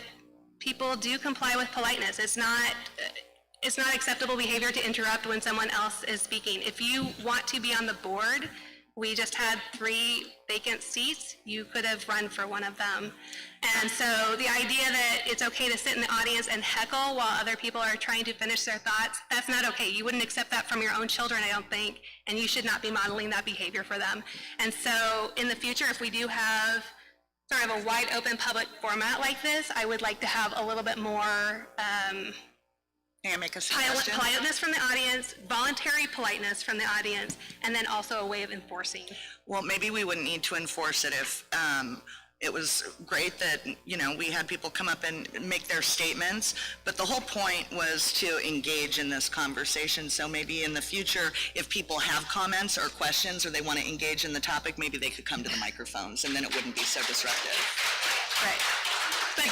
Speaker 8: people do comply with politeness. It's not acceptable behavior to interrupt when someone else is speaking. If you want to be on the board, we just had 3 vacant seats. You could have run for one of them. And so the idea that it's okay to sit in the audience and heckle while other people are trying to finish their thoughts, that's not okay. You wouldn't accept that from your own children, I don't think, and you should not be modeling that behavior for them. And so in the future, if we do have sort of a wide open public format like this, I would like to have a little bit more
Speaker 18: May I make a suggestion?
Speaker 8: politeness from the audience, voluntary politeness from the audience, and then also a way of enforcing.
Speaker 18: Well, maybe we wouldn't need to enforce it if it was great that, you know, we had people come up and make their statements, but the whole point was to engage in this conversation. So maybe in the future, if people have comments or questions or they want to engage in the topic, maybe they could come to the microphones and then it wouldn't be so disruptive.
Speaker 8: Right. But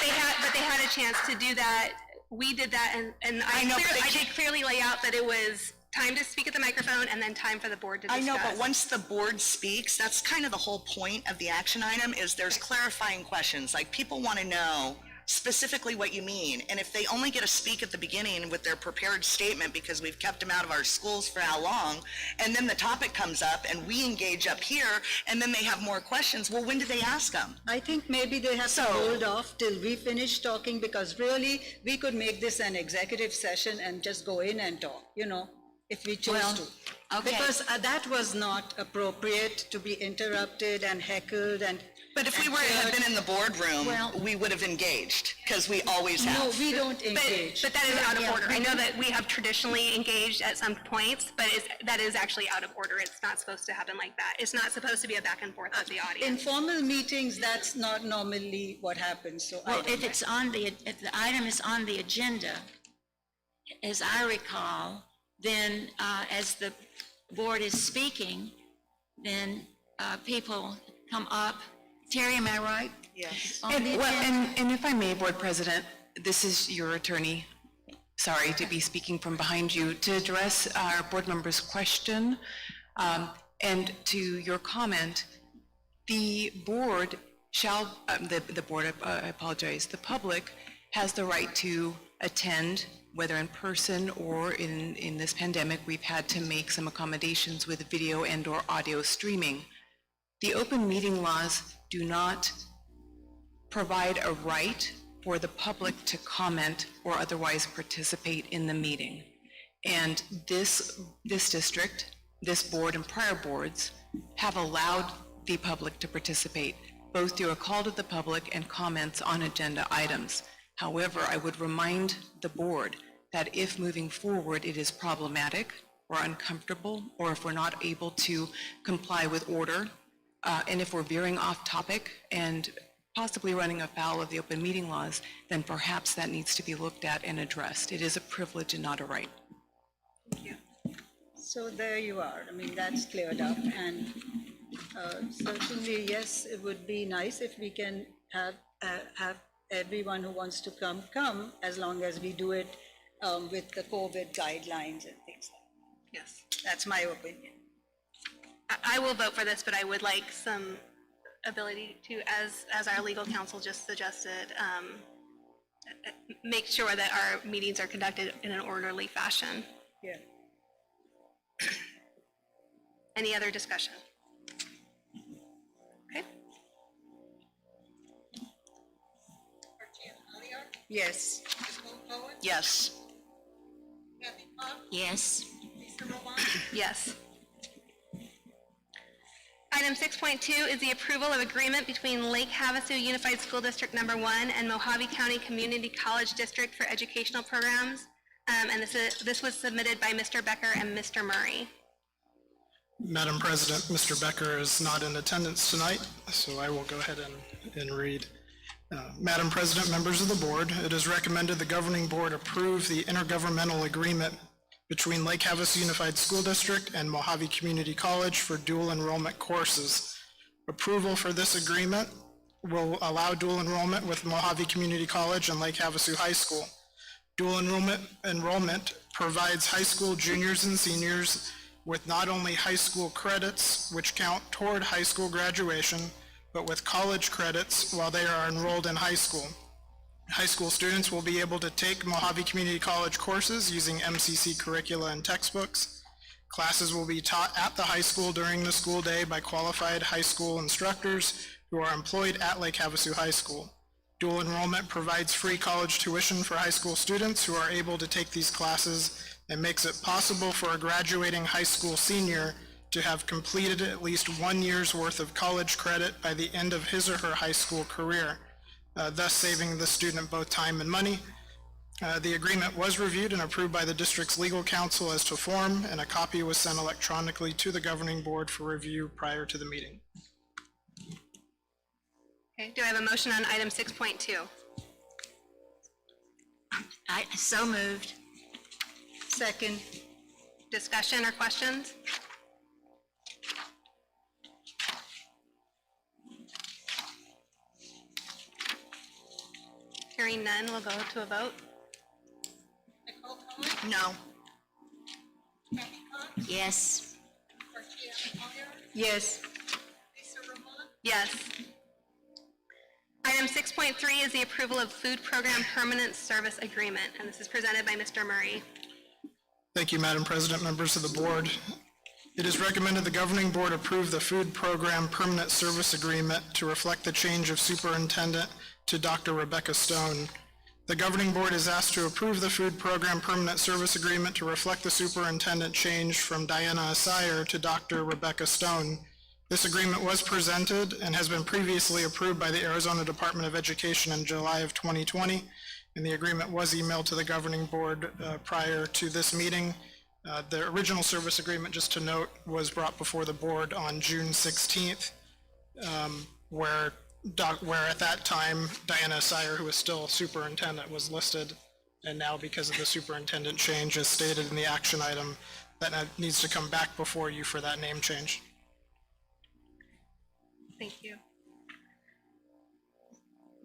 Speaker 8: they had a chance to do that. We did that, and I did clearly lay out that it was time to speak at the microphone and then time for the board to discuss.
Speaker 18: I know, but once the board speaks, that's kind of the whole point of the action item, is there's clarifying questions. Like, people want to know specifically what you mean. And if they only get to speak at the beginning with their prepared statement because we've kept them out of our schools for how long, and then the topic comes up and we engage up here, and then they have more questions, well, when do they ask them?
Speaker 4: I think maybe they have to hold off till we finish talking, because really, we could make this an executive session and just go in and talk, you know, if we chose to.
Speaker 20: okay.
Speaker 4: Because that was not appropriate to be interrupted and heckled and.
Speaker 18: But if we had been in the boardroom, we would have engaged, because we always have.
Speaker 4: No, we don't engage.
Speaker 8: But that is out of order. I know that we have traditionally engaged at some points, but that is actually out of order. It's not supposed to happen like that. It's not supposed to be a back and forth with the audience.
Speaker 4: In formal meetings, that's not normally what happens, so.
Speaker 20: Well, if the item is on the agenda, as I recall, then as the board is speaking, then people come up. Terry, am I right?
Speaker 18: Yes.
Speaker 21: And if I may, Board President, this is your attorney, sorry to be speaking from behind you, to address our board member's question and to your comment, the board shall, the board, I apologize, the public has the right to attend, whether in person or in this pandemic, we've had to make some accommodations with video and or audio streaming. The open meeting laws do not provide a right for the public to comment or otherwise participate in the meeting. And this district, this board and prior boards have allowed the public to participate, both through a call to the public and comments on agenda items. However, I would remind the board that if moving forward it is problematic or uncomfortable, or if we're not able to comply with order, and if we're veering off topic and possibly running afoul of the open meeting laws, then perhaps that needs to be looked at and addressed. It is a privilege and not a right.
Speaker 4: Thank you. So there you are. I mean, that's cleared up, and certainly, yes, it would be nice if we can have everyone who wants to come, as long as we do it with the COVID guidelines and things like that. Yes, that's my opinion.
Speaker 8: I will vote for this, but I would like some ability to, as our legal counsel just suggested, make sure that our meetings are conducted in an orderly fashion.
Speaker 4: Yeah.
Speaker 8: Any other discussion? Okay.
Speaker 4: Yes.
Speaker 18: Yes.
Speaker 20: Yes.
Speaker 8: Yes. Item 6.2 is the approval of agreement between Lake Havasu Unified School District Number 1 and Mojave County Community College District for educational programs. And this was submitted by Mr. Becker and Mr. Murray.
Speaker 22: Madam President, Mr. Becker is not in attendance tonight, so I will go ahead and read. Madam President, members of the board, it is recommended the governing board approve the intergovernmental agreement between Lake Havasu Unified School District and Mojave Community College for dual enrollment courses Approval for this agreement will allow dual enrollment with Mojave Community College and Lake Havasu High School. Dual enrollment provides high school juniors and seniors with not only high school credits, which count toward high school graduation, but with college credits while they are enrolled in high school. High school students will be able to take Mojave Community College courses using MCC curricula and textbooks. Classes will be taught at the high school during the school day by qualified high school instructors who are employed at Lake Havasu High School. Dual enrollment provides free college tuition for high school students who are able to take these classes and makes it possible for a graduating high school senior to have completed at least 1 year's worth of college credit by the end of his or her high school career, thus saving the student both time and money. The agreement was reviewed and approved by the district's legal counsel as to form, and a copy was sent electronically to the governing board for review prior to the meeting.
Speaker 8: Okay, do I have a motion on item 6.2?
Speaker 20: So moved.
Speaker 4: Second.
Speaker 8: Discussion or questions? Hearing none, we'll go to a vote.
Speaker 18: No.
Speaker 20: Yes.
Speaker 4: Yes.
Speaker 8: Yes. Item 6.3 is the approval of food program permanent service agreement, and this is presented by Mr. Murray.
Speaker 22: Thank you, Madam President, members of the board. It is recommended the governing board approve the food program permanent service agreement to reflect the change of superintendent to Dr. Rebecca Stone. The governing board is asked to approve the food program permanent service agreement to reflect the superintendent change from Diana Asire to Dr. Rebecca Stone. This agreement was presented and has been previously approved by the Arizona Department of Education in July of 2020, and the agreement was emailed to the governing board prior to this meeting. The original service agreement, just to note, was brought before the board on June 16th, where at that time, Diana Asire, who was still superintendent, was listed, and now because of the superintendent change, as stated in the action item, that needs to come back before you for that name change.
Speaker 8: Thank you.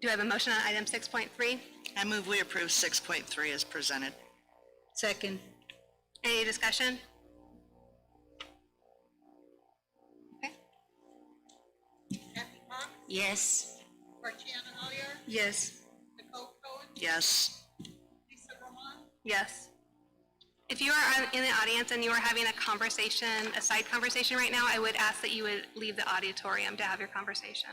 Speaker 8: Do I have a motion on item 6.3?
Speaker 18: I move we approve 6.3 as presented.
Speaker 4: Second.
Speaker 8: Any discussion? Okay.
Speaker 20: Yes.
Speaker 4: Yes.
Speaker 18: Yes.
Speaker 8: Yes. If you are in the audience and you are having a conversation, a side conversation right now, I would ask that you would leave the auditorium to have your conversation.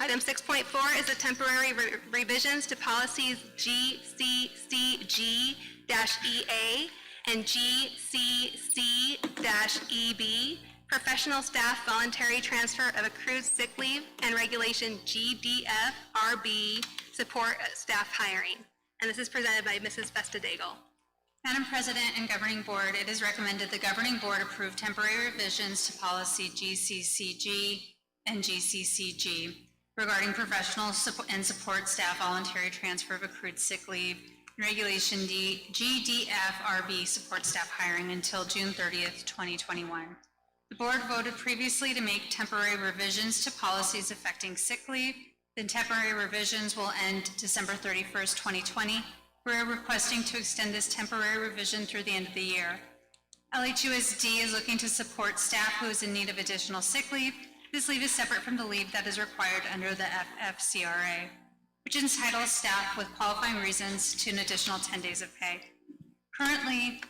Speaker 8: Item 6.4 is the temporary revisions to policies GCCG-EA and GCC-EB, professional staff voluntary transfer of accrued sick leave, and regulation GDF-RB, support staff hiring. And this is presented by Mrs. Vestadagel.
Speaker 19: Madam President and Governing Board, it is recommended the Governing Board approve temporary revisions to policy GCCG and GCCG regarding professional and support staff voluntary transfer of accrued sick leave and regulation GDF-RB, support staff hiring until June 30th, 2021. The board voted previously to make temporary revisions to policies affecting sick leave. The temporary revisions will end December 31st, 2020. We're requesting to extend this temporary revision through the end of the year. LHUSD is looking to support staff who is in need of additional sick leave. This leave is separate from the leave that is required under the FFCRA, which entitles staff with qualifying reasons to an additional 10 days of pay. Currently,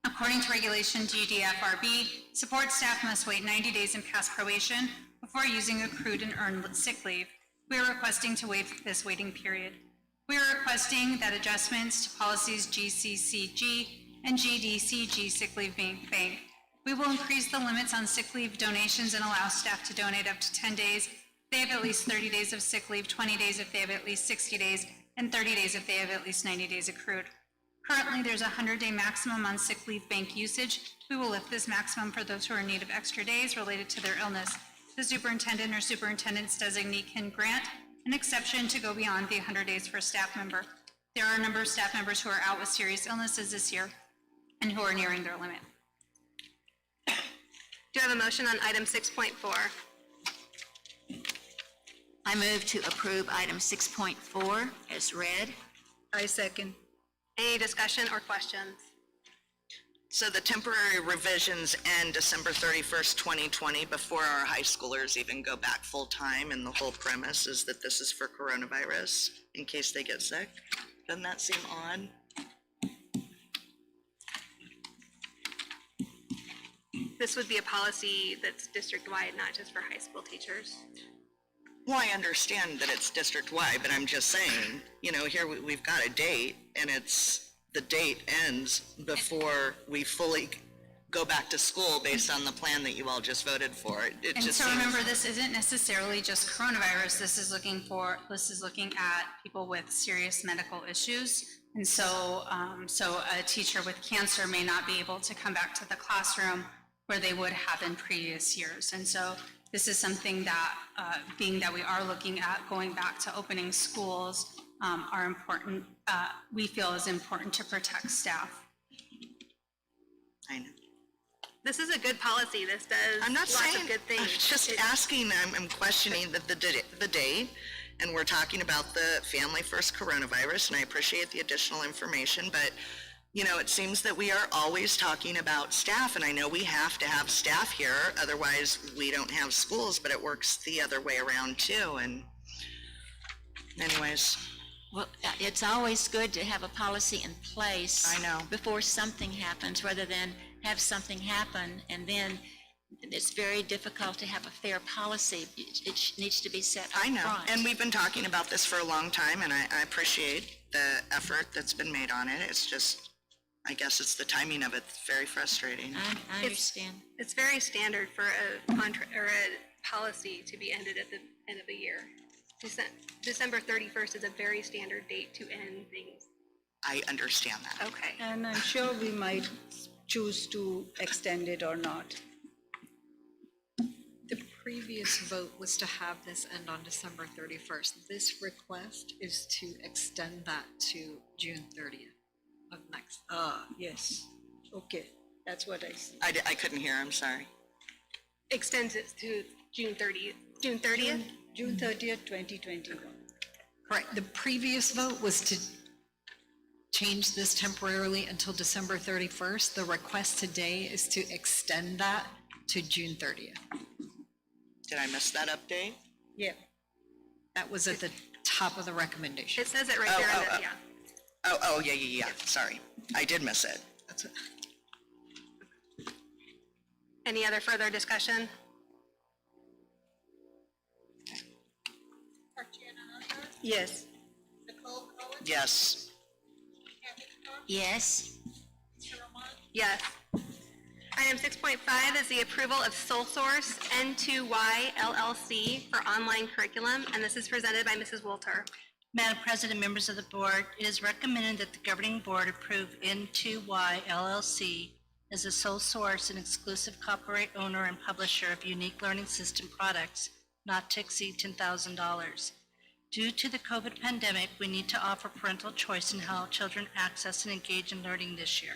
Speaker 19: according to regulation GDF-RB, support staff must wait 90 days and pass probation before using accrued and earned sick leave. We are requesting to waive this waiting period. We are requesting that adjustments to policies GCCG and GDCG sick leave bank. We will increase the limits on sick leave donations and allow staff to donate up to 10 days if they have at least 30 days of sick leave, 20 days if they have at least 60 days, and 30 days if they have at least 90 days accrued. Currently, there's a 100-day maximum on sick leave bank usage. We will lift this maximum for those who are in need of extra days related to their illness. The superintendent or superintendent's designee can grant an exception to go beyond the 100 days for a staff member. There are a number of staff members who are out with serious illnesses this year and who are nearing their limit.
Speaker 8: Do I have a motion on item 6.4?
Speaker 20: I move to approve item 6.4 as read.
Speaker 4: I second.
Speaker 8: Any discussion or questions?
Speaker 18: So the temporary revisions end December 31st, 2020, before our high schoolers even go back full-time, and the whole premise is that this is for coronavirus, in case they get sick. Doesn't that seem odd?
Speaker 8: This would be a policy that's district-wide, not just for high school teachers.
Speaker 18: Well, I understand that it's district-wide, but I'm just saying, you know, here we've got a date, and the date ends before we fully go back to school based on the plan that you all just voted for. It
Speaker 19: And
Speaker 18: just
Speaker 19: so
Speaker 18: seems-
Speaker 19: remember, this isn't necessarily just coronavirus. This is looking at people with serious medical issues. And so, so a teacher with cancer may not be able to come back to the classroom where they would have in previous years. And so this is something that, being that we are looking at going back to opening schools, are important, we feel is important to protect staff.
Speaker 18: I know.
Speaker 8: This is a good policy. This does
Speaker 18: I'm not
Speaker 8: lots
Speaker 18: saying,
Speaker 8: of good things.
Speaker 18: I'm just asking, I'm questioning the date, and we're talking about the Family First coronavirus, and I appreciate the additional information, but, you know, it seems that we are always talking about staff, and I know we have to have staff here, otherwise we don't have schools, but it works the other way around too, and anyways.
Speaker 20: Well, it's always good to have a policy in place.
Speaker 18: I know.
Speaker 20: Before something happens, rather than have something happen and then it's very difficult to have a fair policy. It needs to be set up
Speaker 18: I know,
Speaker 20: front.
Speaker 18: and we've been talking about this for a long time, and I appreciate the effort that's been made on it. It's just, I guess it's the timing of it, it's very frustrating.
Speaker 20: I understand.
Speaker 8: It's very standard for a contract or a policy to be ended at the end of a year. December 31st is a very standard date to end things.
Speaker 18: I understand that.
Speaker 8: Okay.
Speaker 4: And I'm sure we might choose to extend it or not.
Speaker 5: The previous vote was to have this end on December 31st. This request is to extend that to June 30th of next.
Speaker 4: Yes. Okay, that's what I see.
Speaker 18: I couldn't hear, I'm sorry.
Speaker 8: Extends it to June 30th. June 30th?
Speaker 4: June 30th, 2021.
Speaker 5: Correct. The previous vote was to change this temporarily until December 31st. The request today is to extend that to June 30th.
Speaker 18: Did I miss that update?
Speaker 4: Yeah.
Speaker 5: That was at the top of the recommendation.
Speaker 8: It says it right there, yeah.
Speaker 18: Yeah, sorry. I did miss it.
Speaker 5: That's it.
Speaker 8: Any other further discussion?
Speaker 4: Yes.
Speaker 18: Yes.
Speaker 20: Yes.
Speaker 8: Yes. Item 6.5 is the approval of sole source N2Y LLC for online curriculum, and this is presented by Mrs. Wolter.
Speaker 2: Madam President, members of the board, it is recommended that the governing board approve N2Y LLC as a sole source and exclusive copyright owner and publisher of unique learning system products not to exceed $10,000. Due to the COVID pandemic, we need to offer parental choice in how children access and engage in learning this year.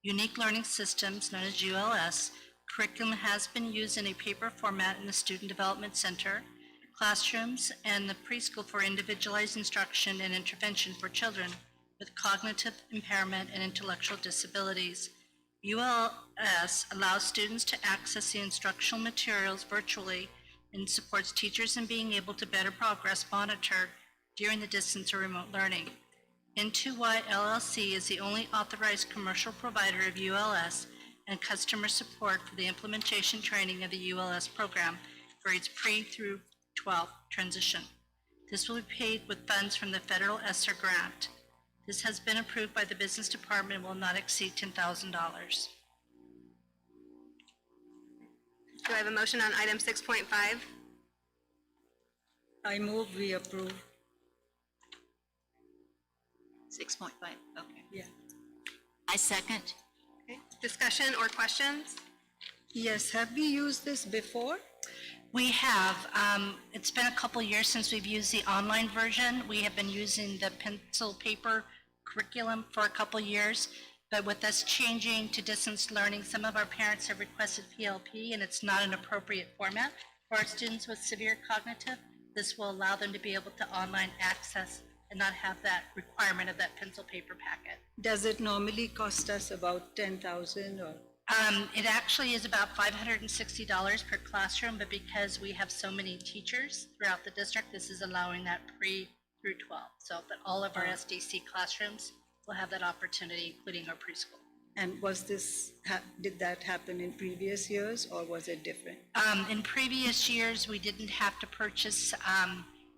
Speaker 2: Unique Learning Systems, known as ULS, curriculum has been used in a paper format in the Student Development Center, classrooms, and the preschool for individualized instruction and intervention for children with cognitive impairment and intellectual disabilities. ULS allows students to access the instructional materials virtually and supports teachers in being able to better progress monitor during the distance or remote learning. N2Y LLC is the only authorized commercial provider of ULS and customer support for the implementation training of the ULS program, grades pre through 12 transition. This will be paid with funds from the federal ESSER grant. This has been approved by the business department and will not exceed $10,000.
Speaker 8: Do I have a motion on item 6.5?
Speaker 4: I move we approve.
Speaker 20: 6.5, okay.
Speaker 4: Yeah.
Speaker 20: I second.
Speaker 8: Okay. Discussion or questions?
Speaker 4: Yes, have we used this before?
Speaker 2: We have. It's been a couple years since we've used the online version. We have been using the pencil paper curriculum for a couple years. But with us changing to distance learning, some of our parents have requested PLP, and it's not an appropriate format for our students with severe cognitive. This will allow them to be able to online access and not have that requirement of that pencil paper packet.
Speaker 4: Does it normally cost us about 10,000 or?
Speaker 2: It actually is about $560 per classroom, but because we have so many teachers throughout the district, this is allowing that pre through 12. So that all of our SDC classrooms will have that opportunity, including our preschool.
Speaker 4: And was this, did that happen in previous years or was it different?
Speaker 2: In previous years, we didn't have to purchase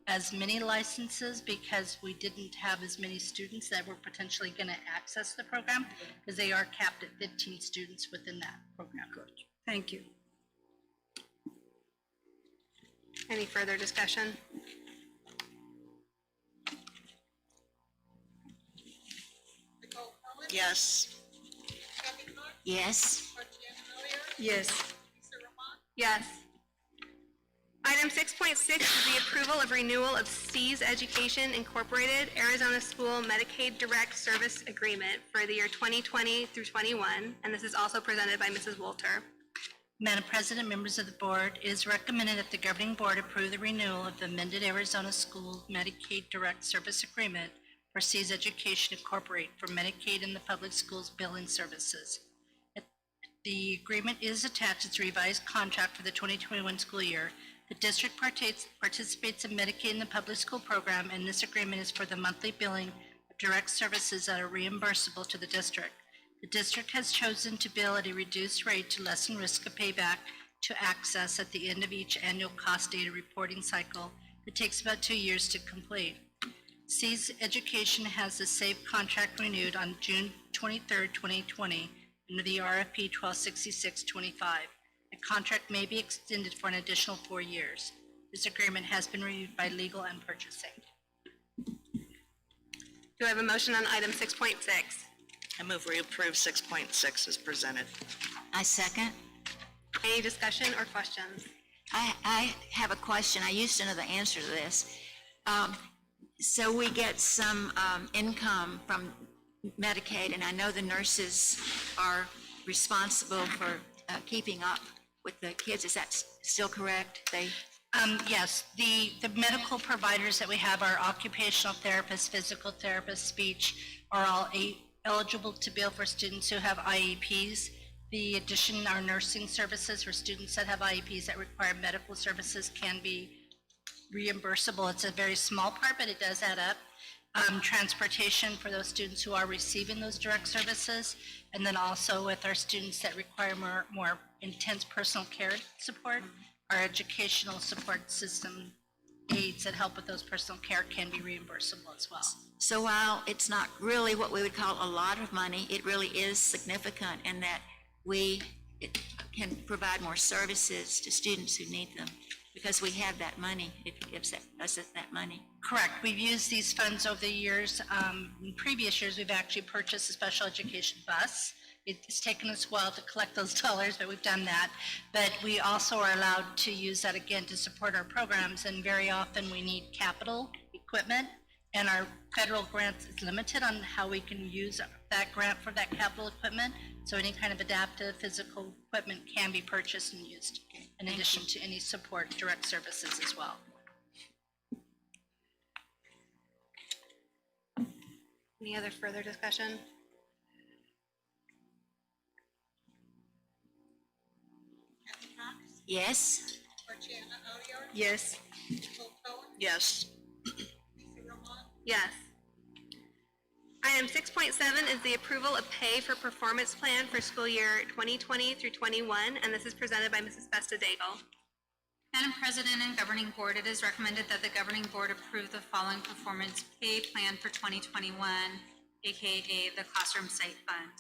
Speaker 2: as many licenses because we didn't have as many students that were potentially going to access the program, because they are capped at 15 students within that program.
Speaker 4: Good. Thank you.
Speaker 8: Any further discussion?
Speaker 18: Yes.
Speaker 20: Yes.
Speaker 4: Yes.
Speaker 8: Yes. Item 6.6 is the approval of renewal of C's Education Incorporated Arizona School Medicaid Direct Service Agreement for the year 2020 through 21, and this is also presented by Mrs. Wolter.
Speaker 2: Madam President, members of the board, it is recommended that the governing board approve the renewal of the amended Arizona School Medicaid Direct Service Agreement for C's Education Incorporated for Medicaid in the public schools billing services. The agreement is attached to its revised contract for the 2021 school year. The district participates in Medicaid in the public school program, and this agreement is for the monthly billing of direct services that are reimbursable to the district. The district has chosen to bill at a reduced rate to lessen risk of payback to access at the end of each annual cost data reporting cycle. It takes about 2 years to complete. C's Education has the SAVE contract renewed on June 23, 2020, under the RFP 126625. The contract may be extended for an additional 4 years. This agreement has been reviewed by legal and purchasing.
Speaker 8: Do I have a motion on item 6.6?
Speaker 18: I move we approve 6.6 as presented.
Speaker 20: I second.
Speaker 8: Any discussion or questions?
Speaker 20: I have a question. I used to know the answer to this. So we get some income from Medicaid, and I know the nurses are responsible for keeping up with the kids. Is that still correct?
Speaker 2: Yes, the medical providers that we have, our occupational therapists, physical therapists, speech, are all eligible to bill for students who have IEPs. The addition, our nursing services for students that have IEPs that require medical services can be reimbursable. It's a very small part, but it does add up. Transportation for those students who are receiving those direct services, and then also with our students that require more intense personal care support, our educational support system aides that help with those personal care can be reimbursable as well.
Speaker 20: So while it's not really what we would call a lot of money, it really is significant in that we can provide more services to students who need them. Because we have that money, it gives us that money.
Speaker 2: Correct. We've used these funds over the years. In previous years, we've actually purchased a special education bus. It's taken us a while to collect those dollars, but we've done that. But we also are allowed to use that again to support our programs, and very often we need capital equipment, and our federal grant is limited on how we can use that grant for that capital equipment. So any kind of adaptive physical equipment can be purchased and used in addition to any support direct services as well.
Speaker 8: Any other further discussion?
Speaker 20: Yes.
Speaker 4: Yes.
Speaker 18: Yes.
Speaker 8: Yes. Item 6.7 is the approval of pay for performance plan for school year 2020 through 21, and this is presented by Mrs. Besta-Daigle.
Speaker 19: Madam President and Governing Board, it is recommended that the Governing Board approve the following performance pay plan for 2021, aka the Classroom Site Fund.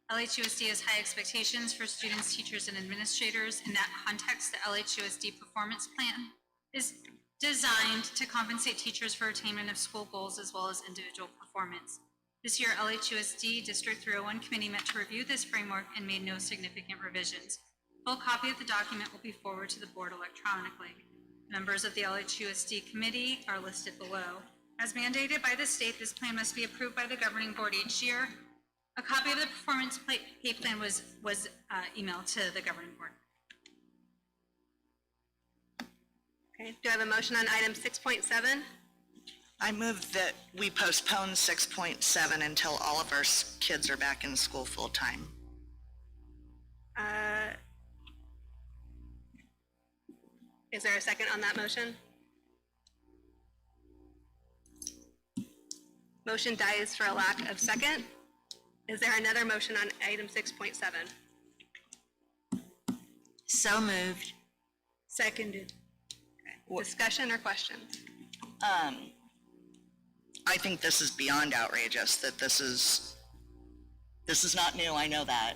Speaker 19: LHUSD has high expectations for students, teachers, and administrators. In that context, the LHUSD performance plan is designed to compensate teachers for attainment of school goals as well as individual performance. This year, LHUSD District 301 Committee met to review this framework and made no significant revisions. A full copy of the document will be forwarded to the board electronically. Members of the LHUSD Committee are listed below. As mandated by the state, this plan must be approved by the Governing Board each year. A copy of the performance pay plan was emailed to the governing board.
Speaker 8: Okay, do I have a motion on item 6.7?
Speaker 18: I move that we postpone 6.7 until all of our kids are back in school full-time.
Speaker 8: Is there a second on that motion? Motion dies for a lack of second. Is there another motion on item 6.7?
Speaker 20: So moved.
Speaker 19: Seconded.
Speaker 8: Okay. Discussion or questions?
Speaker 18: I think this is beyond outrageous, that this is not new, I know that.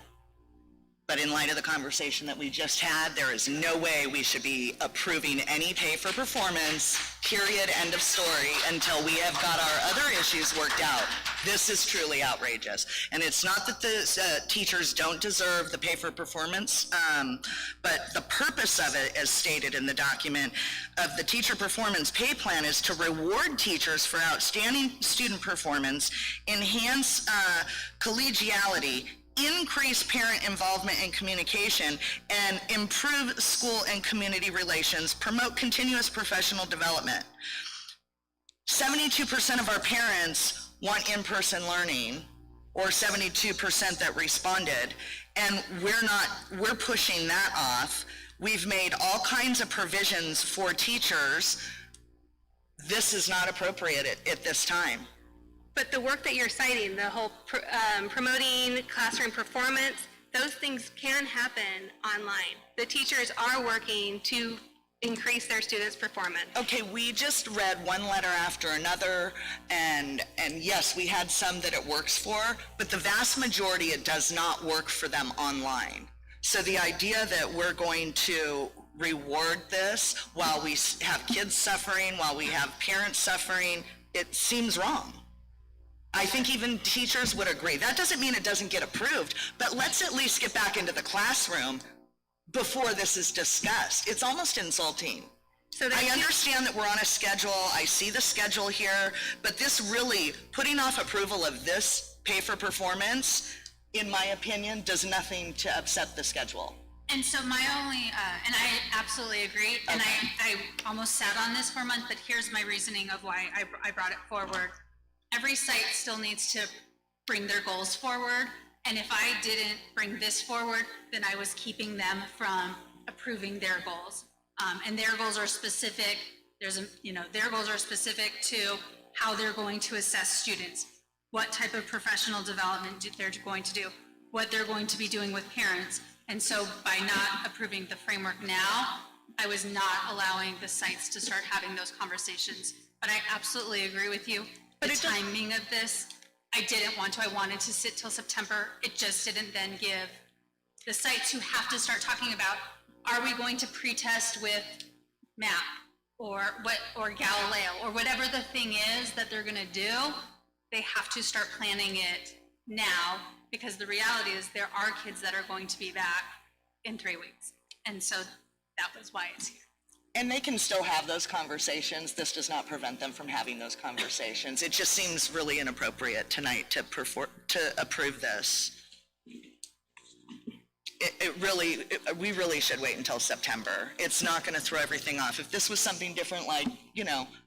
Speaker 18: But in light of the conversation that we just had, there is no way we should be approving any pay for performance, period, end of story, until we have got our other issues worked out. This is truly outrageous. And it's not that the teachers don't deserve the pay for performance, but the purpose of it, as stated in the document, of the teacher performance pay plan is to reward teachers for outstanding student performance, enhance collegiality, increase parent involvement and communication, and improve school and community relations, promote continuous professional development. 72% of our parents want in-person learning, or 72% that responded, and we're pushing that off. We've made all kinds of provisions for teachers. This is not appropriate at this time.
Speaker 8: But the work that you're citing, the whole promoting classroom performance, those things can happen online. The teachers are working to increase their students' performance.
Speaker 18: Okay, we just read one letter after another, and yes, we had some that it works for, but the vast majority, it does not work for them online. So the idea that we're going to reward this while we have kids suffering, while we have parents suffering, it seems wrong. I think even teachers would agree. That doesn't mean it doesn't get approved, but let's at least get back into the classroom before this is discussed. It's almost insulting.
Speaker 8: So
Speaker 18: I understand that we're on a schedule. I see the schedule here, but this really, putting off approval of this pay for performance, in my opinion, does nothing to upset the schedule.
Speaker 19: And so my only, and I absolutely agree, and I almost sat on this for a month, but here's my reasoning of why I brought it forward. Every site still needs to bring their goals forward, and if I didn't bring this forward, then I was keeping them from approving their goals. And their goals are specific, their goals are specific to how they're going to assess students, what type of professional development they're going to do, what they're going to be doing with parents. And so by not approving the framework now, I was not allowing the sites to start having those conversations. But I absolutely agree with you. The timing of this, I didn't want to. I wanted to sit till September. It just didn't then give the sites who have to start talking about, are we going to pre-test with MAP or Galileo or whatever the thing is that they're gonna do, they have to start planning it now, because the reality is there are kids that are going to be back in 3 weeks. And so that was why it's here.
Speaker 18: And they can still have those conversations. This does not prevent them from having those conversations. It just seems really inappropriate tonight to approve this. We really should wait until September. It's not going to throw everything off. If this was something different, like,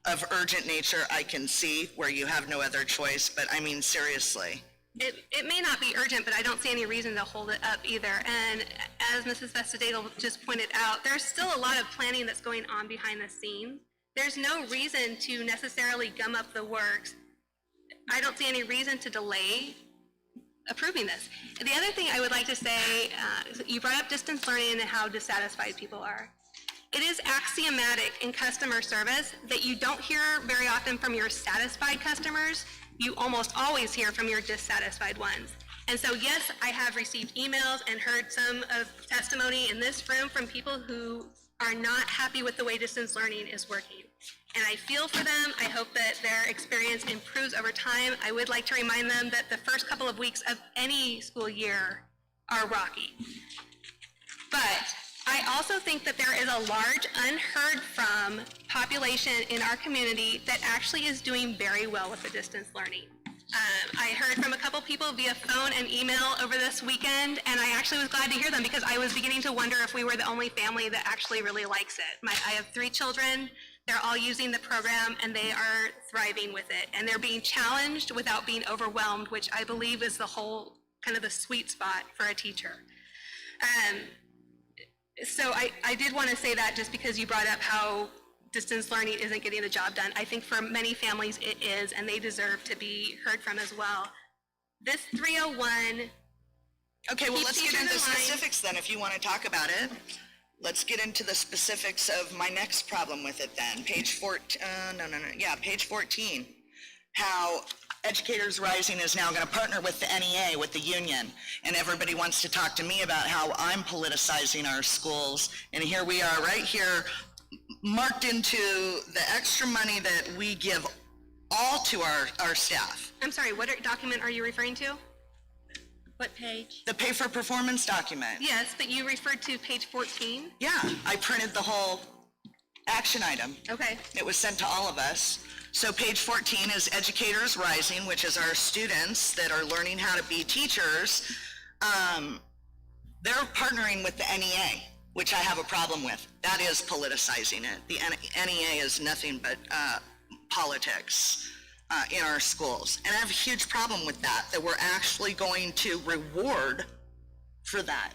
Speaker 18: of urgent nature, I can see where you have no other choice, but I mean, seriously.
Speaker 8: It may not be urgent, but I don't see any reason to hold it up either. And as Mrs. Vestadado just pointed out, there's still a lot of planning that's going on behind the scenes. There's no reason to necessarily gum up the works. I don't see any reason to delay approving this. The other thing I would like to say, you brought up distance learning and how dissatisfied people are. It is axiomatic in customer service that you don't hear very often from your satisfied customers. You almost always hear from your dissatisfied ones. And so yes, I have received emails and heard some of testimony in this room from people who are not happy with the way distance learning is working. And I feel for them. I hope that their experience improves over time. I would like to remind them that the first couple of weeks of any school year are rocky. But I also think that there is a large unheard from population in our community that actually is doing very well with the distance learning. I heard from a couple people via phone and email over this weekend, and I actually was glad to hear them because I was beginning to wonder if we were the only family that actually really likes it. I have 3 children. They're all using the program, and they are thriving with it. And they're being challenged without being overwhelmed, which I believe is the whole, kind of the sweet spot for a teacher. So I did want to say that just because you brought up how distance learning isn't getting the job done. I think for many families it is, and they deserve to be heard from as well. This 301.
Speaker 18: Okay, well, let's get
Speaker 8: teachers
Speaker 18: into
Speaker 8: in line.
Speaker 18: specifics then, if you want to talk about it. Let's get into the specifics of my next problem with it then. Page 14, page 14. How Educators Rising is now going to partner with the NEA, with the union, and everybody wants to talk to me about how I'm politicizing our schools. And here we are, right here, marked into the extra money that we give all to our staff.
Speaker 8: I'm sorry, what document are you referring to?
Speaker 6: What page?
Speaker 18: The pay for performance document.
Speaker 8: Yes, but you referred to page 14?
Speaker 18: Yeah, I printed the whole action item.
Speaker 8: Okay.
Speaker 18: It was sent to all of us. So page 14 is Educators Rising, which is our students that are learning how to be teachers. They're partnering with the NEA, which I have a problem with. That is politicizing it. The NEA is nothing but politics in our schools. And I have a huge problem with that we're actually going to reward for that.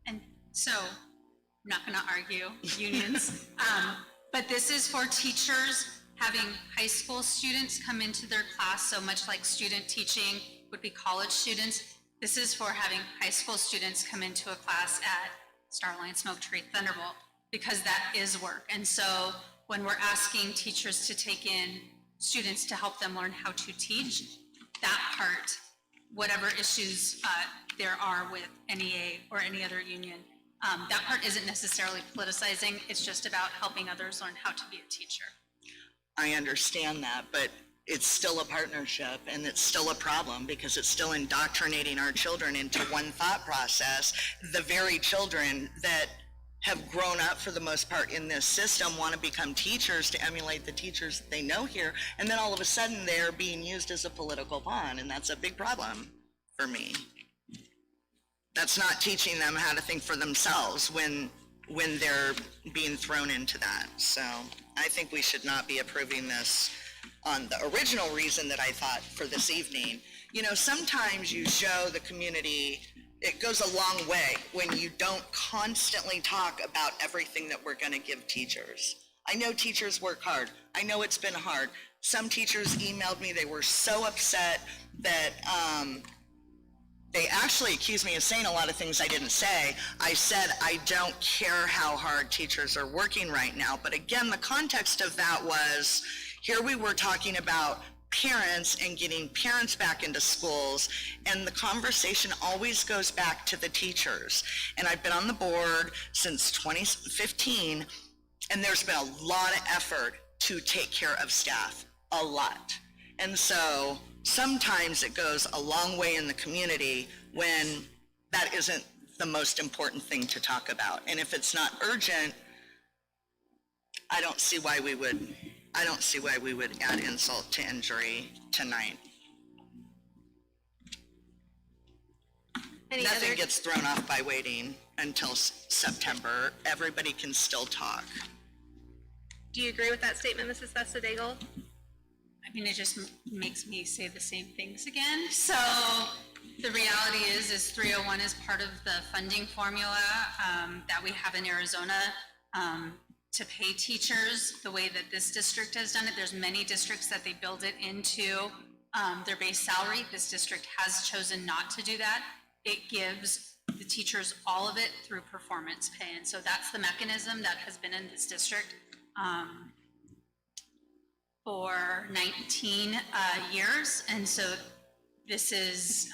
Speaker 19: And so, I'm not going to argue unions, but this is for teachers having high school students come into their class, so much like student teaching would be college students. This is for having high school students come into a class at Starline, Smoke Tree, Thunderbolt, because that is work. And so when we're asking teachers to take in students to help them learn how to teach, that part, whatever issues there are with NEA or any other union, that part isn't necessarily politicizing. It's just about helping others learn how to be a teacher.
Speaker 18: I understand that, but it's still a partnership and it's still a problem because it's still indoctrinating our children into one thought process. The very children that have grown up for the most part in this system want to become teachers to emulate the teachers that they know here, and then all of a sudden they're being used as a political pawn, and that's a big problem for me. That's not teaching them how to think for themselves when they're being thrown into that. So I think we should not be approving this on the original reason that I thought for this evening. You know, sometimes you show the community, it goes a long way when you don't constantly talk about everything that we're going to give teachers. I know teachers work hard. I know it's been hard. Some teachers emailed me, they were so upset that they actually accused me of saying a lot of things I didn't say. I said, I don't care how hard teachers are working right now. But again, the context of that was, here we were talking about parents and getting parents back into schools, and the conversation always goes back to the teachers. And I've been on the board since 2015, and there's been a lot of effort to take care of staff, a lot. And so sometimes it goes a long way in the community when that isn't the most important thing to talk about. And if it's not urgent, I don't see why we would add insult to injury tonight. Nothing gets thrown off by waiting until September. Everybody can still talk.
Speaker 8: Do you agree with that statement, Mrs. Vesta-Daigle?
Speaker 19: I mean, it just makes me say the same things again. So the reality is 301 is part of the funding formula that we have in Arizona to pay teachers the way that this district has done it. There's many districts that they build it into their base salary. This district has chosen not to do that. It gives the teachers all of it through performance pay. And so that's the mechanism that has been in this district for 19 years. And so this is,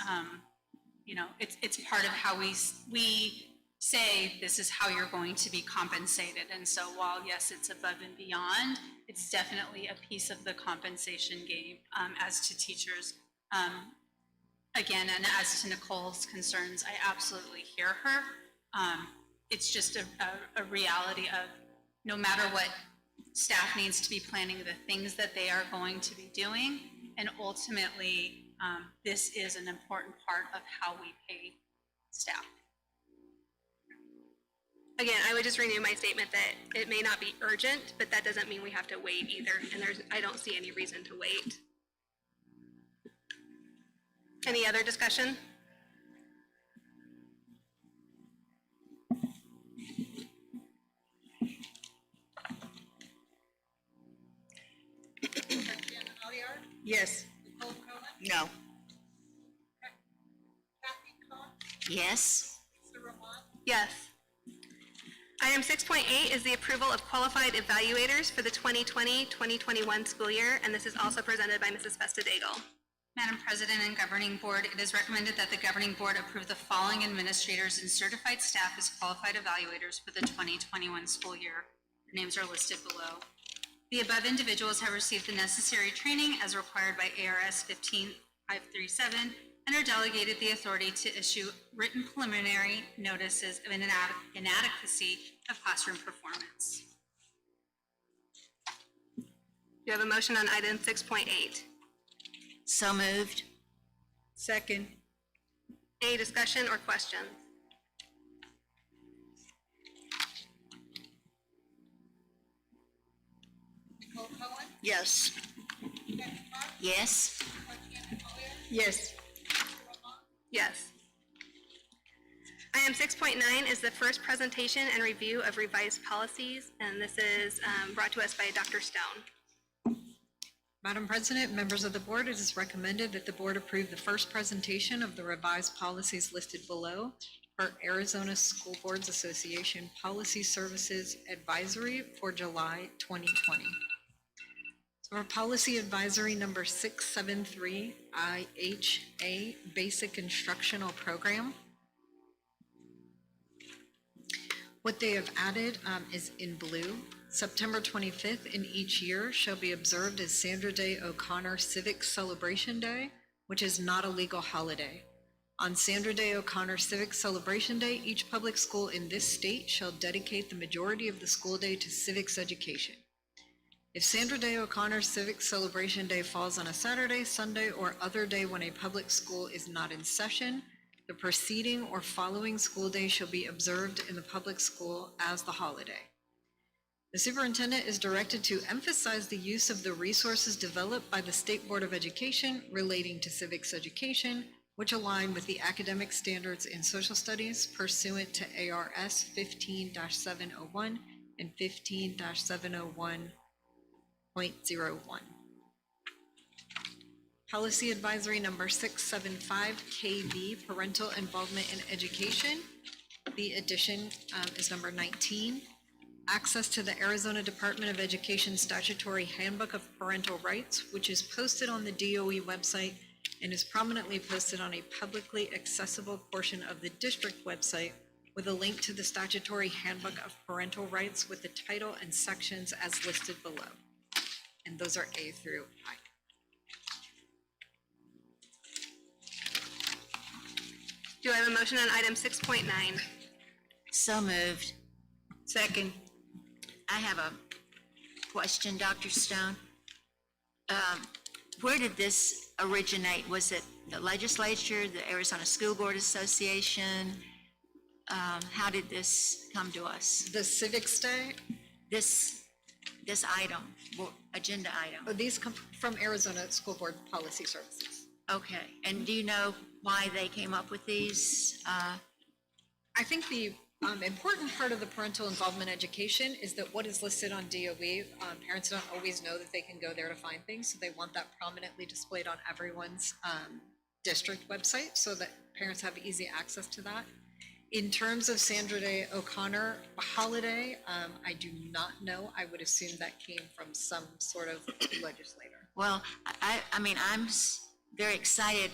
Speaker 19: you know, it's part of how we say this is how you're going to be compensated. And so while yes, it's above and beyond, it's definitely a piece of the compensation game as to teachers. Again, and as to Nicole's concerns, I absolutely hear her. It's just a reality of no matter what, staff needs to be planning the things that they are going to be doing And ultimately, this is an important part of how we pay staff.
Speaker 8: Again, I would just renew my statement that it may not be urgent, but that doesn't mean we have to wait either, and I don't see any reason to wait. Any other discussion?
Speaker 5: Yes.
Speaker 18: No.
Speaker 20: Yes.
Speaker 8: Yes. Item 6.8 is the approval of qualified evaluators for the 2020-2021 school year, and this is also presented by Mrs. Vestadagel.
Speaker 19: Madam President and Governing Board, it is recommended that the Governing Board approve the following administrators and certified staff as qualified evaluators for the 2021 school year. Their names are listed below. The above individuals have received the necessary training as required by ARS 15537 and are delegated the authority to issue written preliminary notices of inadequacy of classroom performance.
Speaker 8: Do you have a motion on item 6.8?
Speaker 20: So moved.
Speaker 5: Second.
Speaker 8: Any discussion or questions?
Speaker 18: Yes.
Speaker 20: Yes.
Speaker 5: Yes.
Speaker 8: Yes. Item 6.9 is the first presentation and review of revised policies, and this is brought to us by Dr. Stone.
Speaker 5: Madam President, members of the board, it is recommended that the board approve the first presentation of the revised policies listed below for Arizona School Boards Association Policy Services Advisory for July 2020. So our policy advisory number 673, IHA, Basic Instructional Program. What they have added is in blue. September 25th in each year shall be observed as Sandra Day O'Connor Civic Celebration Day, which is not a legal holiday. On Sandra Day O'Connor Civic Celebration Day, each public school in this state shall dedicate the majority of the school day to civics education. If Sandra Day O'Connor Civic Celebration Day falls on a Saturday, Sunday, or other day when a public school is not in session, the preceding or following school day shall be observed in the public school as the holiday. The superintendent is directed to emphasize the use of the resources developed by the State Board of Education relating to civics education, which align with the academic standards in social studies pursuant to ARS 15-701 and 15-701.01. Policy advisory number 675, KB, parental involvement in education. The addition is number 19. Access to the Arizona Department of Education Statutory Handbook of Parental Rights, which is posted on the DOE website and is prominently posted on a publicly accessible portion of the district website with a link to the Statutory Handbook of Parental Rights with the title and sections as listed below. And those are A through I.
Speaker 8: Do I have a motion on item 6.9?
Speaker 20: So moved.
Speaker 5: Second.
Speaker 20: I have a question, Dr. Stone. Where did this originate? Was it the legislature, the Arizona School Board Association? How did this come to us?
Speaker 5: The Civics Day?
Speaker 20: This item, agenda item.
Speaker 5: Oh, these come from Arizona School Board Policy Services.
Speaker 20: Okay, and do you know why they came up with these?
Speaker 5: I think the important part of the parental involvement education is that what is listed on DOE, parents don't always know that they can go there to find things, so they want that prominently displayed on everyone's district website so that parents have easy access to that. In terms of Sandra Day O'Connor holiday, I do not know. I would assume that came from some sort of legislator.
Speaker 20: Well, I mean, I'm very excited.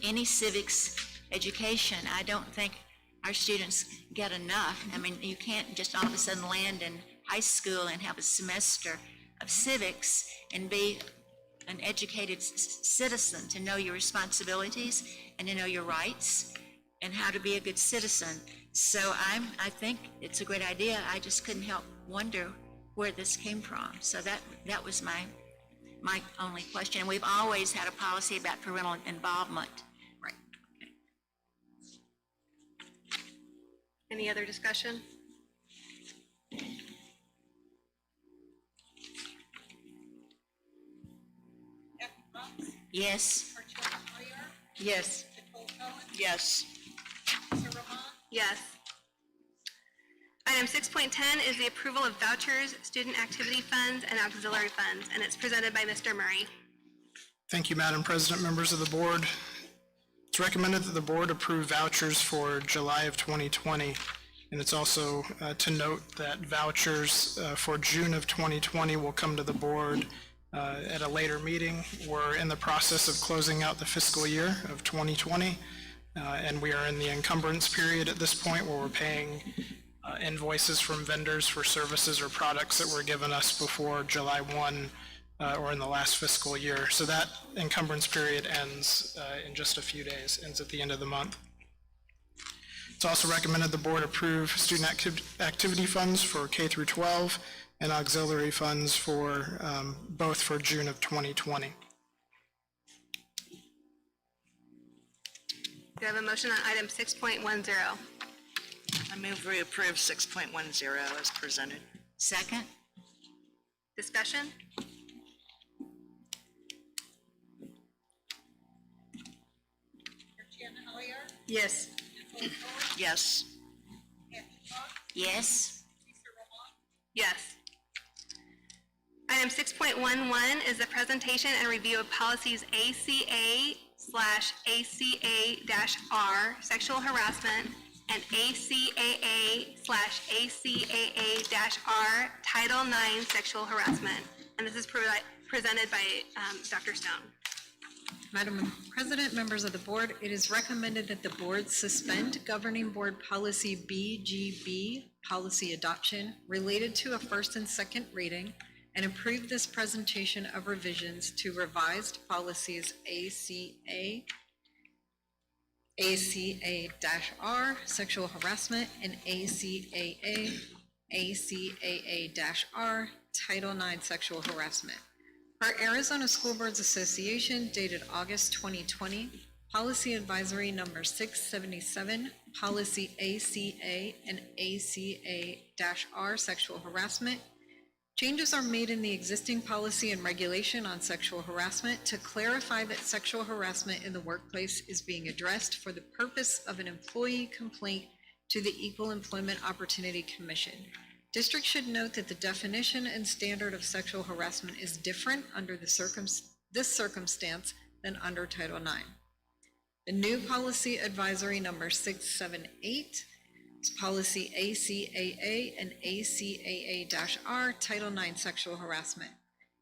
Speaker 20: Any civics education, I don't think our students get enough. I mean, you can't just all of a sudden land in high school and have a semester of civics and be an educated citizen, to know your responsibilities and to know your rights and how to be a good citizen. So I think it's a great idea. I just couldn't help wonder where this came from. So that was my my only question. And we've always had a policy about parental involvement.
Speaker 5: Right.
Speaker 8: Any other discussion?
Speaker 20: Yes.
Speaker 4: Yes.
Speaker 18: Yes.
Speaker 8: Yes. Item 6.10 is the approval of vouchers, student activity funds, and auxiliary funds, and it's presented by Mr. Murray.
Speaker 22: Thank you, Madam President, members of the board. It's recommended that the board approve vouchers for July of 2020, and it's also to note that vouchers for June of 2020 will come to the board at a later meeting. We're in the process of closing out the fiscal year of 2020, and we are in the encumbrance period at this point where we're paying invoices from vendors for services or products that were given us before July 1 or in the last fiscal year. So that encumbrance period ends in just a few days, ends at the end of the month. It's also recommended the board approve student activity funds for K through 12 and auxiliary funds for both for June of 2020.
Speaker 8: Do I have a motion on item 6.10?
Speaker 18: I move we approve 6.10 as presented.
Speaker 20: Second?
Speaker 8: Discussion?
Speaker 4: Yes.
Speaker 18: Yes.
Speaker 20: Yes.
Speaker 8: Yes. Item 6.11 is the presentation and review of policies ACA/ACA-R, sexual harassment, and ACAA/ACAA-R, Title IX, sexual harassment. And this is presented by Dr. Stone.
Speaker 5: Madam President, members of the board, it is recommended that the board suspend Governing Board Policy BGB, policy adoption, related to a first and second reading, and approve this presentation of revisions to revised policies ACA-R, sexual harassment, and ACAA-R, Title IX, sexual harassment. Per Arizona School Boards Association dated August 2020, Policy Advisory Number 677, Policy ACA and ACA-R, sexual harassment. Changes are made in the existing policy and regulation on sexual harassment to clarify that sexual harassment in the workplace is being addressed for the purpose of an employee complaint to the Equal Employment Opportunity Commission. Districts should note that the definition and standard of sexual harassment is different under this circumstance than under Title IX. The new policy advisory number 678 is policy ACAA and ACAA-R, Title IX, sexual harassment.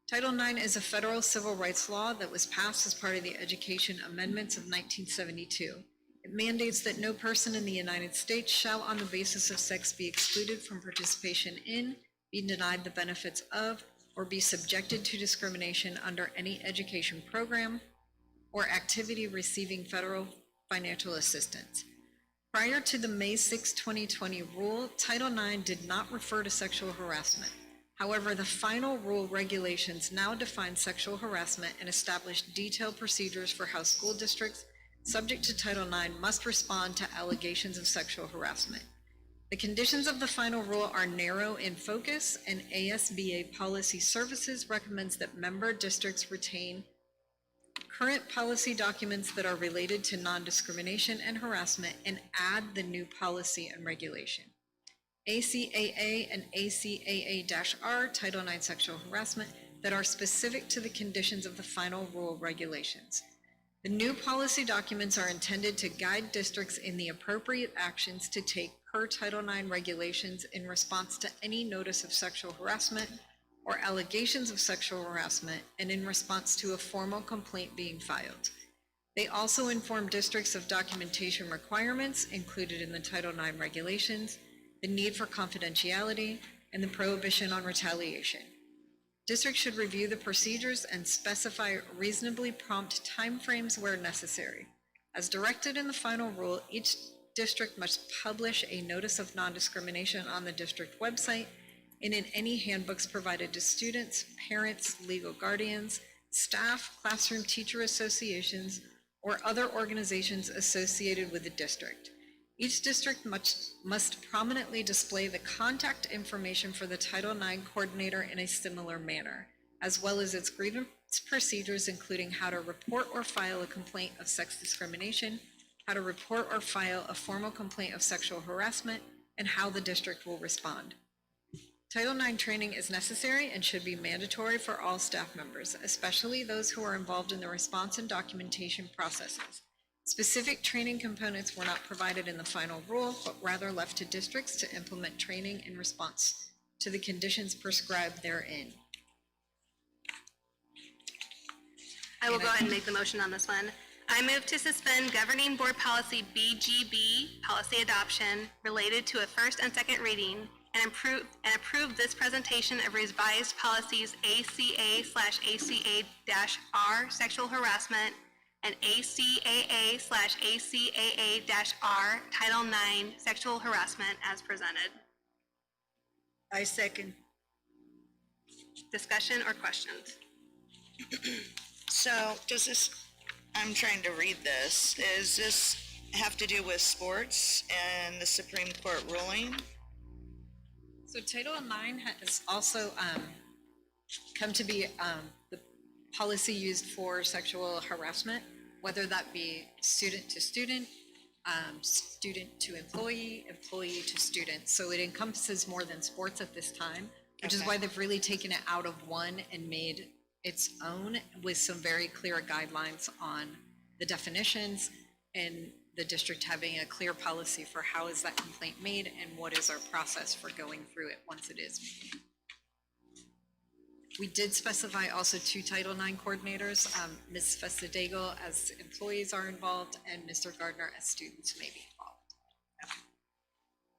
Speaker 5: Title IX is a federal civil rights law that was passed as part of the Education Amendments of 1972. It mandates that no person in the United States shall, on the basis of sex, be excluded from participation in, be denied the benefits of, or be subjected to discrimination under any education program or activity receiving federal financial assistance. Prior to the May 6, 2020 rule, Title IX did not refer to sexual harassment. However, the final rule regulations now define sexual harassment and establish detailed procedures for how school districts subject to Title IX must respond to allegations of sexual harassment. The conditions of the final rule are narrow in focus, and ASBA Policy Services recommends that member districts retain current policy documents that are related to non-discrimination and harassment and add the new policy and regulation. ACAA and ACAA-R, Title IX, sexual harassment, that are specific to the conditions of the final rule regulations. The new policy documents are intended to guide districts in the appropriate actions to take per Title IX regulations in response to any notice of sexual harassment or allegations of sexual harassment and in response to a formal complaint being filed. They also inform districts of documentation requirements included in the Title IX regulations, the need for confidentiality, and the prohibition on retaliation. Districts should review the procedures and specify reasonably prompt timeframes where necessary. As directed in the final rule, each district must publish a notice of non-discrimination on the district website and in any handbooks provided to students, parents, legal guardians, staff, classroom teacher associations, or other organizations associated with the district. Each district must prominently display the contact information for the Title IX coordinator in a similar manner, as well as its grievance procedures, including how to report or file a complaint of sex discrimination, how to report or file a formal complaint of sexual harassment, and how the district will respond. Title IX training is necessary and should be mandatory for all staff members, especially those who are involved in the response and documentation processes. Specific training components were not provided in the final rule, but rather left to districts to implement training in response to the conditions prescribed therein.
Speaker 8: I will go ahead and make the motion on this one. I move to suspend governing board policy BGB, policy adoption, related to a first and second reading, and approve this presentation of revised policies ACA/ACA-R, sexual harassment, and ACAA/ACAA-R, Title IX, sexual harassment, as presented.
Speaker 4: I second.
Speaker 8: Discussion or questions?
Speaker 18: So does this, I'm trying to read this, does this have to do with sports and the Supreme Court ruling?
Speaker 5: So Title IX has also come to be the policy used for sexual harassment, whether that be student to student, student to employee, employee to student. So it encompasses more than sports at this time, which is why they've really taken it out of one and made its own with some very clear guidelines on the definitions and the district having a clear policy for how is that complaint made and what is our process for going through it once it is made. We did specify also 2 Title IX coordinators, Ms. Festadego as employees are involved and Mr. Gardner as students may be involved.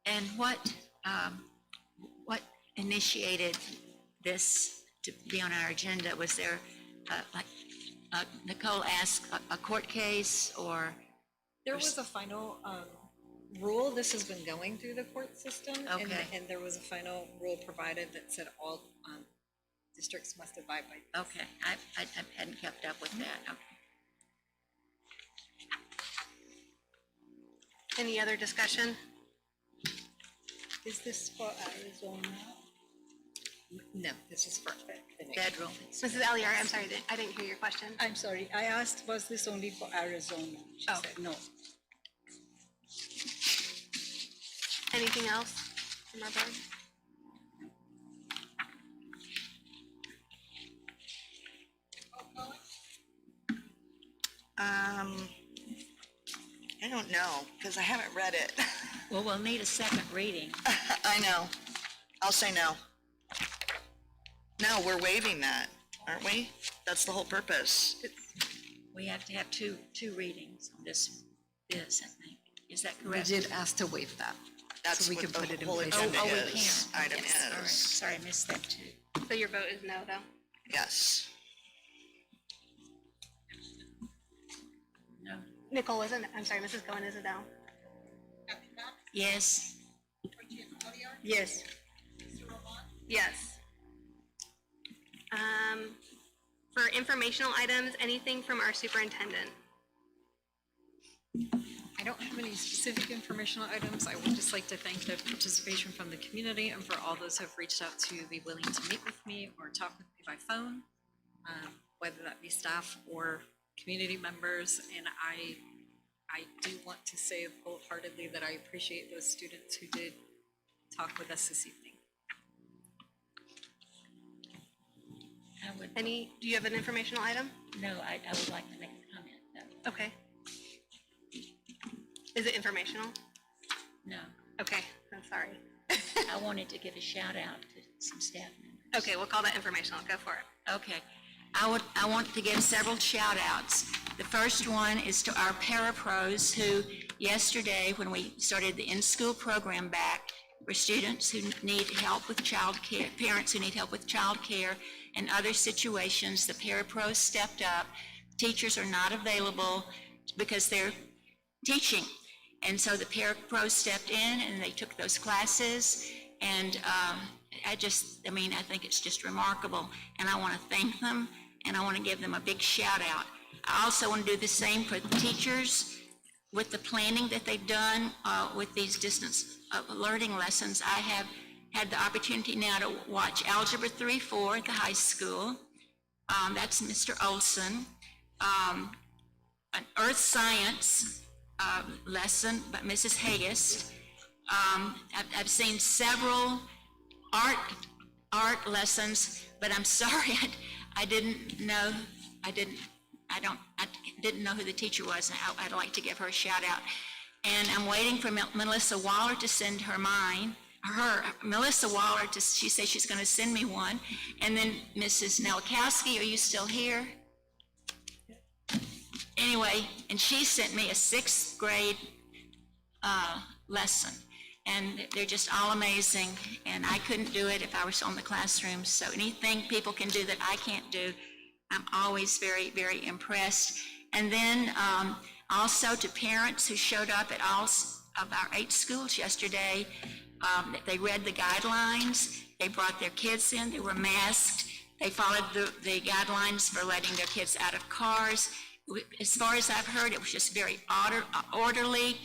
Speaker 20: And what initiated this to be on our agenda? Was there, Nicole asked, a court case or?
Speaker 5: There was a final rule. This has been going through the court system.
Speaker 20: Okay.
Speaker 5: And there was a final rule provided that said all districts must abide by.
Speaker 20: Okay, I hadn't kept up with that. Okay.
Speaker 8: Any other discussion?
Speaker 4: Is this for Arizona?
Speaker 5: No, this is for
Speaker 20: Federal.
Speaker 8: Mrs. Aliar, I'm sorry, I didn't hear your question.
Speaker 4: I'm sorry, I asked, was this only for Arizona? She said no.
Speaker 8: Anything else from our board?
Speaker 18: I don't know, because I haven't read it.
Speaker 20: Well, we'll need a second reading.
Speaker 18: I know. I'll say no. No, we're waiving that, aren't we? That's the whole purpose.
Speaker 20: We have to have two readings on this, I think. Is that
Speaker 5: We
Speaker 20: correct?
Speaker 5: did ask to waive that.
Speaker 18: That's
Speaker 5: So we
Speaker 18: what
Speaker 5: can
Speaker 18: the
Speaker 5: put it in
Speaker 18: whole
Speaker 5: place.
Speaker 18: agenda
Speaker 20: Oh, we
Speaker 18: is.
Speaker 20: can.
Speaker 18: Item
Speaker 20: Yes, all right.
Speaker 18: is.
Speaker 20: Sorry, I missed that too.
Speaker 8: So your vote is no, though?
Speaker 18: Yes.
Speaker 20: No.
Speaker 8: Nicole isn't, I'm sorry, Mrs. Cohen is a no.
Speaker 20: Yes.
Speaker 4: Yes.
Speaker 8: Yes. For informational items, anything from our superintendent?
Speaker 5: I don't have any specific informational items. I would just like to thank the participation from the community and for all those who have reached out to be willing to meet with me or talk with me by phone, whether that be staff or community members. And I do want to say wholeheartedly that I appreciate those students who did talk with us this evening.
Speaker 8: Do you have an informational item?
Speaker 20: No, I would like to make a comment though.
Speaker 8: Okay. Is it informational?
Speaker 20: No.
Speaker 8: Okay, I'm sorry.
Speaker 20: I wanted to give a shout out to some staff members.
Speaker 8: Okay, we'll call that informational. Go for it.
Speaker 20: Okay. I want to give several shout outs. The first one is to our parapros who yesterday, when we started the in-school program back, for students who need help with childcare, parents who need help with childcare and other situations, the parapros stepped up. Teachers are not available because they're teaching. And so the parapros stepped in and they took those classes. And I think it's just remarkable. And I want to thank them and I want to give them a big shout out. I also want to do the same for the teachers with the planning that they've done with these distance learning lessons. I have had the opportunity now to watch Algebra 3-4 at the high school. That's Mr. Olson. An Earth Science lesson by Mrs. Hayes. I've seen several art lessons, but I'm sorry, I didn't know who the teacher was, and I'd like to give her a shout out. And I'm waiting for Melissa Waller to send her mine. Melissa Waller, she says she's going to send me one. And then Mrs. Nowakowski, are you still here? Anyway, and she sent me a 6th grade lesson. And they're just all amazing, and I couldn't do it if I was on the classroom. So anything people can do that I can't do, I'm always very, very impressed. And then also to parents who showed up at all of our 8 schools yesterday, they read the guidelines, they brought their kids in, they were masked, they followed the guidelines for letting their kids out of cars. As far as I've heard, it was just very orderly,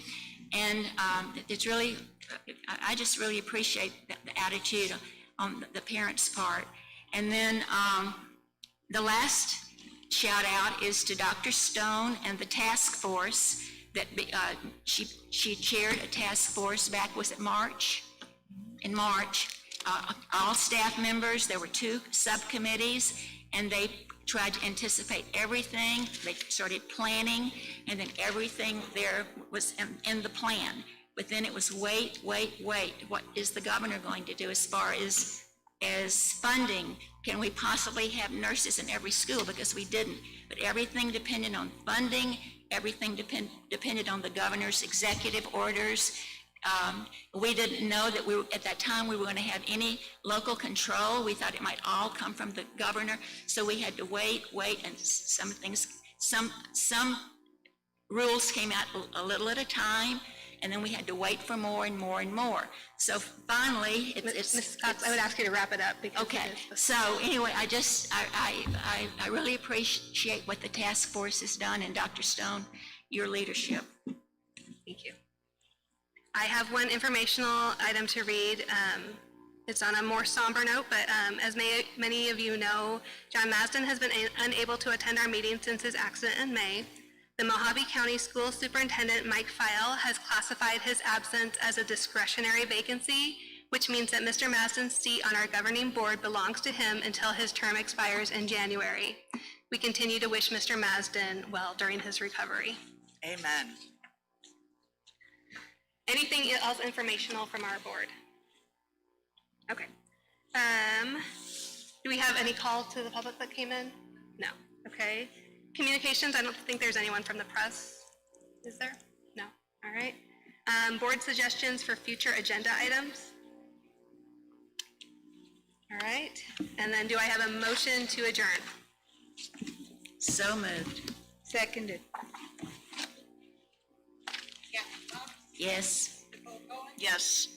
Speaker 20: and it's really, I just really appreciate the attitude on the parents' part. And then the last shout out is to Dr. Stone and the task force that she chaired a task force back, was it March? In March, all staff members, there were 2 subcommittees, and they tried to anticipate everything. They started planning, and then everything there was in the plan. But then it was wait. What is the governor going to do as far as funding? Can we possibly have nurses in every school? Because we didn't. But everything depended on funding. Everything depended on the governor's executive orders. We didn't know that at that time we were going to have any local control. We thought it might all come from the governor. So we had to wait, and some rules came out a little at a time, and then we had to wait for more and more and more. So finally,
Speaker 8: Ms. Cox, I would ask you to wrap it up.
Speaker 20: Okay, so anyway, I really appreciate what the task force has done, and Dr. Stone, your leadership.
Speaker 8: Thank you. I have one informational item to read. It's on a more somber note, but as many of you know, John Masden has been unable to attend our meeting since his accident in May. The Mojave County School Superintendent Mike Feil has classified his absence as a discretionary vacancy, which means that Mr. Masden's seat on our governing board belongs to him until his term expires in January. We continue to wish Mr. Masden well during his recovery.
Speaker 18: Amen.
Speaker 8: Anything else informational from our board? Okay. Do we have any call to the public that came in? No. Okay. Communications, I don't think there's anyone from the press. Is there? No. All right. Board suggestions for future agenda items? All right. And then do I have a motion to adjourn?
Speaker 2: So moved.
Speaker 4: Seconded.
Speaker 2: Yes.
Speaker 18: Yes.